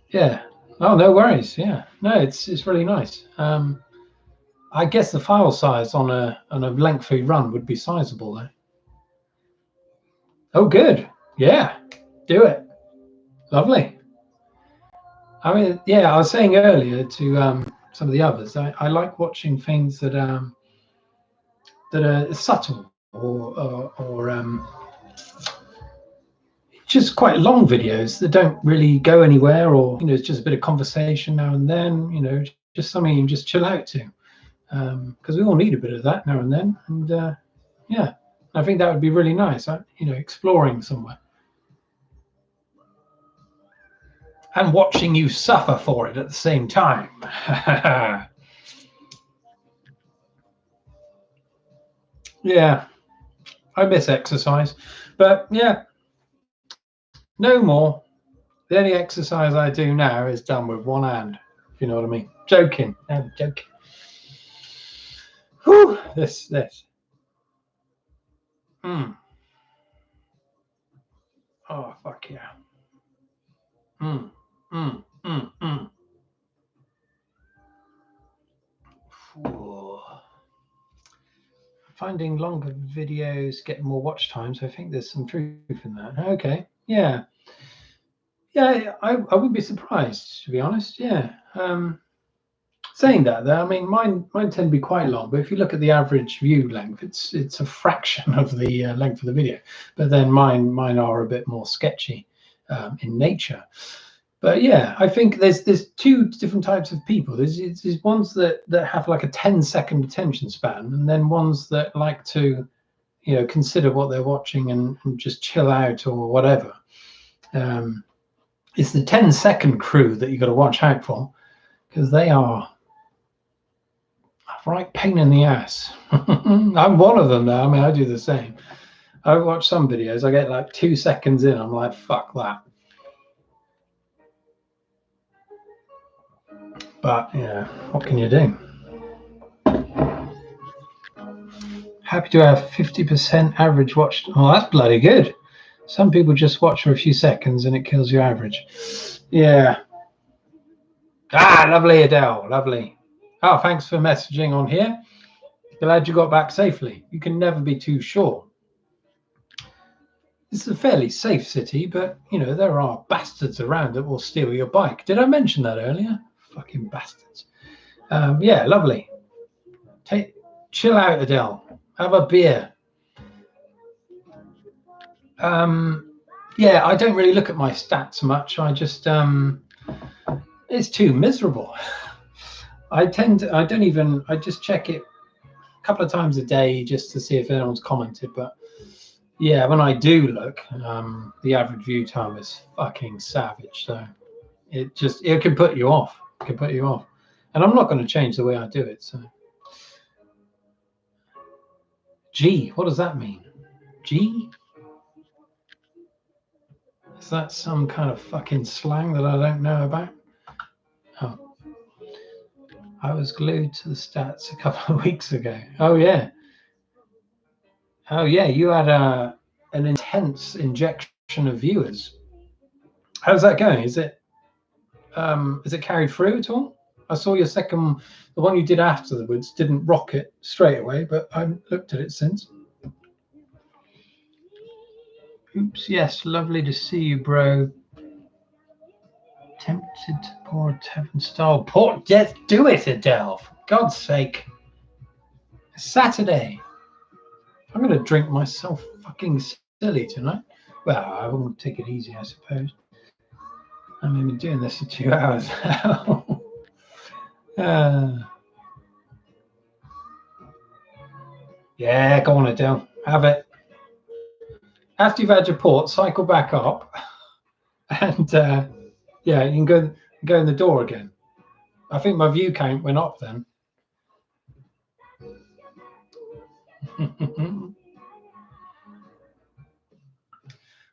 Yeah. Oh, no worries. Yeah. No, it's really nice. I guess the file size on a lengthy run would be sizable though. Oh, good. Yeah. Do it. Lovely. I mean, yeah, I was saying earlier to some of the others, I like watching things that are subtle or just quite long videos that don't really go anywhere, or you know, it's just a bit of conversation now and then. You know, just something you can just chill out to, because we all need a bit of that now and then. And yeah, I think that would be really nice. You know, exploring somewhere. And watching you suffer for it at the same time. Yeah, I miss exercise, but yeah, no more. The only exercise I do now is done with one hand, if you know what I mean. Joking, I'm joking. Whew, this. Oh, fuck yeah. Finding longer videos get more watch time, so I think there's some truth in that. Okay, yeah, I wouldn't be surprised, to be honest. Yeah. Saying that though, I mean, mine tend to be quite long, but if you look at the average view length, it's a fraction of the length of the video. But then mine are a bit more sketchy in nature. But yeah, I think there's two different types of people. There's ones that have like a 10-second attention span, and then ones that like to, you know, consider what they're watching and just chill out or whatever. It's the 10-second crew that you got to watch out for, because they are a right pain in the ass. I'm one of them now. I mean, I do the same. I watch some videos, I get like 2 seconds in, I'm like, fuck that. But yeah, what can you do? Happy to have 50% average watch. Oh, that's bloody good. Some people just watch for a few seconds and it kills your average. Yeah. Lovely, Adele. Lovely. Oh, thanks for messaging on here. Glad you got back safely. You can never be too sure. This is a fairly safe city, but you know, there are bastards around that will steal your bike. Did I mention that earlier? Fucking bastards. Yeah, lovely. Chill out, Adele. Have a beer. Yeah, I don't really look at my stats much. I just it's too miserable. I just check it a couple of times a day just to see if anyone's commented. But yeah, when I do look, the average view time is fucking savage. So it can put you off. It can put you off. And I'm not going to change the way I do it. So G, what does that mean? G? Is that some kind of fucking slang that I don't know about? Oh. I was glued to the stats a couple of weeks ago. Oh yeah. Oh yeah, you had an intense injection of viewers. How's that going? Is it carried through at all? I saw your second, the one you did afterwards, didn't rocket straight away, but I haven't looked at it since. Oops, yes, lovely to see you, bro. Tempted to pour Devon style port. Yes, do it, Adele. For God's sake. It's Saturday. I'm going to drink myself fucking silly tonight. Well, I won't take it easy, I suppose. I've been doing this for 2 hours now. Yeah, go on, Adele. Have it. After you've had your port, cycle back up. And, yeah, you can go in the door again. I think my view count went up then.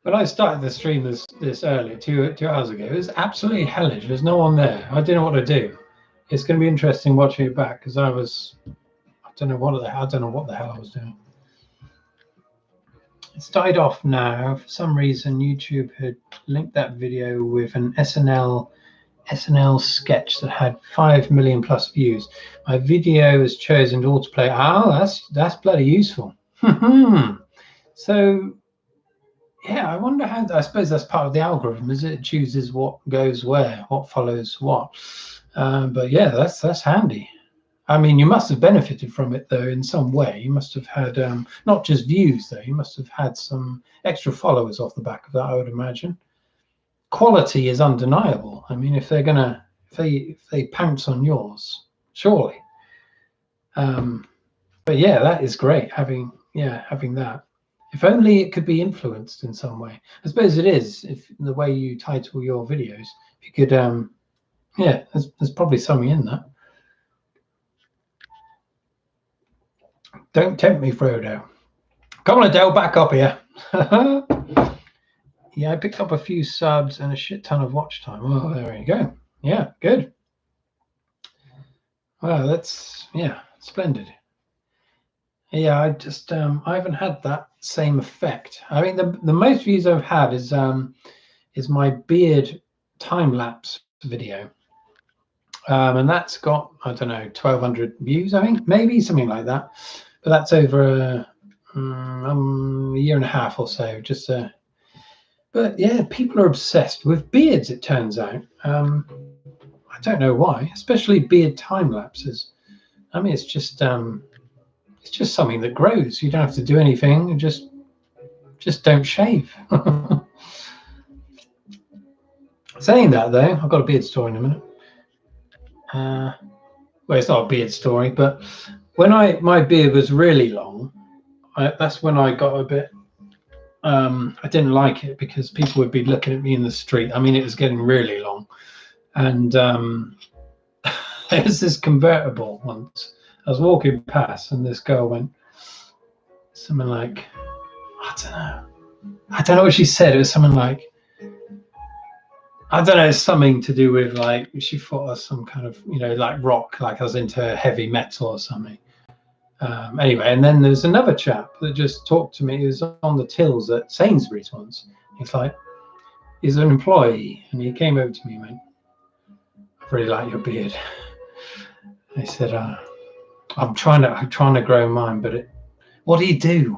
When I started the stream this early, two hours ago, it was absolutely hellish. There's no one there. I didn't know what to do. It's going to be interesting watching it back because I don't know what the hell I was doing. It's died off now. For some reason, YouTube had linked that video with an SNL sketch that had 5 million plus views. My video was chosen to autoplay. Oh, that's bloody useful. So, yeah, I wonder how. I suppose that's part of the algorithm, is it chooses what goes where, what follows what. But yeah, that's handy. I mean, you must have benefited from it though in some way. You must have had not just views though. You must have had some extra followers off the back of that, I would imagine. Quality is undeniable. I mean, if they're gonna, if they pounce on yours, surely. But yeah, that is great having that. If only it could be influenced in some way. I suppose it is, if the way you title your videos. If you could, yeah, there's probably something in that. Don't tempt me, Frodo. Come on, Adele, back up here. Yeah, I picked up a few subs and a shit ton of watch time. Oh, there you go. Yeah, good. Well, that's, yeah, splendid. Yeah, I just I haven't had that same effect. I mean, the most views I've had is my beard time lapse video, and that's got, I don't know, 1,200 views. I think maybe something like that. But that's over a year and a half or so. Just but yeah, people are obsessed with beards. It turns out. I don't know why, especially beard time lapses. I mean, it's just something that grows. You don't have to do anything. You just don't shave. Saying that though, I've got a beard story in a minute. Well, it's not a beard story, but when my beard was really long, that's when I got a bit. I didn't like it because people would be looking at me in the street. I mean, it was getting really long, and there was this convertible once. I was walking past, and this girl went something like, I don't know what she said. It was something like, I don't know, something to do with like, she thought I was some kind of, like rock, like I was into heavy metal or something. Anyway, and then there's another chap that just talked to me. He was on the tills at Sainsbury's once. He's an employee, and he came over to me and went, I really like your beard. I said, I'm trying to grow mine, but what do you do?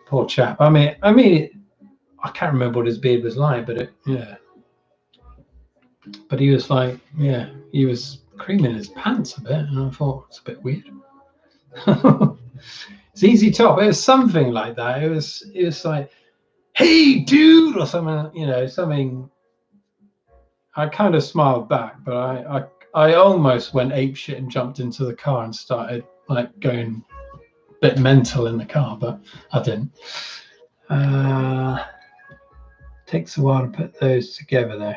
Poor chap. I mean, I can't remember what his beard was like, but yeah. But he was like, yeah, he was creaming his pants a bit, and I thought it's a bit weird. It's easy top. It was something like that. It was like, hey, dude, or something. Something. I kind of smiled back, but I almost went apeshit and jumped into the car and started like going a bit mental in the car, but I didn't. Takes a while to put those together though.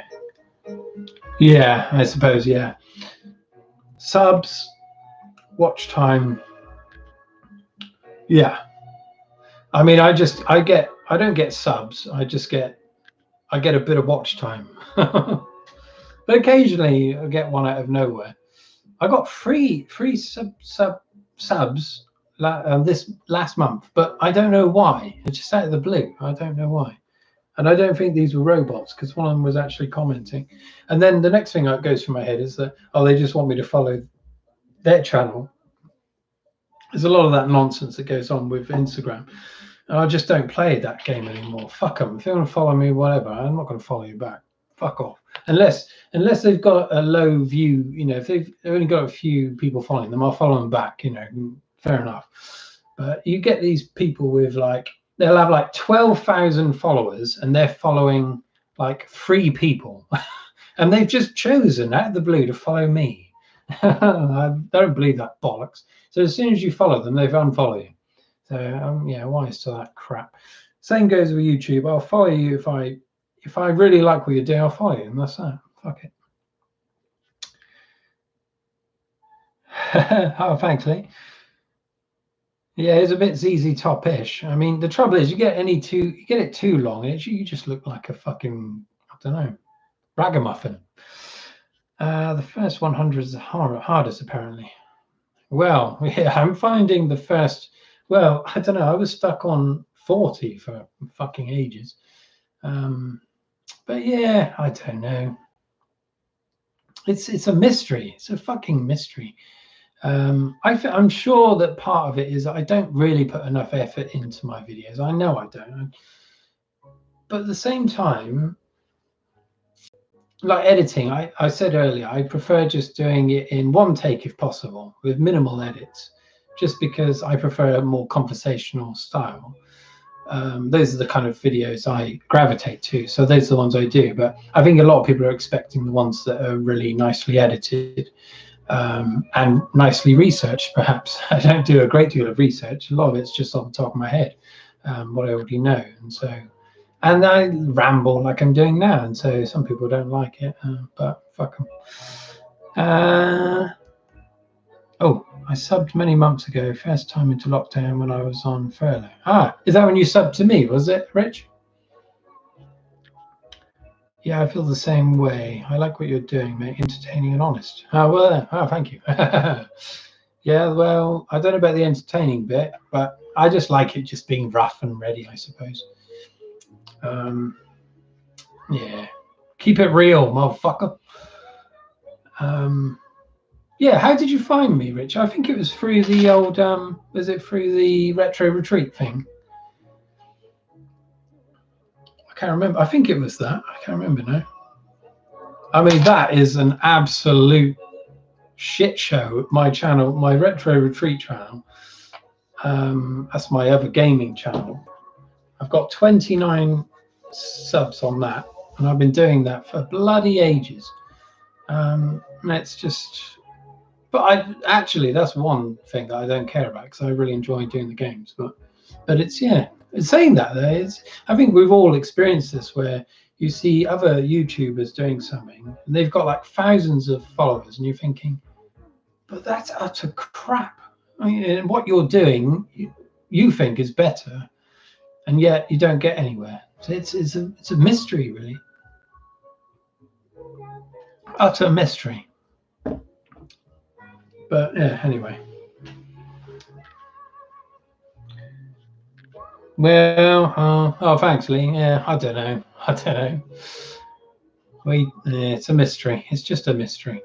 Yeah, I suppose, yeah. Subs, watch time, Yeah. I mean, I don't get subs. I get a bit of watch time. But occasionally I get one out of nowhere. I got free subs this last month, but I don't know why. It's just out of the blue. I don't know why. And I don't think these were robots, because one of them was actually commenting. And then the next thing that goes through my head is that, oh, they just want me to follow their channel. There's a lot of that nonsense that goes on with Instagram. And I just don't play that game anymore. Fuck them. If they want to follow me, whatever, I'm not going to follow you back. Fuck off. Unless they've got a low view, you know, if they've only got a few people following them, I'll follow them back, you know, fair enough. But you get these people with like, they'll have like 12,000 followers and they're following like 3 people. And they've just chosen out of the blue to follow me. I don't believe that bollocks. So as soon as you follow them, they've unfollowed you. So yeah, why is to that crap? Same goes with YouTube. I'll follow you if I really like what you're doing. I'll follow you, and that's that. Fuck it. Oh, thanks, Lee. Yeah, it's a bit ZZ Top-ish. I mean, the trouble is, you get it too long, and you just look like a fucking, I don't know, ragamuffin. The first 100 is the hardest, apparently. Well, yeah, I'm finding the first. Well, I don't know. I was stuck on 40 for fucking ages. But yeah, I don't know. It's a mystery. It's a fucking mystery. I'm sure that part of it is I don't really put enough effort into my videos. I know I don't. But at the same time, like editing, I said earlier, I prefer just doing it in one take if possible, with minimal edits, just because I prefer a more conversational style. Those are the kind of videos I gravitate to, so those are the ones I do. But I think a lot of people are expecting the ones that are really nicely edited and nicely researched, perhaps. I don't do a great deal of research. A lot of it's just off the top of my head, what I already know. And I ramble like I'm doing now, and so some people don't like it, but fuck them. Oh, I subbed many months ago, first time into lockdown when I was on furlough. Ah, is that when you subbed to me, was it, Rich? Yeah, I feel the same way. I like what you're doing, mate. Entertaining and honest. Oh, well, thank you. Yeah, well, I don't know about the entertaining bit, but I just like it just being rough and ready, I suppose. Yeah, keep it real, motherfucker. Yeah, how did you find me, Rich? I think it was through the old, was it through the retro retreat thing? I can't remember. I think it was that. I can't remember now. I mean, that is an absolute shit show. My channel, my retro retreat channel. That's my other gaming channel. I've got 29 subs on that, and I've been doing that for bloody ages. It's just. But actually, that's one thing that I don't care about, because I really enjoy doing the games. But it's, yeah, it's saying that though, I think we've all experienced this, where you see other YouTubers doing something and they've got like thousands of followers, and you're thinking, but that's utter crap. I mean, and what you're doing, you think is better, and yet you don't get anywhere. So it's a mystery, really. Utter mystery. But yeah, anyway. Well, oh, thanks, Lee. Yeah, I don't know. It's a mystery. It's just a mystery.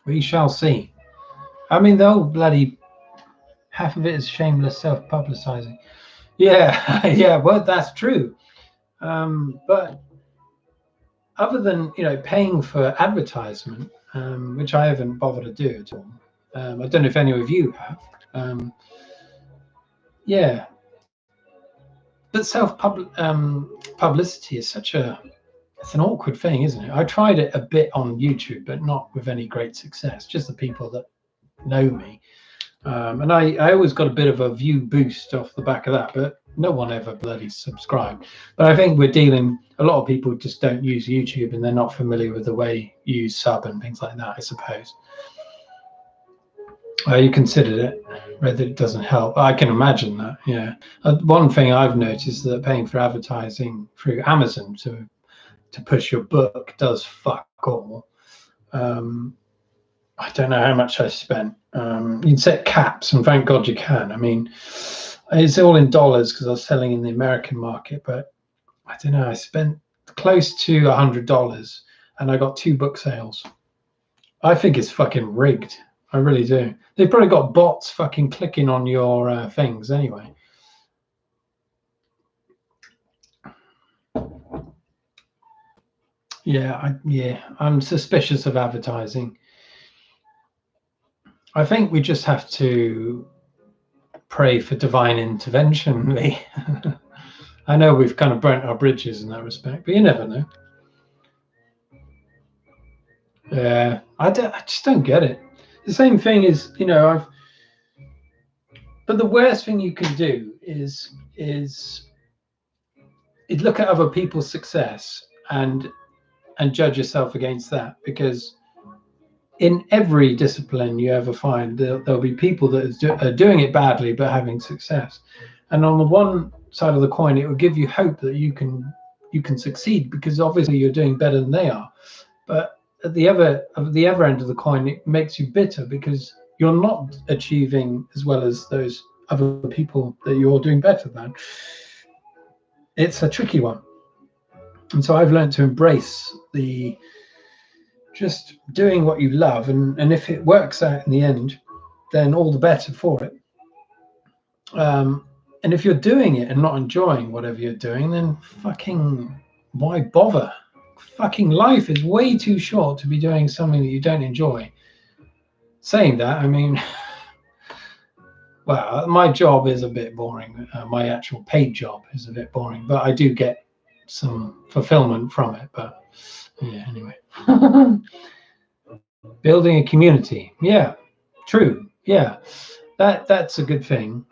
We shall see. I mean, the whole bloody half of it is shameless self-publicizing. Yeah, yeah. Well, that's true. But other than, you know, paying for advertisement, which I haven't bothered to do at all. I don't know if any of you have. Yeah. But publicity is it's an awkward thing, isn't it? I tried it a bit on YouTube, but not with any great success. Just the people that know me. And I always got a bit of a view boost off the back of that, but no one ever bloody subscribed. But I think a lot of people just don't use YouTube, and they're not familiar with the way you use sub and things like that, I suppose. You considered it, whether it doesn't help. I can imagine that. Yeah. One thing I've noticed that paying for advertising through Amazon to push your book does fuck all. I don't know how much I spent. You can set caps, and thank God you can. I mean, it's all in dollars because I was selling in the American market, but I don't know. I spent close to $100, and I got 2 book sales. I think it's fucking rigged. I really do. They've probably got bots fucking clicking on your things anyway. Yeah, I'm suspicious of advertising. I think we just have to pray for divine intervention, Lee. I know we've kind of burnt our bridges in that respect, but you never know. Yeah, I just don't get it. The same thing is, you know, but the worst thing you can do is look at other people's success and judge yourself against that, because in every discipline you ever find there'll be people that are doing it badly but having success, and on the one side of the coin it will give you hope that you can succeed because obviously you're doing better than they are, but at the other end of the coin it makes you bitter because you're not achieving as well as those other people that you're doing better than. It's a tricky one, and so I've learned to embrace the just doing what you love, and if it works out in the end, then all the better for it. And if you're doing it and not enjoying whatever you're doing, then fucking why bother? Fucking life is way too short to be doing something that you don't enjoy. Saying that, I mean, well, my job is a bit boring. My actual paid job is a bit boring, but I do get some fulfillment from it. But yeah, anyway. Building a community. Yeah, true. Yeah, that's a good thing.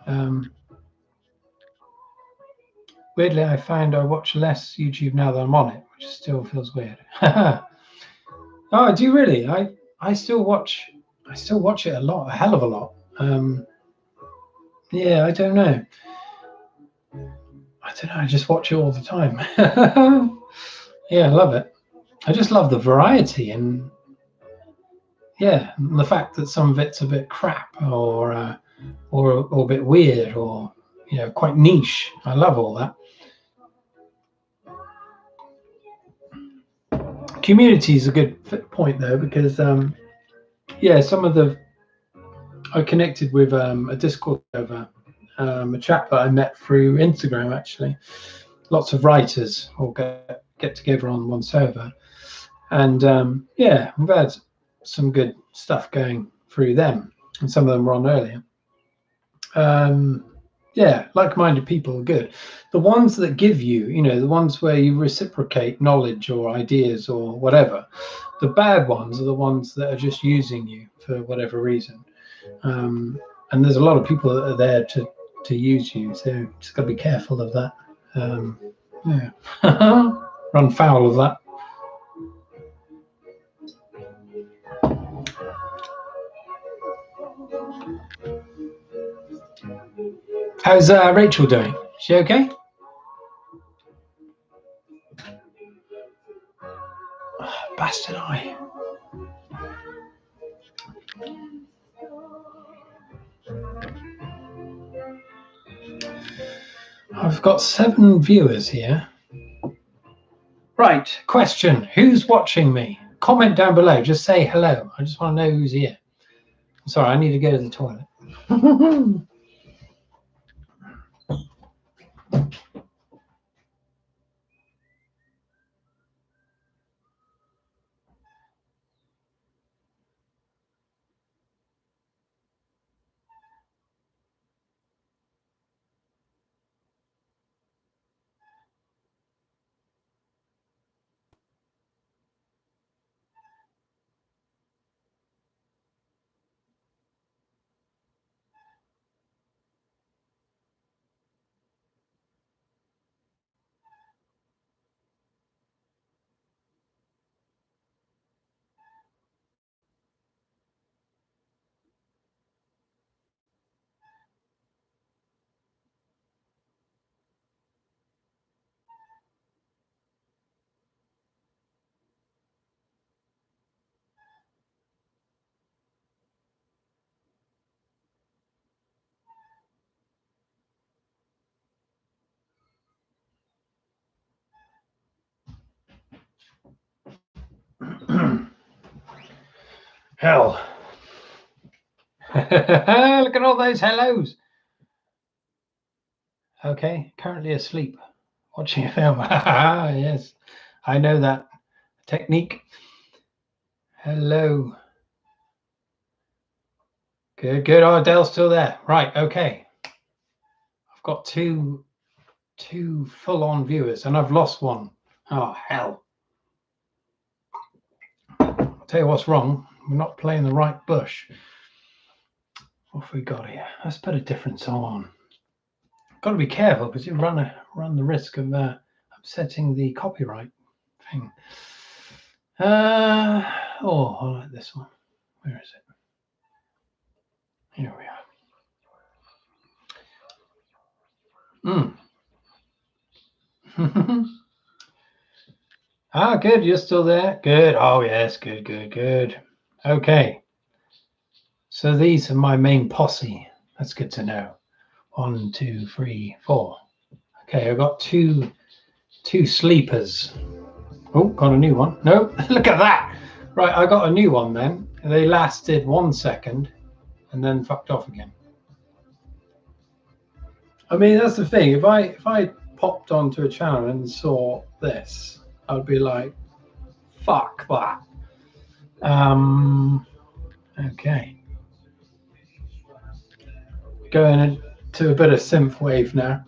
Weirdly, I find I watch less YouTube now that I'm on it, which still feels weird. Oh, do you really? I still watch it a lot, a hell of a lot. Yeah, I don't know. I just watch it all the time. Yeah, I love it. I just love the variety and yeah, the fact that some of it's a bit crap or a bit weird or quite niche. I love all that. Community is a good point though, because yeah, I connected with a Discord server, a chap that I met through Instagram actually. Lots of writers all get together on one server, and yeah, we've had some good stuff going through them, and some of them were on earlier. Yeah, like-minded people are good. The ones that give you, the ones where you reciprocate knowledge or ideas or whatever. The bad ones are the ones that are just using you for whatever reason. And there's a lot of people that are there to use you, so just got to be careful of that. Yeah, run foul of that. How's Rachel doing? Is she okay? Oh, bastard eye. I've got 7 viewers here. Right, question. Who's watching me? Comment down below. Just say hello. I just want to know who's here. Sorry, I need to go to the toilet. Hell. Look at all those hellos. Okay, currently asleep, watching a film. Yes, I know that technique. Hello. Good, good. Oh, Adele's still there. Right, okay. I've got two full-on viewers, and I've lost one. Oh, hell. I'll tell you what's wrong. We're not playing the right bush. What have we got here? Let's put a different song on. Got to be careful because you run the risk of upsetting the copyright thing. Oh, I like this one. Where is it? Here we are. Ah, good. You're still there. Good. Oh, yes. Good, good, good. Okay. So these are my main posse. That's good to know. 1, 2, 3, 4. Okay, I've got two sleepers. Oh, got a new one. No, look at that. Right, I got a new one then. They lasted 1 second and then fucked off again. I mean, that's the thing. If I popped onto a channel and saw this, I'd be like, fuck that. Okay. Going into a bit of synth wave now.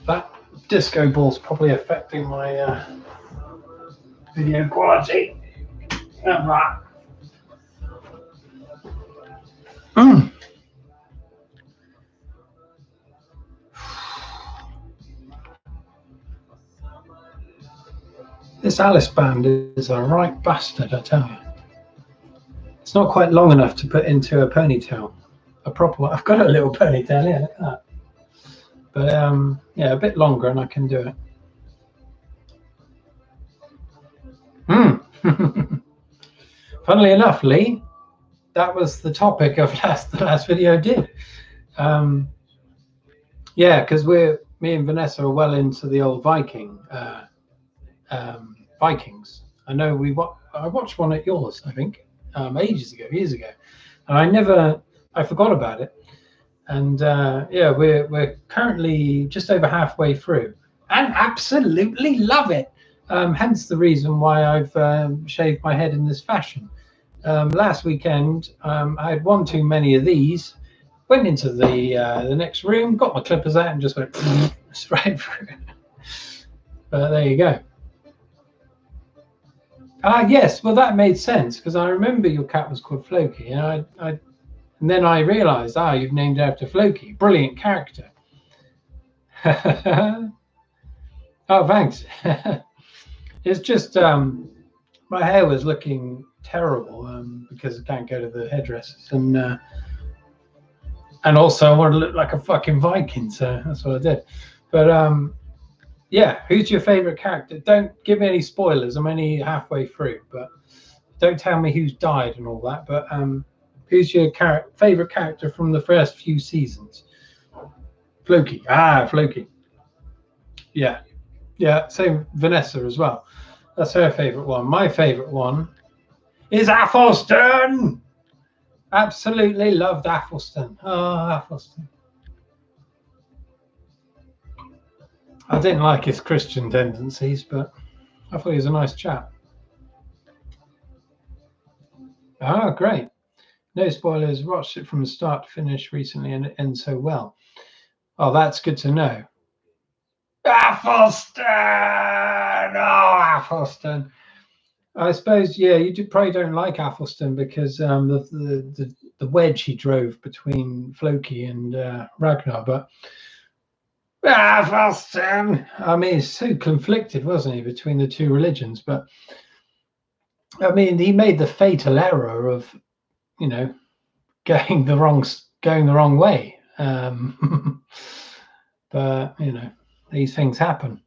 That disco ball's probably affecting my video quality. Right. This Alice band is a right bastard, I tell you. It's not quite long enough to put into a ponytail. A proper one. I've got a little ponytail, yeah, look at that. But yeah, a bit longer and I can do it. Funnily enough, Lee, that was the topic of the last video I did. Yeah, because me and Vanessa are well into the old Vikings. I know I watched one at yours, I think, years ago, and I forgot about it. And yeah, we're currently just over halfway through, and absolutely love it. Hence the reason why I've shaved my head in this fashion. Last weekend, I had one too many of these. Went into the next room, got my clippers out, and just went straight through. But there you go. Yes, well that made sense because I remember your cat was called Floki, and and then I realised, you've named it after Floki. Brilliant character. Oh, thanks. It's just my hair was looking terrible because I can't go to the hairdressers, and also I want to look like a fucking Viking, so that's what I did. But yeah, who's your favourite character? Don't give me any spoilers. I'm only halfway through, but don't tell me who's died and all that. But who's your favourite character from the first few seasons? Floki. Floki. Yeah. Yeah, same Vanessa as well. That's her favourite one. My favourite one is Athelstan. Absolutely loved Athelstan. Oh, Athelstan. I didn't like his Christian tendencies, but I thought he was a nice chap. Great. No spoilers. Watched it from start to finish recently, and it ends so well. Oh, that's good to know. Athelstan! Oh, Athelstan. I suppose, yeah, you probably don't like Athelstan because the wedge he drove between Floki and Ragnar, but Athelstan! I mean, he's so conflicted, wasn't he, between the two religions? But I mean, he made the fatal error of, you know, going the wrong way. But you know, these things happen.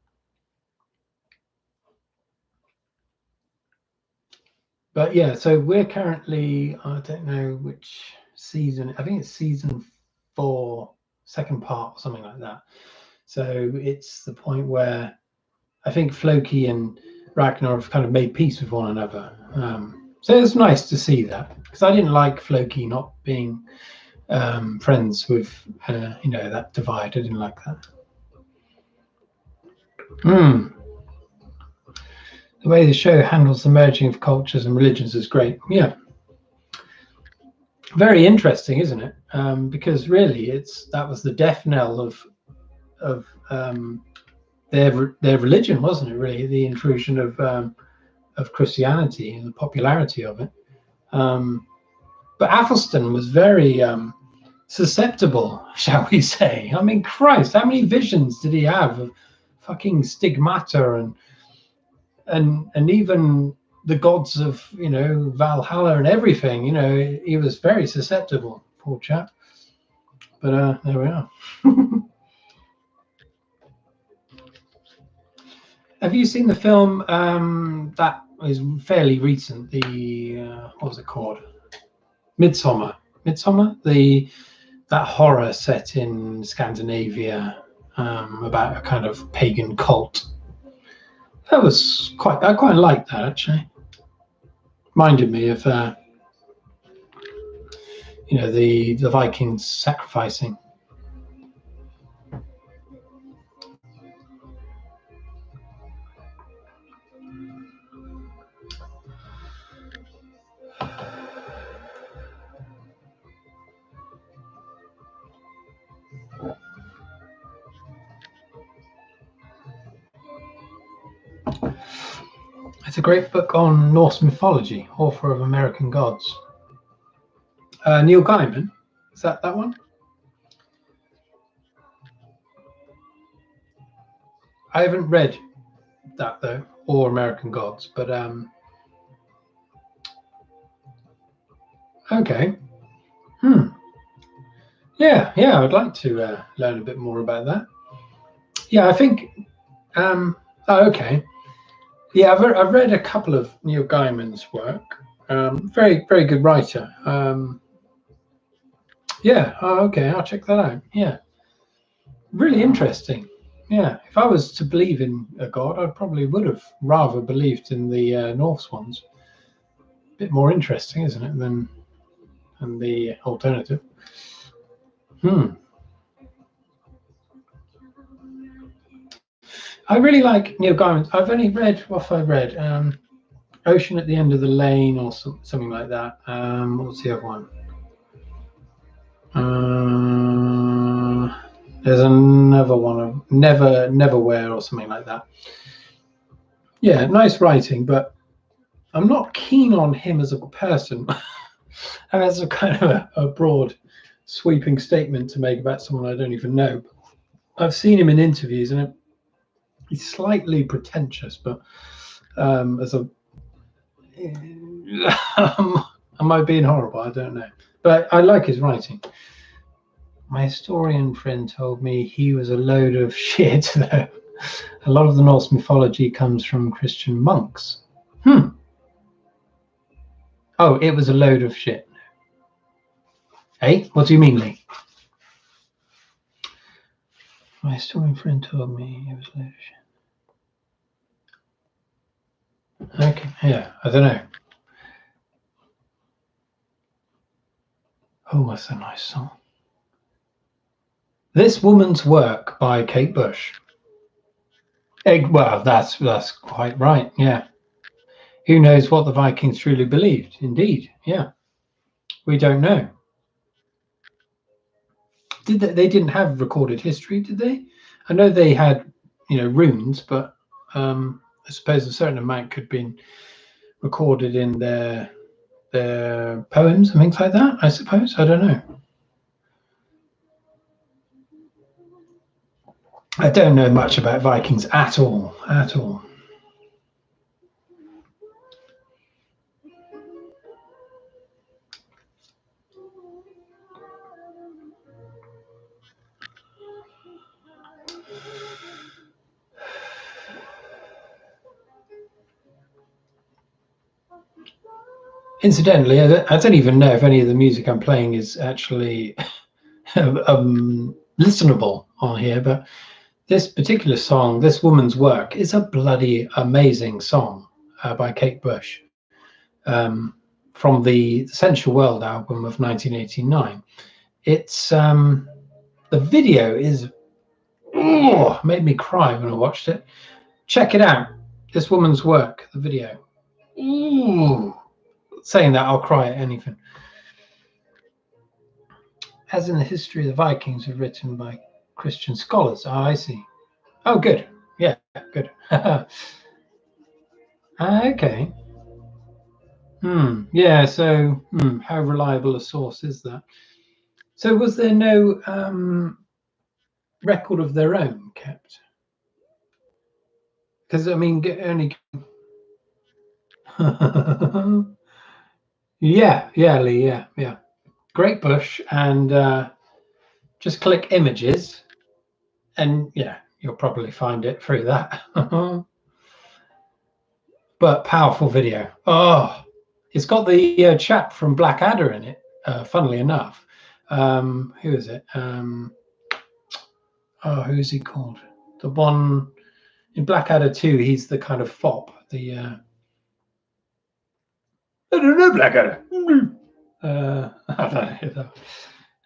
But yeah, so we're currently, I don't know which season. I think it's season 4, second part, or something like that. So it's the point where I think Floki and Ragnar have kind of made peace with one another. So it's nice to see that, because I didn't like Floki not being friends with, that divide. I didn't like that. The way the show handles the merging of cultures and religions is great. Yeah. Very interesting, isn't it? Because really, that was the death knell of their religion, wasn't it? Really, the intrusion of Christianity and the popularity of it. But Athelstan was very susceptible, shall we say? I mean, Christ, how many visions did he have of fucking stigmata and even the gods of Valhalla and everything? He was very susceptible, poor chap. But there we are. Have you seen the film that is fairly recent? The what was it called? Midsummer. That horror set in Scandinavia about a kind of pagan cult. That was I quite liked that, actually. Reminded me of the Vikings sacrificing. It's a great book on Norse mythology, author of American Gods. Neil Gaiman, is that one? I haven't read that though, or American Gods, but okay. Yeah, I'd like to learn a bit more about that. Yeah, I think. Okay. Yeah, I've read a couple of Neil Gaiman's work. Very, very good writer. Yeah. Okay. I'll check that out. Yeah. Really interesting. Yeah. If I was to believe in a god, I probably would have rather believed in the Norse ones. A bit more interesting, isn't it, than the alternative? I really like Neil Gaiman. I've only read what have I read? Ocean at the End of the Lane, or something like that. What's the other one? There's another one of Neverwhere or something like that. Yeah, nice writing, but I'm not keen on him as a person. And that's a kind of a broad, sweeping statement to make about someone I don't even know. I've seen him in interviews, and he's slightly pretentious, but as a am I being horrible? I don't know, but I like his writing. My historian friend told me he was a load of shit, though. A lot of the Norse mythology comes from Christian monks. Oh, it was a load of shit. Hey, what do you mean, Lee? My historian friend told me it was a load of shit. Okay, yeah, I don't know. Oh, that's a nice song. This Woman's Work by Kate Bush. Well, that's quite right, yeah. Who knows what the Vikings truly believed? Indeed, yeah. We don't know. They didn't have recorded history, did they? I know they had, runes, but I suppose a certain amount could have been recorded in their poems and things like that, I suppose. I don't know. I don't know much about Vikings at all. Incidentally, I don't even know if any of the music I'm playing is actually listenable on here, but this particular song, This Woman's Work, is a bloody amazing song by Kate Bush from the Sensual World album of 1989. It's the video is made me cry when I watched it. Check it out. This Woman's Work, the video. Ooh. Saying that, I'll cry at anything. As in the history of the Vikings, were written by Christian scholars. Oh, I see. Oh, good. Yeah, good. Okay. Yeah, so how reliable a source is that? So was there no record of their own kept? Because, I mean, only... yeah, Lee, yeah. Great Bush, and just click images, and yeah, you'll probably find it through that. But powerful video. Oh, it's got the chap from Blackadder in it, funnily enough. Who is it? Oh, who's he called? The one in Blackadder 2, he's the kind of fop. I don't know Blackadder. I don't know.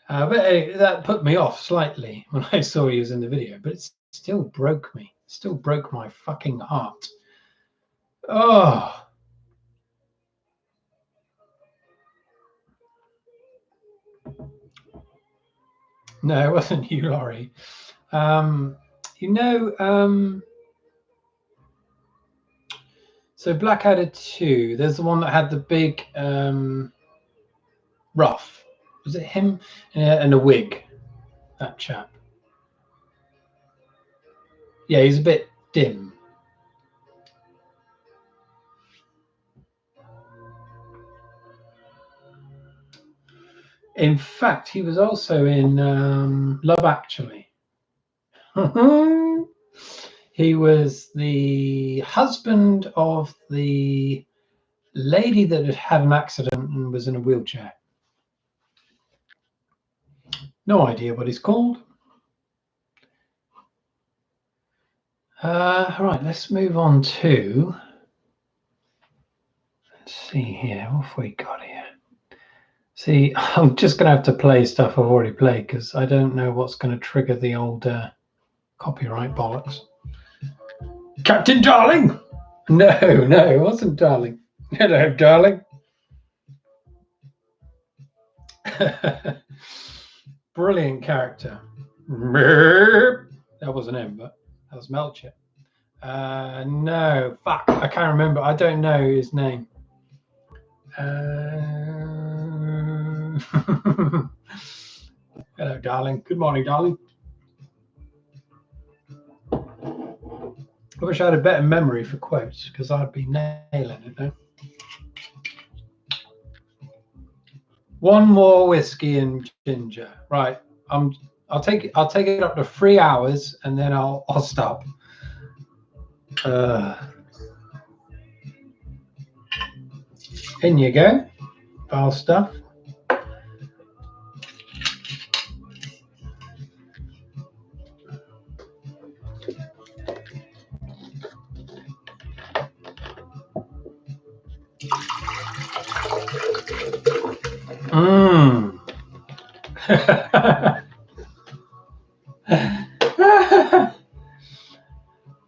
But that put me off slightly when I saw he was in the video, but it still broke me. Still broke my fucking heart. Oh. No, it wasn't you, Laurie. So Blackadder 2, there's the one that had the big ruff. Was it him? And a wig, that chap. Yeah, he's a bit dim. In fact, he was also in Love Actually. He was the husband of the lady that had had an accident and was in a wheelchair. No idea what he's called. Right, let's move on to... Let's see here. What have we got here? See, I'm just going to have to play stuff I've already played because I don't know what's going to trigger the old copyright bollocks. Captain Darling? No, it wasn't Darling. Hello, Darling. Brilliant character. That wasn't him, but that was Melchett. No, fuck, I can't remember. I don't know his name. Hello, darling. Good morning, darling. I wish I had a better memory for quotes because I'd be nailing it now. One more whiskey and ginger. Right. I'll take it up to 3 hours and then I'll stop. In you go. File stuff.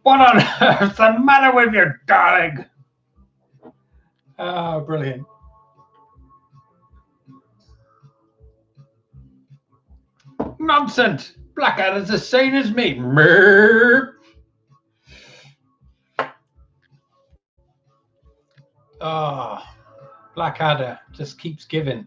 What on earth's the matter with you, darling? Oh, brilliant. Nonsense. Blackadder's the same as me. Oh, Blackadder just keeps giving.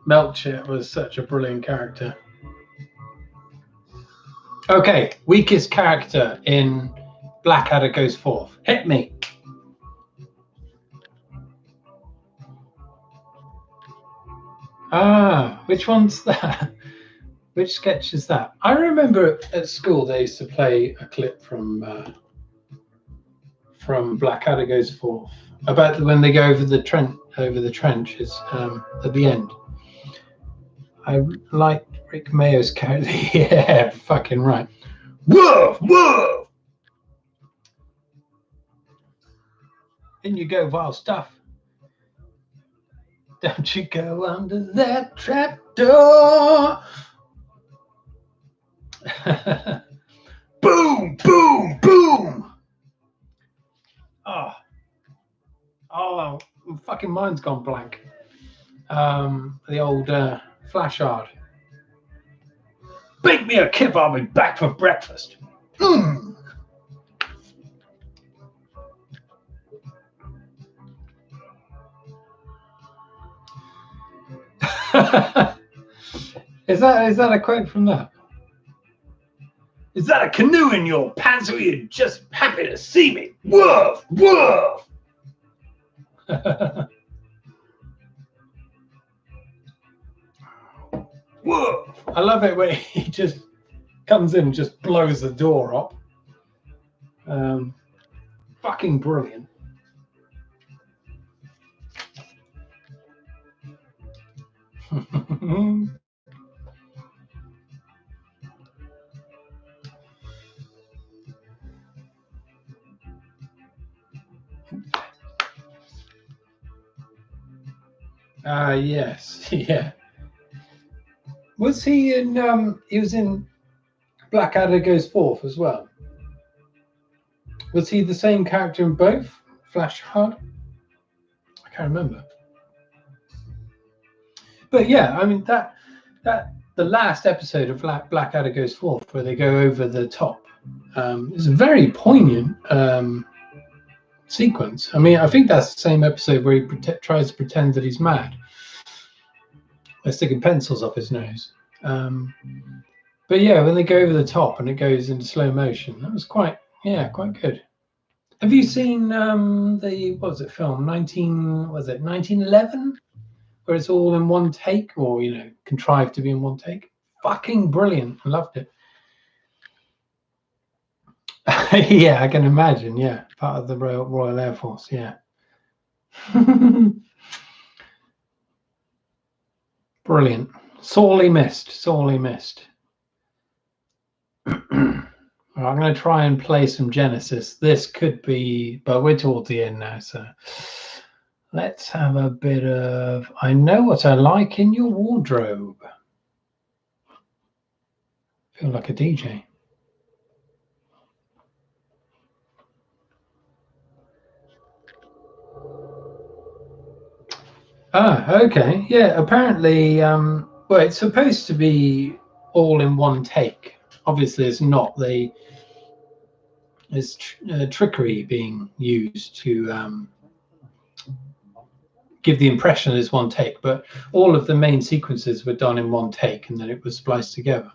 Melchett was such a brilliant character. Okay, weakest character in Blackadder Goes Forth. Hit me. Which one's that? Which sketch is that? I remember at school they used to play a clip from Blackadder Goes Forth about when they go over the trenches at the end. I like Rick Mayo's character. Yeah, fucking right. Woof, woof. In you go, vile stuff. Don't you go under that trap door. Boom, boom, boom. Oh, fucking mind's gone blank. The old flash hard. Bake me a kip, I'll be back for breakfast. Mm. Is that a quote from that? Is that a canoe in your pants, or are you just happy to see me? Woof, woof. Woof. I love it when he just comes in and just blows the door up. Fucking brilliant. Yes, yeah. Was he in? He was in Blackadder Goes Forth as well. Was he the same character in both? Flash Hard? I can't remember. But yeah, I mean that the last episode of Blackadder Goes Forth, where they go over the top, is a very poignant sequence. I mean, I think that's the same episode where he tries to pretend that he's mad. They're sticking pencils up his nose. But yeah, when they go over the top and it goes into slow motion, that was quite good. Have you seen the film 1911, where it's all in one take, or contrived to be in one take? Fucking brilliant. I loved it. Yeah, I can imagine. Yeah, part of the Royal Air Force. Yeah. Brilliant. Sorely missed. I'm going to try and play some Genesis. This could be, but we're towards the end now, so let's have a bit of I Know What I Like in Your Wardrobe. Feel like a DJ. Okay. Yeah, apparently, well, it's supposed to be all in one take. Obviously, it's not. There's trickery being used to give the impression it's one take, but all of the main sequences were done in one take, and then it was spliced together.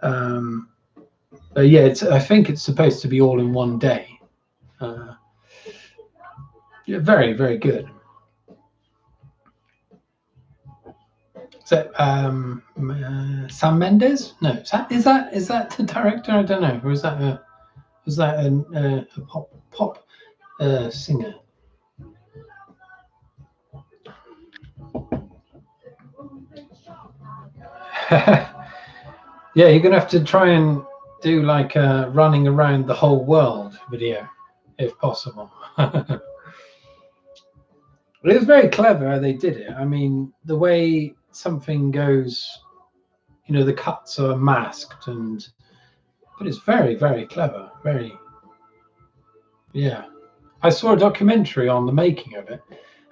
But yeah, I think it's supposed to be all in one day. Yeah, very, very good. So Sam Mendes? No, is that the director? I don't know. Or is that a pop singer? Yeah, you're gonna have to try and do like a running around the whole world video, if possible. It was very clever how they did it. I mean, the way something goes, the cuts are masked, but it's very, very clever. Very, yeah. I saw a documentary on the making of it,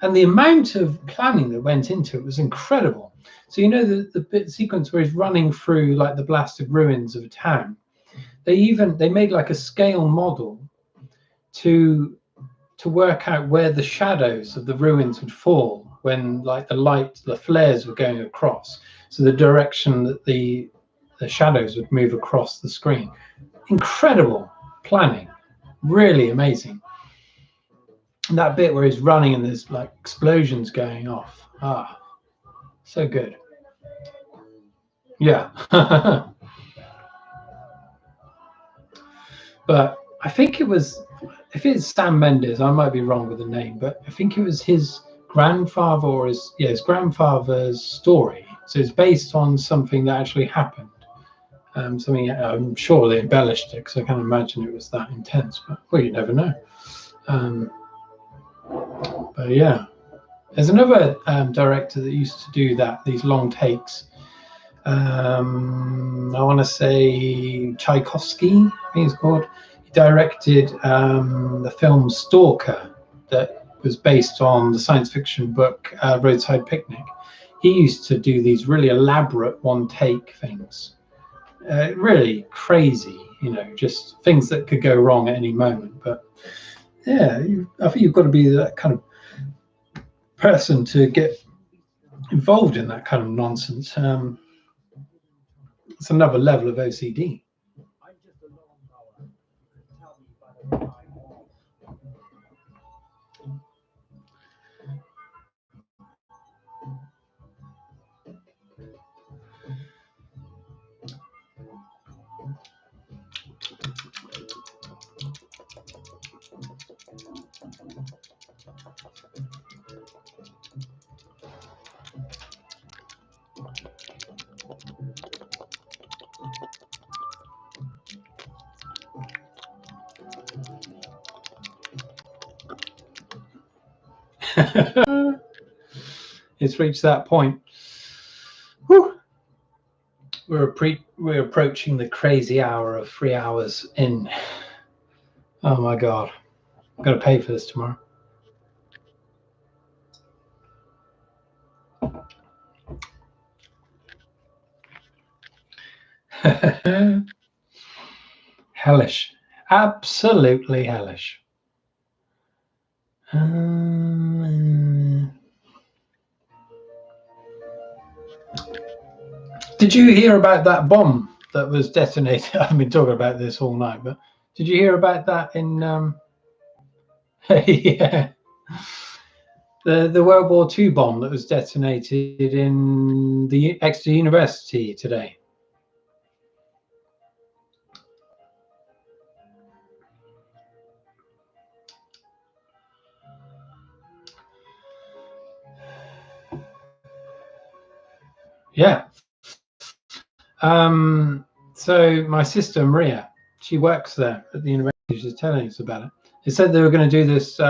and the amount of planning that went into it was incredible. So the bit sequence where he's running through like the blasted ruins of a town, they made like a scale model to work out where the shadows of the ruins would fall when like the flares were going across, so the direction that the shadows would move across the screen. Incredible planning, really amazing. And that bit where he's running and there's like explosions going off, so good. Yeah. But I think it was, if it's Sam Mendes, I might be wrong with the name, but I think it was his grandfather or his grandfather's story. So it's based on something that actually happened. Something I'm sure they embellished it because I can't imagine it was that intense. But well, you never know. But yeah, there's another director that used to do that. These long takes. I want to say Tchaikovsky, I think it's called. He directed the film Stalker, that was based on the science fiction book Roadside Picnic. He used to do these really elaborate one-take things. Really crazy, you know, just things that could go wrong at any moment. But yeah, I think you've got to be that kind of person to get involved in that kind of nonsense. It's another level of OCD. It's reached that point. Whew. We're approaching the crazy hour of 3 hours in. Oh my god, I'm gonna pay for this tomorrow. Hellish, absolutely hellish. Did you hear about that bomb that was detonated? I've been talking about this all night, but did you hear about that in yeah, the World War II bomb that was detonated in the Exeter University today? Yeah. So my sister Maria, she works there at the university. She's telling us about it. They said they were going to do this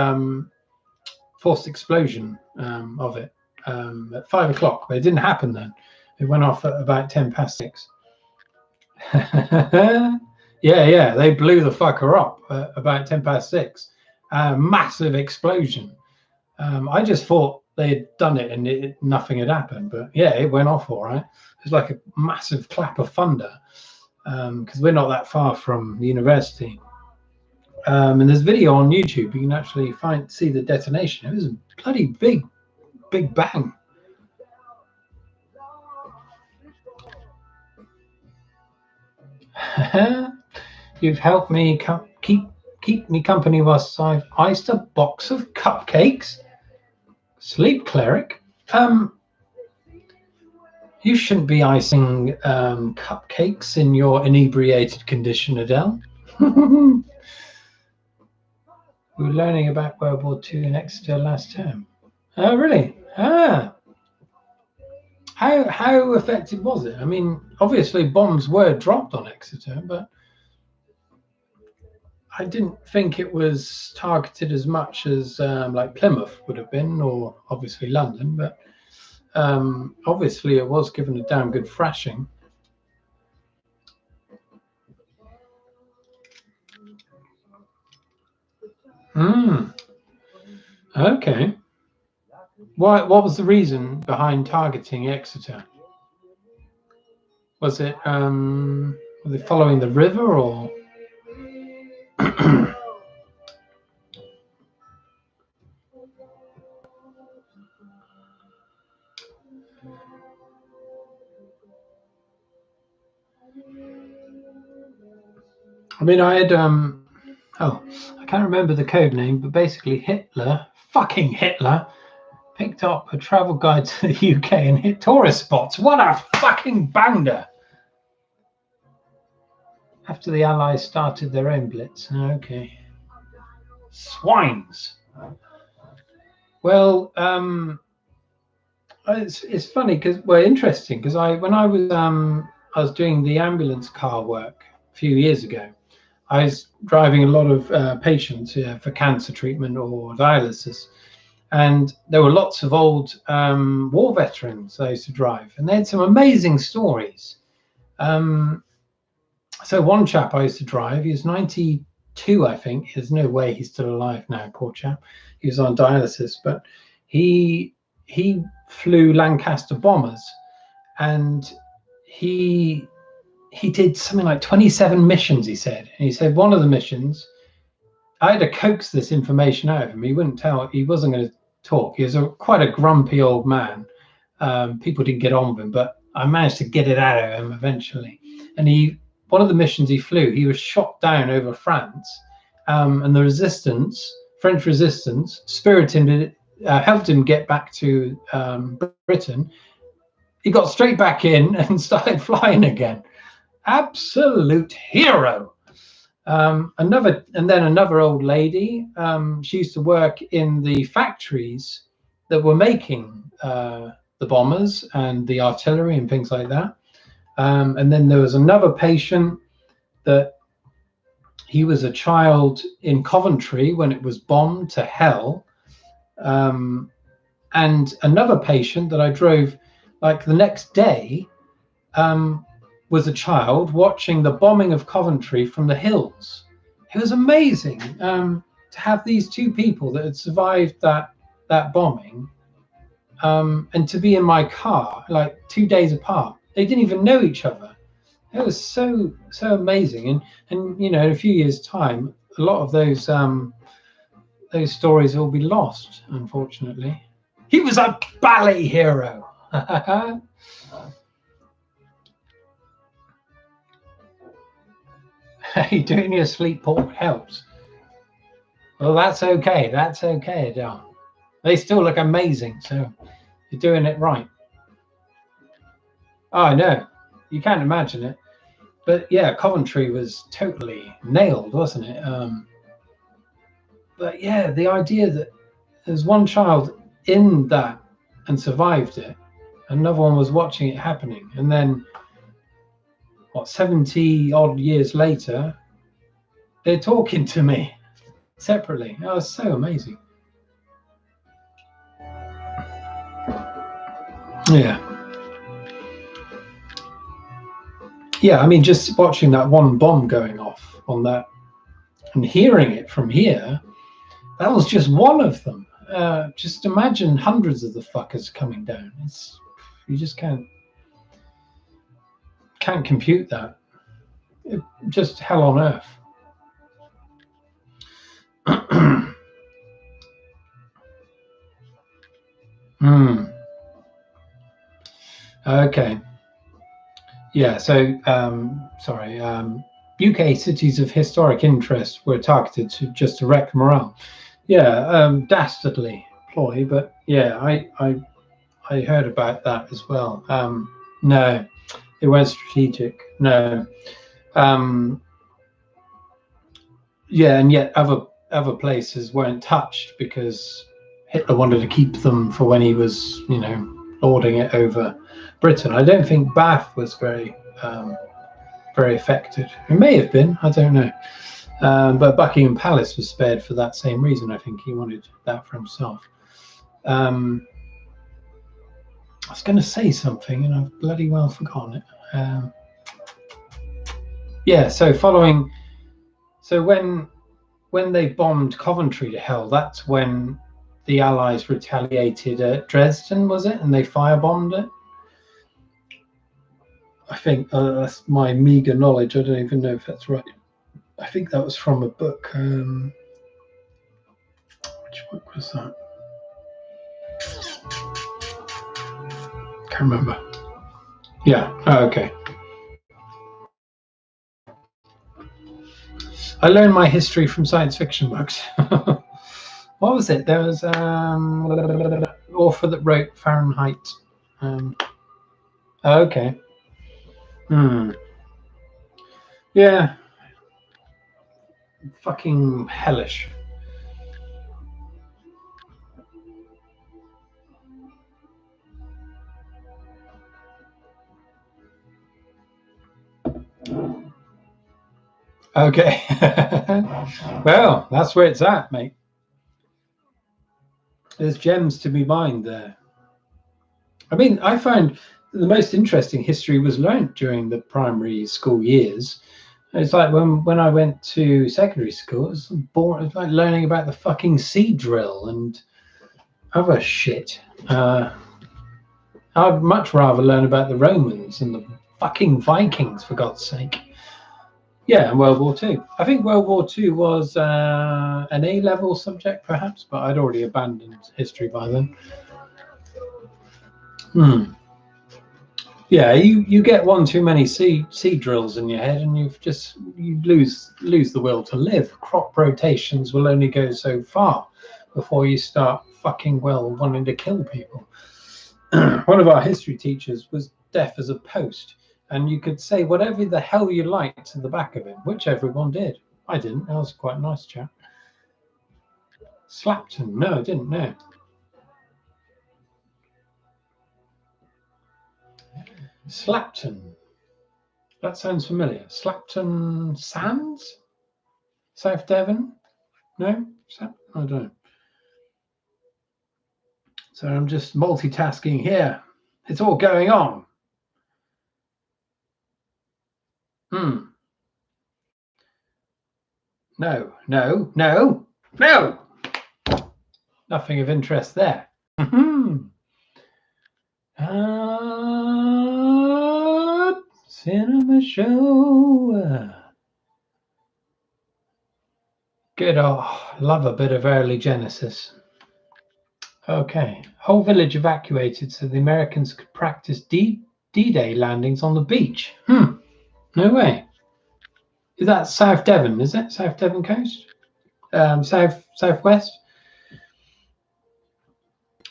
forced explosion of it at 5 o'clock, but it didn't happen then. It went off at about 6:10. Yeah, they blew the fucker up at about 6:10. Massive explosion. I just thought they had done it and nothing had happened, but yeah, it went off all right. It was like a massive clap of thunder because we're not that far from the university. And there's video on YouTube. You can actually see the detonation. It was a bloody big bang. You've helped me keep me company whilst I've iced a box of cupcakes. Sleep cleric. You shouldn't be icing cupcakes in your inebriated condition, Adele. We were learning about World War II in Exeter last term. Oh, really? Ah. How effective was it? I mean, obviously bombs were dropped on Exeter, but I didn't think it was targeted as much as like Plymouth would have been, or obviously London, but obviously it was given a damn good thrashing. Okay. What was the reason behind targeting Exeter? Was it were they following the river or? I mean, I had I can't remember the code name, but basically fucking Hitler, picked up a travel guide to the UK and hit tourist spots. What a fucking bounder! After the Allies started their own blitz. Okay. Swines. Well, it's funny because, well, interesting because when I was doing the ambulance car work a few years ago, I was driving a lot of patients for cancer treatment or dialysis, and there were lots of old war veterans I used to drive, and they had some amazing stories. So one chap I used to drive, he was 92, I think. There's no way he's still alive now, poor chap. He was on dialysis, but he flew Lancaster bombers, and he did something like 27 missions, he said. And he said one of the missions, I had to coax this information out of him. He wouldn't tell, he wasn't going to talk. He was quite a grumpy old man. People didn't get on with him, but I managed to get it out of him eventually. And one of the missions he flew, he was shot down over France, and the resistance, French resistance, helped him get back to Britain. He got straight back in and started flying again. Absolute hero. Another old lady, she used to work in the factories that were making the bombers and the artillery and things like that. And then there was another patient that he was a child in Coventry when it was bombed to hell. And another patient that I drove like the next day was a child watching the bombing of Coventry from the hills. It was amazing to have these two people that had survived that bombing and to be in my car like 2 days apart. They didn't even know each other. It was so amazing. And you know, in a few years' time, a lot of those stories will be lost, unfortunately. He was a ballet hero. Hey, doing your sleep port helps. Well, that's okay. That's okay, Adele. They still look amazing, so you're doing it right. Oh, I know. You can't imagine it. But yeah, Coventry was totally nailed, wasn't it? But yeah, the idea that there's one child in that and survived it, another one was watching it happening, and then what, 70 odd years later, they're talking to me separately. That was so amazing. Yeah, I mean, just watching that one bomb going off on that and hearing it from here, that was just one of them. Just imagine hundreds of the fuckers coming down. You just can't compute that. Just hell on earth. Okay. Yeah, so, sorry, UK cities of historic interest were targeted just to wreck morale. Yeah, dastardly ploy, but yeah, I heard about that as well. No, it weren't strategic, no. Yeah, and yet other places weren't touched because Hitler wanted to keep them for when he was, you know, lording it over Britain. I don't think Bath was very affected. It may have been, I don't know. But Buckingham Palace was spared for that same reason. I think he wanted that for himself. I was going to say something and I've bloody well forgotten it. Yeah, so when they bombed Coventry to hell, that's when the Allies retaliated at Dresden, was it? And they firebombed it. I think that's my meager knowledge. I don't even know if that's right. I think that was from a book. Which book was that? Can't remember. Yeah. Oh, okay. I learned my history from science fiction books. What was it? There was author that wrote Fahrenheit. Okay. Yeah. Fucking hellish. Okay. Well, that's where it's at, mate. There's gems to be mined there. I mean, I find the most interesting history was learnt during the primary school years. It's like when I went to secondary school, it was boring. It was like learning about the fucking sea drill and other shit. I'd much rather learn about the Romans and the fucking Vikings, for God's sake. Yeah, and World War II. I think World War II was an A-level subject, perhaps, but I'd already abandoned history by then. Yeah, you get one too many sea drills in your head, and you lose the will to live. Crop rotations will only go so far before you start fucking well wanting to kill people. One of our history teachers was deaf as a post, and you could say whatever the hell you liked to the back of him, which everyone did. I didn't. That was quite a nice chap. Slapped him? No, I didn't. No. Slapton. That sounds familiar. Slapton Sands? South Devon? No? I don't know. So I'm just multitasking here. It's all going on. No. Nothing of interest there. Cinema show. Good. Oh, love a bit of early Genesis. Okay. Whole village evacuated so the Americans could practice D-Day landings on the beach. No way. Is that South Devon? Is it South Devon coast? Southwest.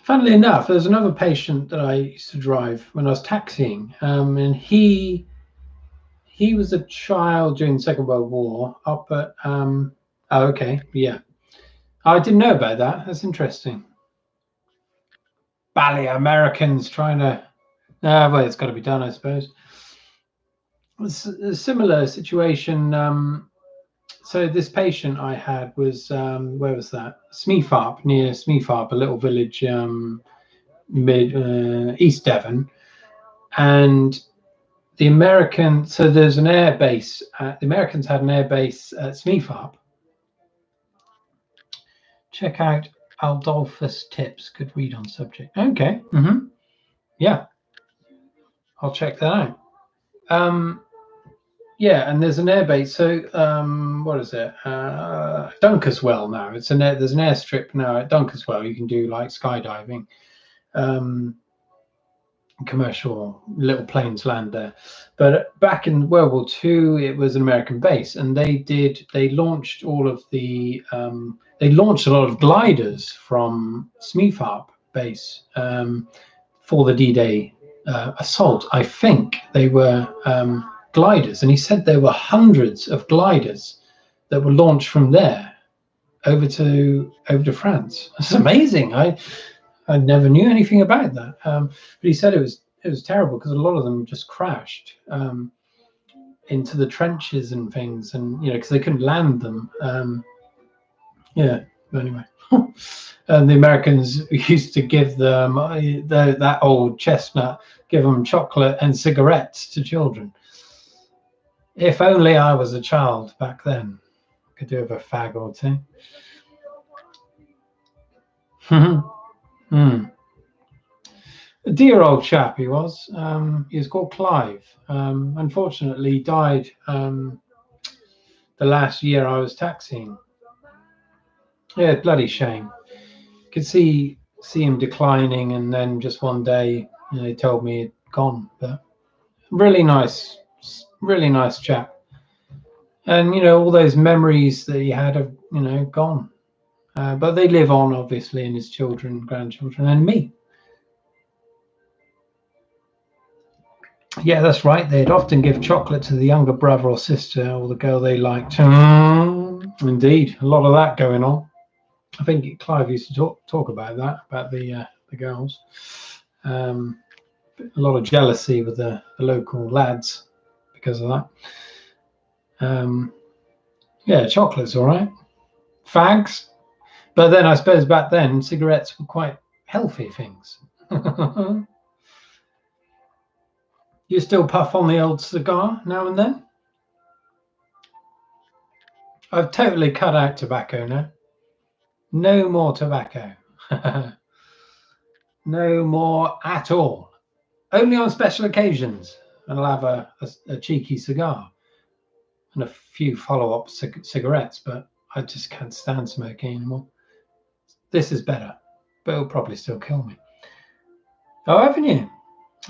Funnily enough, there's another patient that I used to drive when I was taxiing, and he was a child during the Second World War up at oh, okay, yeah. I didn't know about that. That's interesting. Bally Americans trying to well, it's got to be done, I suppose. It's a similar situation. So this patient I had was where was that? Smeefarp, near Smeefarp, a little village East Devon, and the American. So there's an air base. The Americans had an air base at Smeefarp. Check out Aldolphus tips. Good read on subject. Okay. Yeah, I'll check that out. Yeah, and there's an airbase. So what is it? Dunkeswell now. There's an airstrip now at Dunkeswell. You can do like skydiving. Commercial little planes land there. But back in World War II, it was an American base, and they launched all of the they launched a lot of gliders from Smeefarp base for the D-Day assault. I think they were gliders, and he said there were hundreds of gliders that were launched from there over to France. That's amazing. I never knew anything about that. But he said it was terrible because a lot of them just crashed into the trenches and things, and because they couldn't land them. Yeah. Anyway, and the Americans used to give them that old chestnut, give them chocolate and cigarettes to children. If only I was a child back then, I could do with a fag or two. A dear old chap he was. He was called Clive. Unfortunately, he died the last year I was taxiing. Yeah, bloody shame. Could see him declining, and then just one day, he told me he'd gone. But really nice chap. And all those memories that he had have gone. But they live on, obviously, in his children, grandchildren, and me. Yeah, that's right. They'd often give chocolate to the younger brother or sister or the girl they liked. Indeed, a lot of that going on. I think Clive used to talk about that, about the girls. A lot of jealousy with the local lads because of that. Yeah, chocolate's all right. Fags. But then I suppose back then, cigarettes were quite healthy things. You still puff on the old cigar now and then? I've totally cut out tobacco now. No more tobacco. No more at all. Only on special occasions. And I'll have a cheeky cigar and a few follow-up cigarettes, but I just can't stand smoking anymore. This is better, but it'll probably still kill me. Oh, haven't you?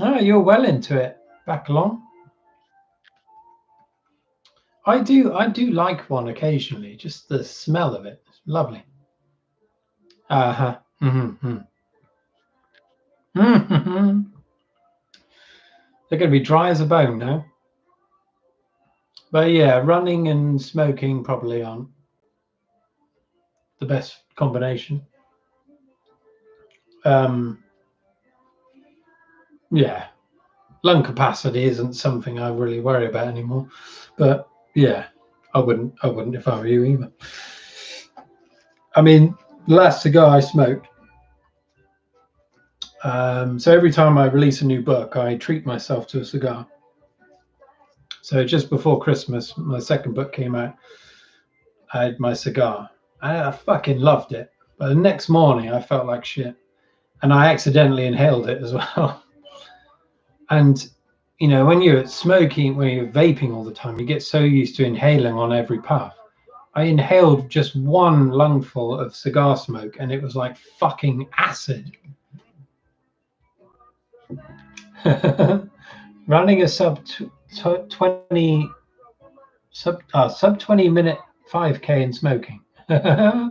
Oh, you're well into it. Back along. I do like one occasionally. Just the smell of it. It's lovely. Uh-huh. Mm-hmm. Mm-hmm. They're going to be dry as a bone now. But yeah, running and smoking probably aren't the best combination. Yeah. Lung capacity isn't something I really worry about anymore, but yeah, I wouldn't if I were you either. I mean, the last cigar I smoked. So every time I release a new book, I treat myself to a cigar. So just before Christmas, my second book came out. I had my cigar. I fucking loved it, but the next morning I felt like shit, and I accidentally inhaled it as well. And you know, when you're smoking, when you're vaping all the time, you get so used to inhaling on every puff. I inhaled just one lungful of cigar smoke, and it was like fucking acid. Running a sub 20 minute 5K and smoking. I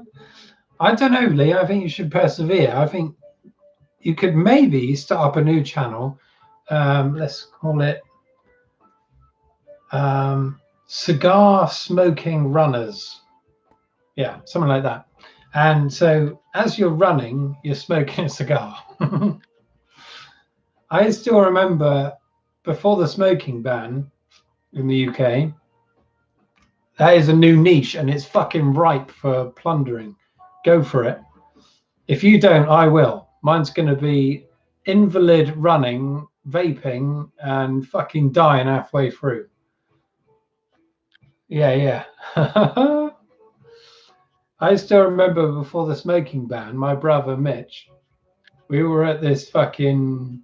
don't know, Lee. I think you should persevere. I think you could maybe start up a new channel. Let's call it cigar smoking runners. Yeah, something like that. And so as you're running, you're smoking a cigar. I still remember before the smoking ban in the UK, that is a new niche and it's fucking ripe for plundering. Go for it. If you don't, I will. Mine's going to be invalid running, vaping, and fucking dying halfway through. Yeah. I still remember before the smoking ban, my brother Mitch, we were at this fucking,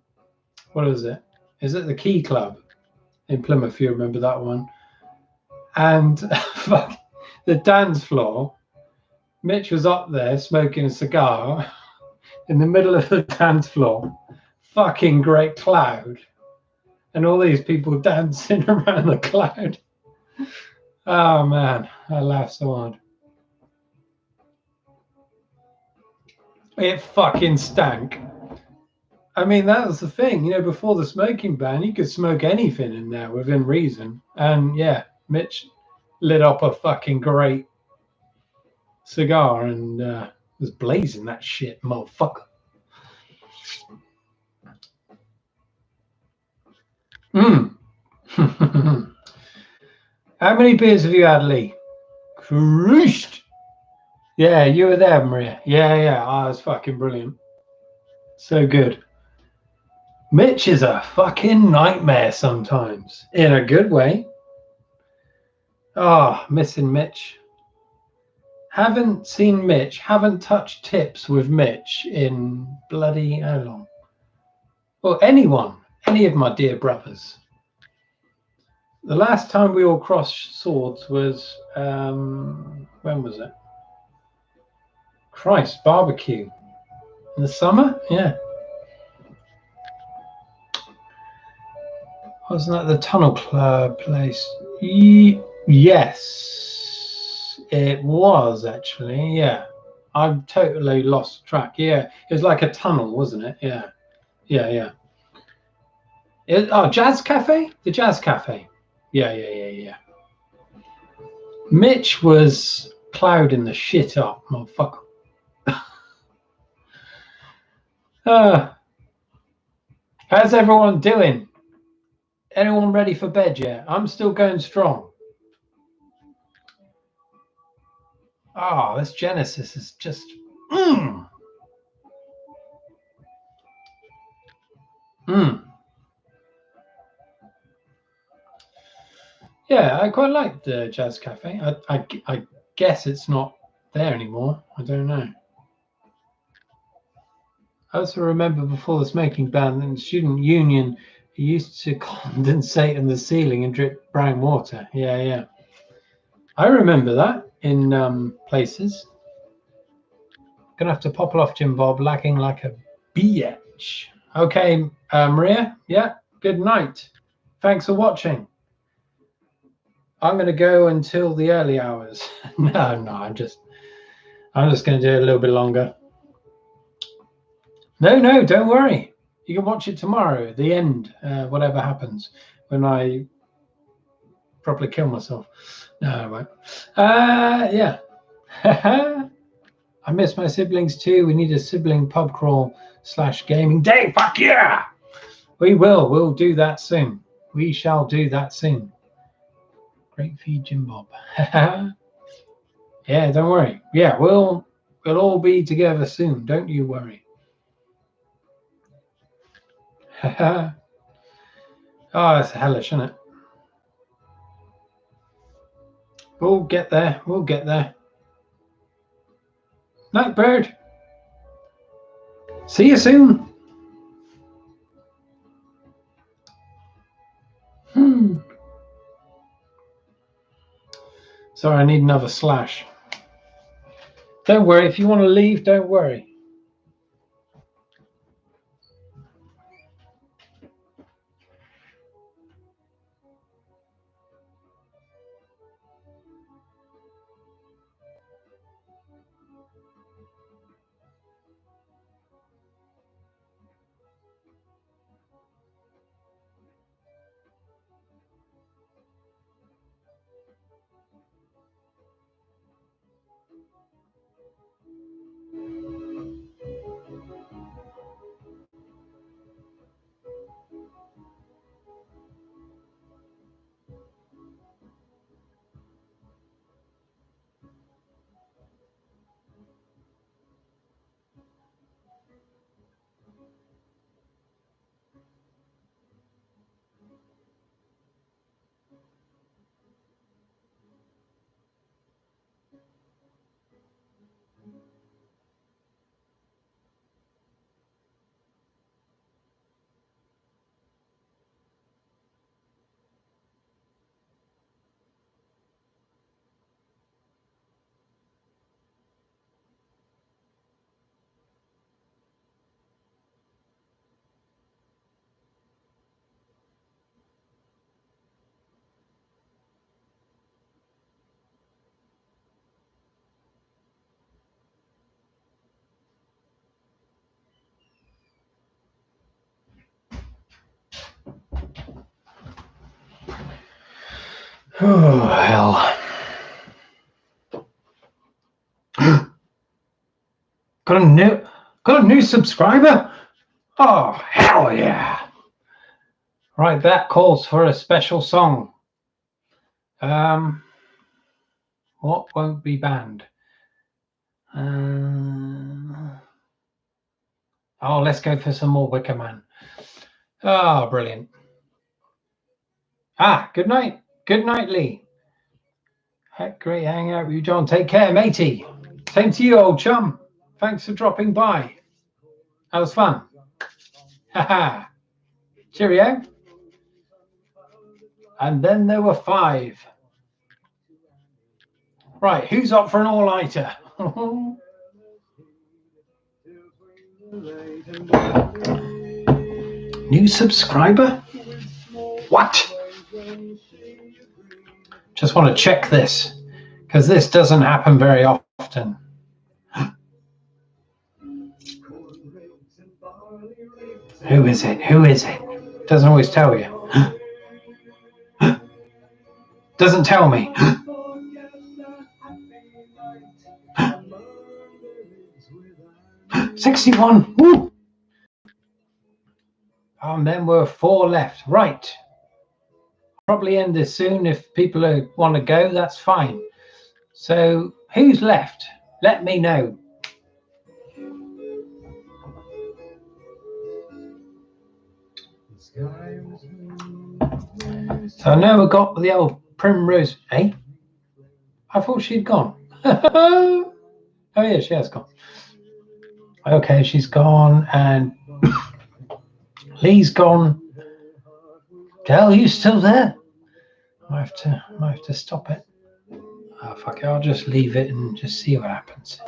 what is it? Is it the Key Club in Plymouth? You remember that one? And fuck, the dance floor, Mitch was up there smoking a cigar in the middle of the dance floor. Fucking great cloud. And all these people dancing around the cloud. Oh man, I laughed so hard. It fucking stank. I mean, that was the thing, you know, before the smoking ban, you could smoke anything in there within reason. And yeah, Mitch lit up a fucking great cigar and was blazing that shit, motherfucker. How many beers have you had, Lee? Christ! Yeah, you were there, Maria. Yeah. Oh, it was fucking brilliant. So good. Mitch is a fucking nightmare sometimes, in a good way. Oh, missing Mitch. Haven't seen Mitch, haven't touched tips with Mitch in bloody how long? Well, anyone, any of my dear brothers. The last time we all crossed swords was, when was it? Christ, barbecue. In the summer? Yeah. Wasn't that the Tunnel Club place? Yes, it was actually, yeah. I've totally lost track. Yeah, it was like a tunnel, wasn't it? Yeah. Oh, Jazz Cafe? The Jazz Cafe. Yeah. Mitch was clouding the shit up, motherfucker. How's everyone doing? Anyone ready for bed yet? I'm still going strong. Oh, this Genesis is just... Yeah, I quite like the Jazz Cafe. I guess it's not there anymore. I don't know. I also remember before the smoking ban in the student union, it used to condensate in the ceiling and drip brown water. Yeah. I remember that in places. Gonna have to pop off, Jim Bob, lacking like a bitch. Okay, Maria. Yeah, good night. Thanks for watching. I'm gonna go until the early hours. No, I'm just gonna do it a little bit longer. No, don't worry. You can watch it tomorrow at the end, whatever happens, when I properly kill myself. No, I won't. Yeah. I miss my siblings too. We need a sibling pub crawl / gaming day. Fuck yeah! We will. We'll do that soon. We shall do that soon. Great feed, Jim Bob. Yeah, don't worry. Yeah, we'll all be together soon. Don't you worry. Oh, that's hellish, isn't it? We'll get there. We'll get there. Night, bird. See you soon. Sorry, I need another slash. Don't worry. If you want to leave, don't worry. Oh, hell. Got a new subscriber? Oh, hell yeah. Right, that calls for a special song. What won't be banned? Oh, let's go for some more Wicker Man. Oh, brilliant. Good night. Good night, Lee. Great hanging out with you, John. Take care, matey. Same to you, old chum. Thanks for dropping by. That was fun. Haha. Cheerio. And then there were 5. Right, who's up for an all-nighter? New subscriber? What? Just want to check this, because this doesn't happen very often. Who is it? Who is it? Doesn't always tell you. Doesn't tell me. 61. Woo! And then we're 4 left. Right. Probably end this soon. If people want to go, that's fine. So who's left? Let me know. So now we've got the old Primrose. Hey, I thought she'd gone. Oh yeah, she has gone. Okay, she's gone, and Lee's gone. Del, you still there? I have to stop it. Oh, fuck it, I'll just leave it and just see what happens.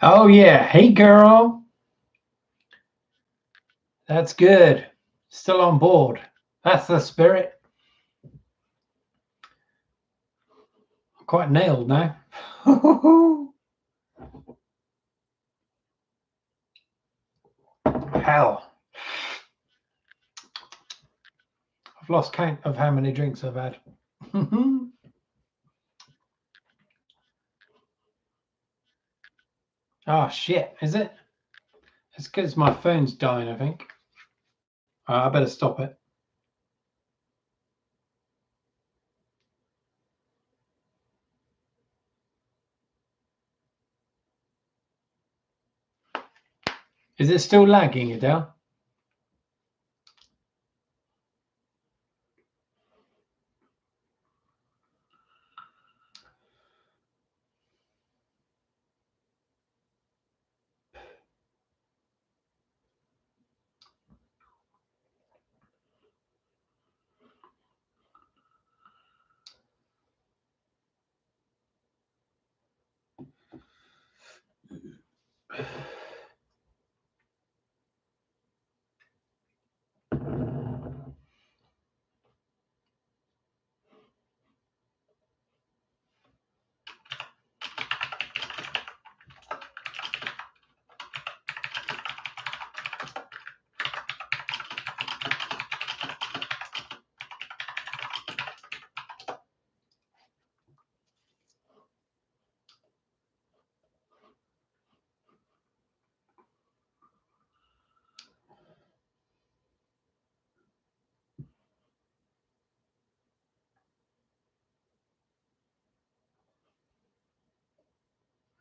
Oh yeah, hey girl. That's good. Still on board. That's the spirit. I'm quite nailed now. Hell. I've lost count of how many drinks I've had. Oh shit, is it? It's because my phone's dying, I think. I better stop it. Is it still lagging, Adele?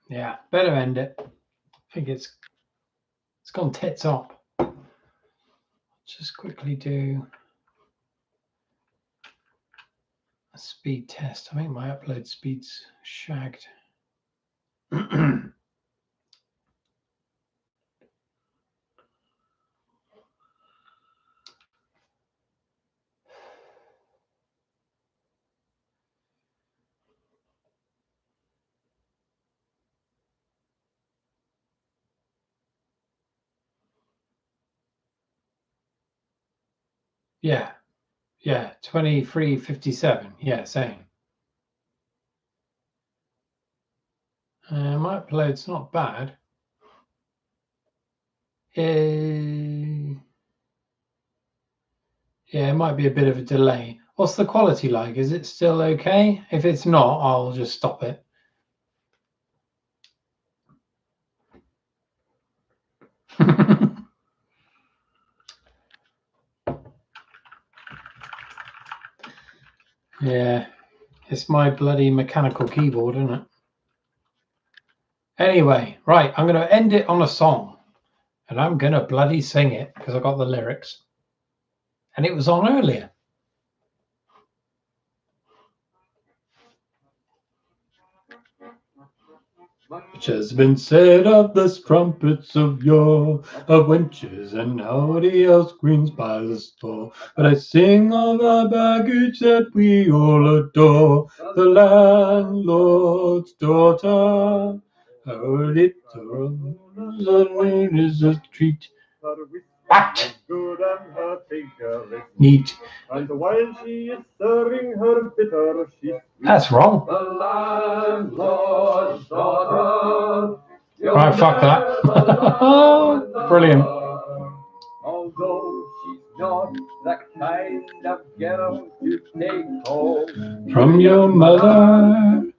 Yeah, better end it. I think it's gone tits up. Just quickly do a speed test. I think my upload speed's shagged. Yeah, 23:57. Yeah, same. My upload's not bad. Yeah, it might be a bit of a delay. What's the quality like? Is it still okay? If it's not, I'll just stop it. Yeah, it's my bloody mechanical keyboard, isn't it? Anyway, right, I'm going to end it on a song. And I'm going to bloody sing it because I got the lyrics. And it was on earlier. Which has been said of the strumpets of yore, of wenches and nobody else greens by the store. But I sing of the baggage that we all adore, the landlord's daughter. Her little is a treat. What? Neat. And while she is serving her bitter, that's wrong. The landlord's daughter. Right, fuck that. Brilliant. Although she's not the kind of girl to take home from your mother.